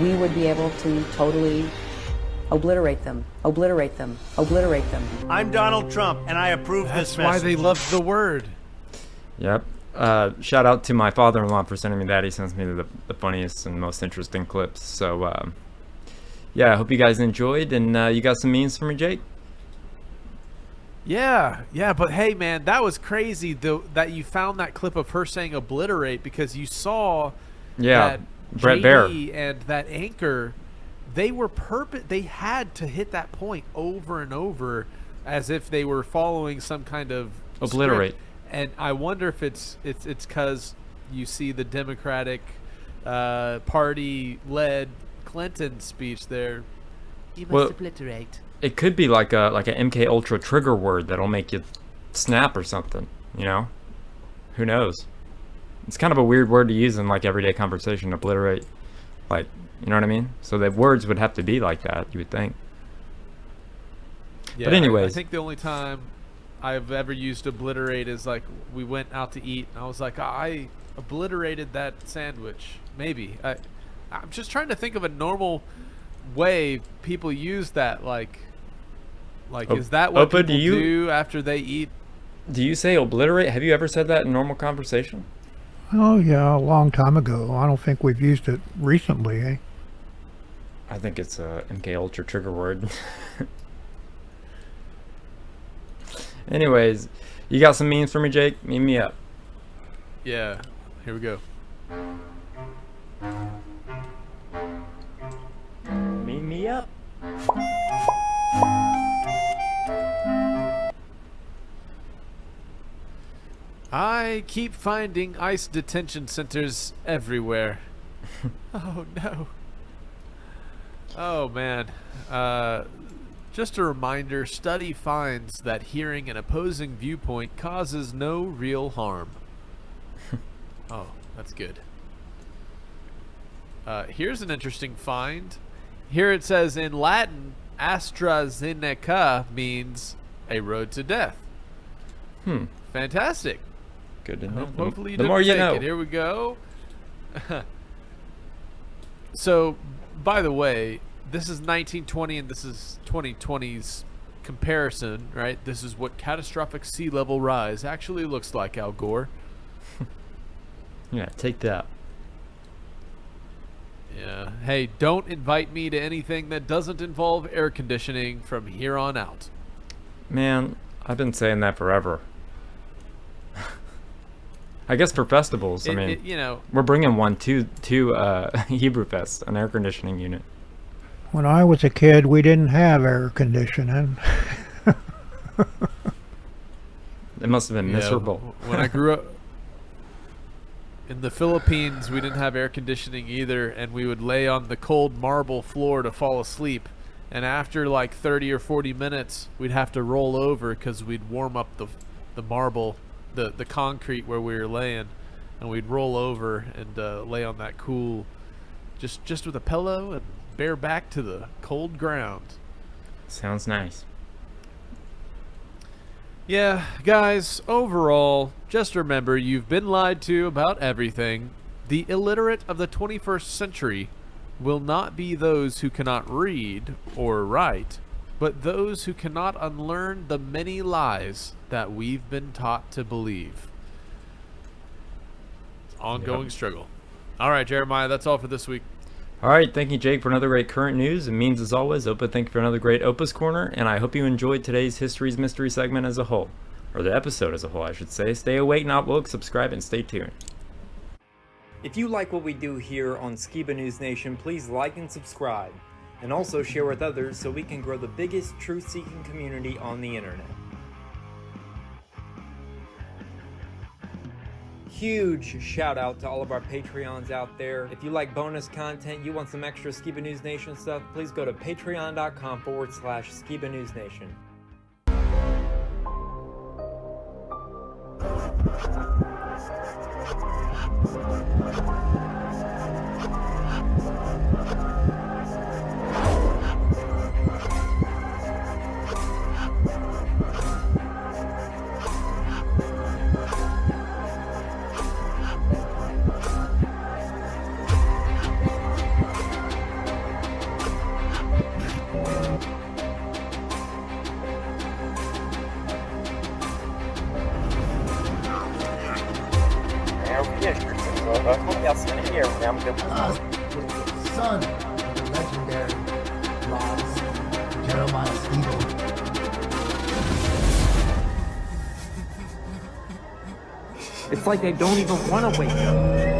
we would be able to totally obliterate them, obliterate them, obliterate them. I'm Donald Trump, and I approve That's this why message. they love the word. Yep. Shout out to my father-in-law for sending me that. He sends me the funniest and most interesting clips. So, yeah, I hope you guys enjoyed. And you got some memes for me, Jake? Yeah, but hey, man, that was crazy that you found that clip of her saying obliterate, because you saw that Brett JD Baer and that anchor, they were they had to hit that point over and over as if they were following some kind of obliterate. Script. And I wonder if it's because you see the Democratic Party-led Clinton speech there. You must obliterate. It could be like a MKUltra trigger word that'll make you snap or something, you know? Who knows? It's kind of a weird word to use in like everyday conversation, obliterate. Like, you know what I mean? So the words would have to be like that, you would think. Yeah, but anyways. I think the only time I've ever used obliterate is like we went out to eat and I was like, I obliterated that sandwich. Maybe. I'm just trying to think of a normal way people use that, like is that what people do after they eat? Do you say obliterate? Have you ever said that in normal conversation? Oh, yeah, a long time ago. I don't think we've used it recently, eh? I think it's a MKUltra trigger word. Anyways, you got some memes for me, Jake? Meme me up. Yeah, here we go. Meme me up. I keep finding ICE detention centers everywhere. Oh no. Oh man. Just a reminder, study finds that hearing an opposing viewpoint causes no real harm. Oh, that's good. Here's an interesting find. Here it says in Latin, AstraZeneca means a road to death. Fantastic. Good to know. Hopefully you the didn't more you take know. it. Here we go. So, by the way, this is 1920 and this is 2020's comparison, right? This is what catastrophic sea level rise actually looks like, Al Gore. Yeah, take that. Yeah. Hey, don't invite me to anything that doesn't involve air conditioning from here on out. Man, I've been saying that forever. I guess for festivals, I mean, you know, we're bringing one to Hebrew Fest, an air conditioning unit. When I was a kid, we didn't have air conditioning. It must have been miserable. When I grew up in the Philippines, we didn't have air conditioning either, and we would lay on the cold marble floor to fall asleep. And after like 30 or 40 minutes, we'd have to roll over because we'd warm up the marble, the concrete where we were laying, and we'd roll over and lay on that cool, just with a pillow and bare back to the cold ground. Sounds nice. Yeah, guys, overall, just remember you've been lied to about everything. The illiterate of the 21st century will not be those who cannot read or write, but those who cannot unlearn the many lies that we've been taught to believe. Ongoing struggle. All right, Jeremiah, that's all for this week. All right, thank you, Jake, for another great current news and memes as always. Opa, thank you for another great Opa's Corner, and I hope you enjoyed today's History's Mystery segment as a whole, or the episode as a whole, I should say. Stay awake, not woke, subscribe, and stay tuned. If you like what we do here on Skiba News Nation, please like and subscribe, and also share with others so we can grow the biggest truth-seeking community on the internet. Huge shout out to all of our Patreons out there. If you like bonus content, you want some extra Skiba News Nation stuff, please go to patreon.com/Skiba News Nation. over here, Christian. So hopefully I'll see you here. I'm good. Son of the legendary lost Jeremiah Skiba. It's like they don't even want to wake up.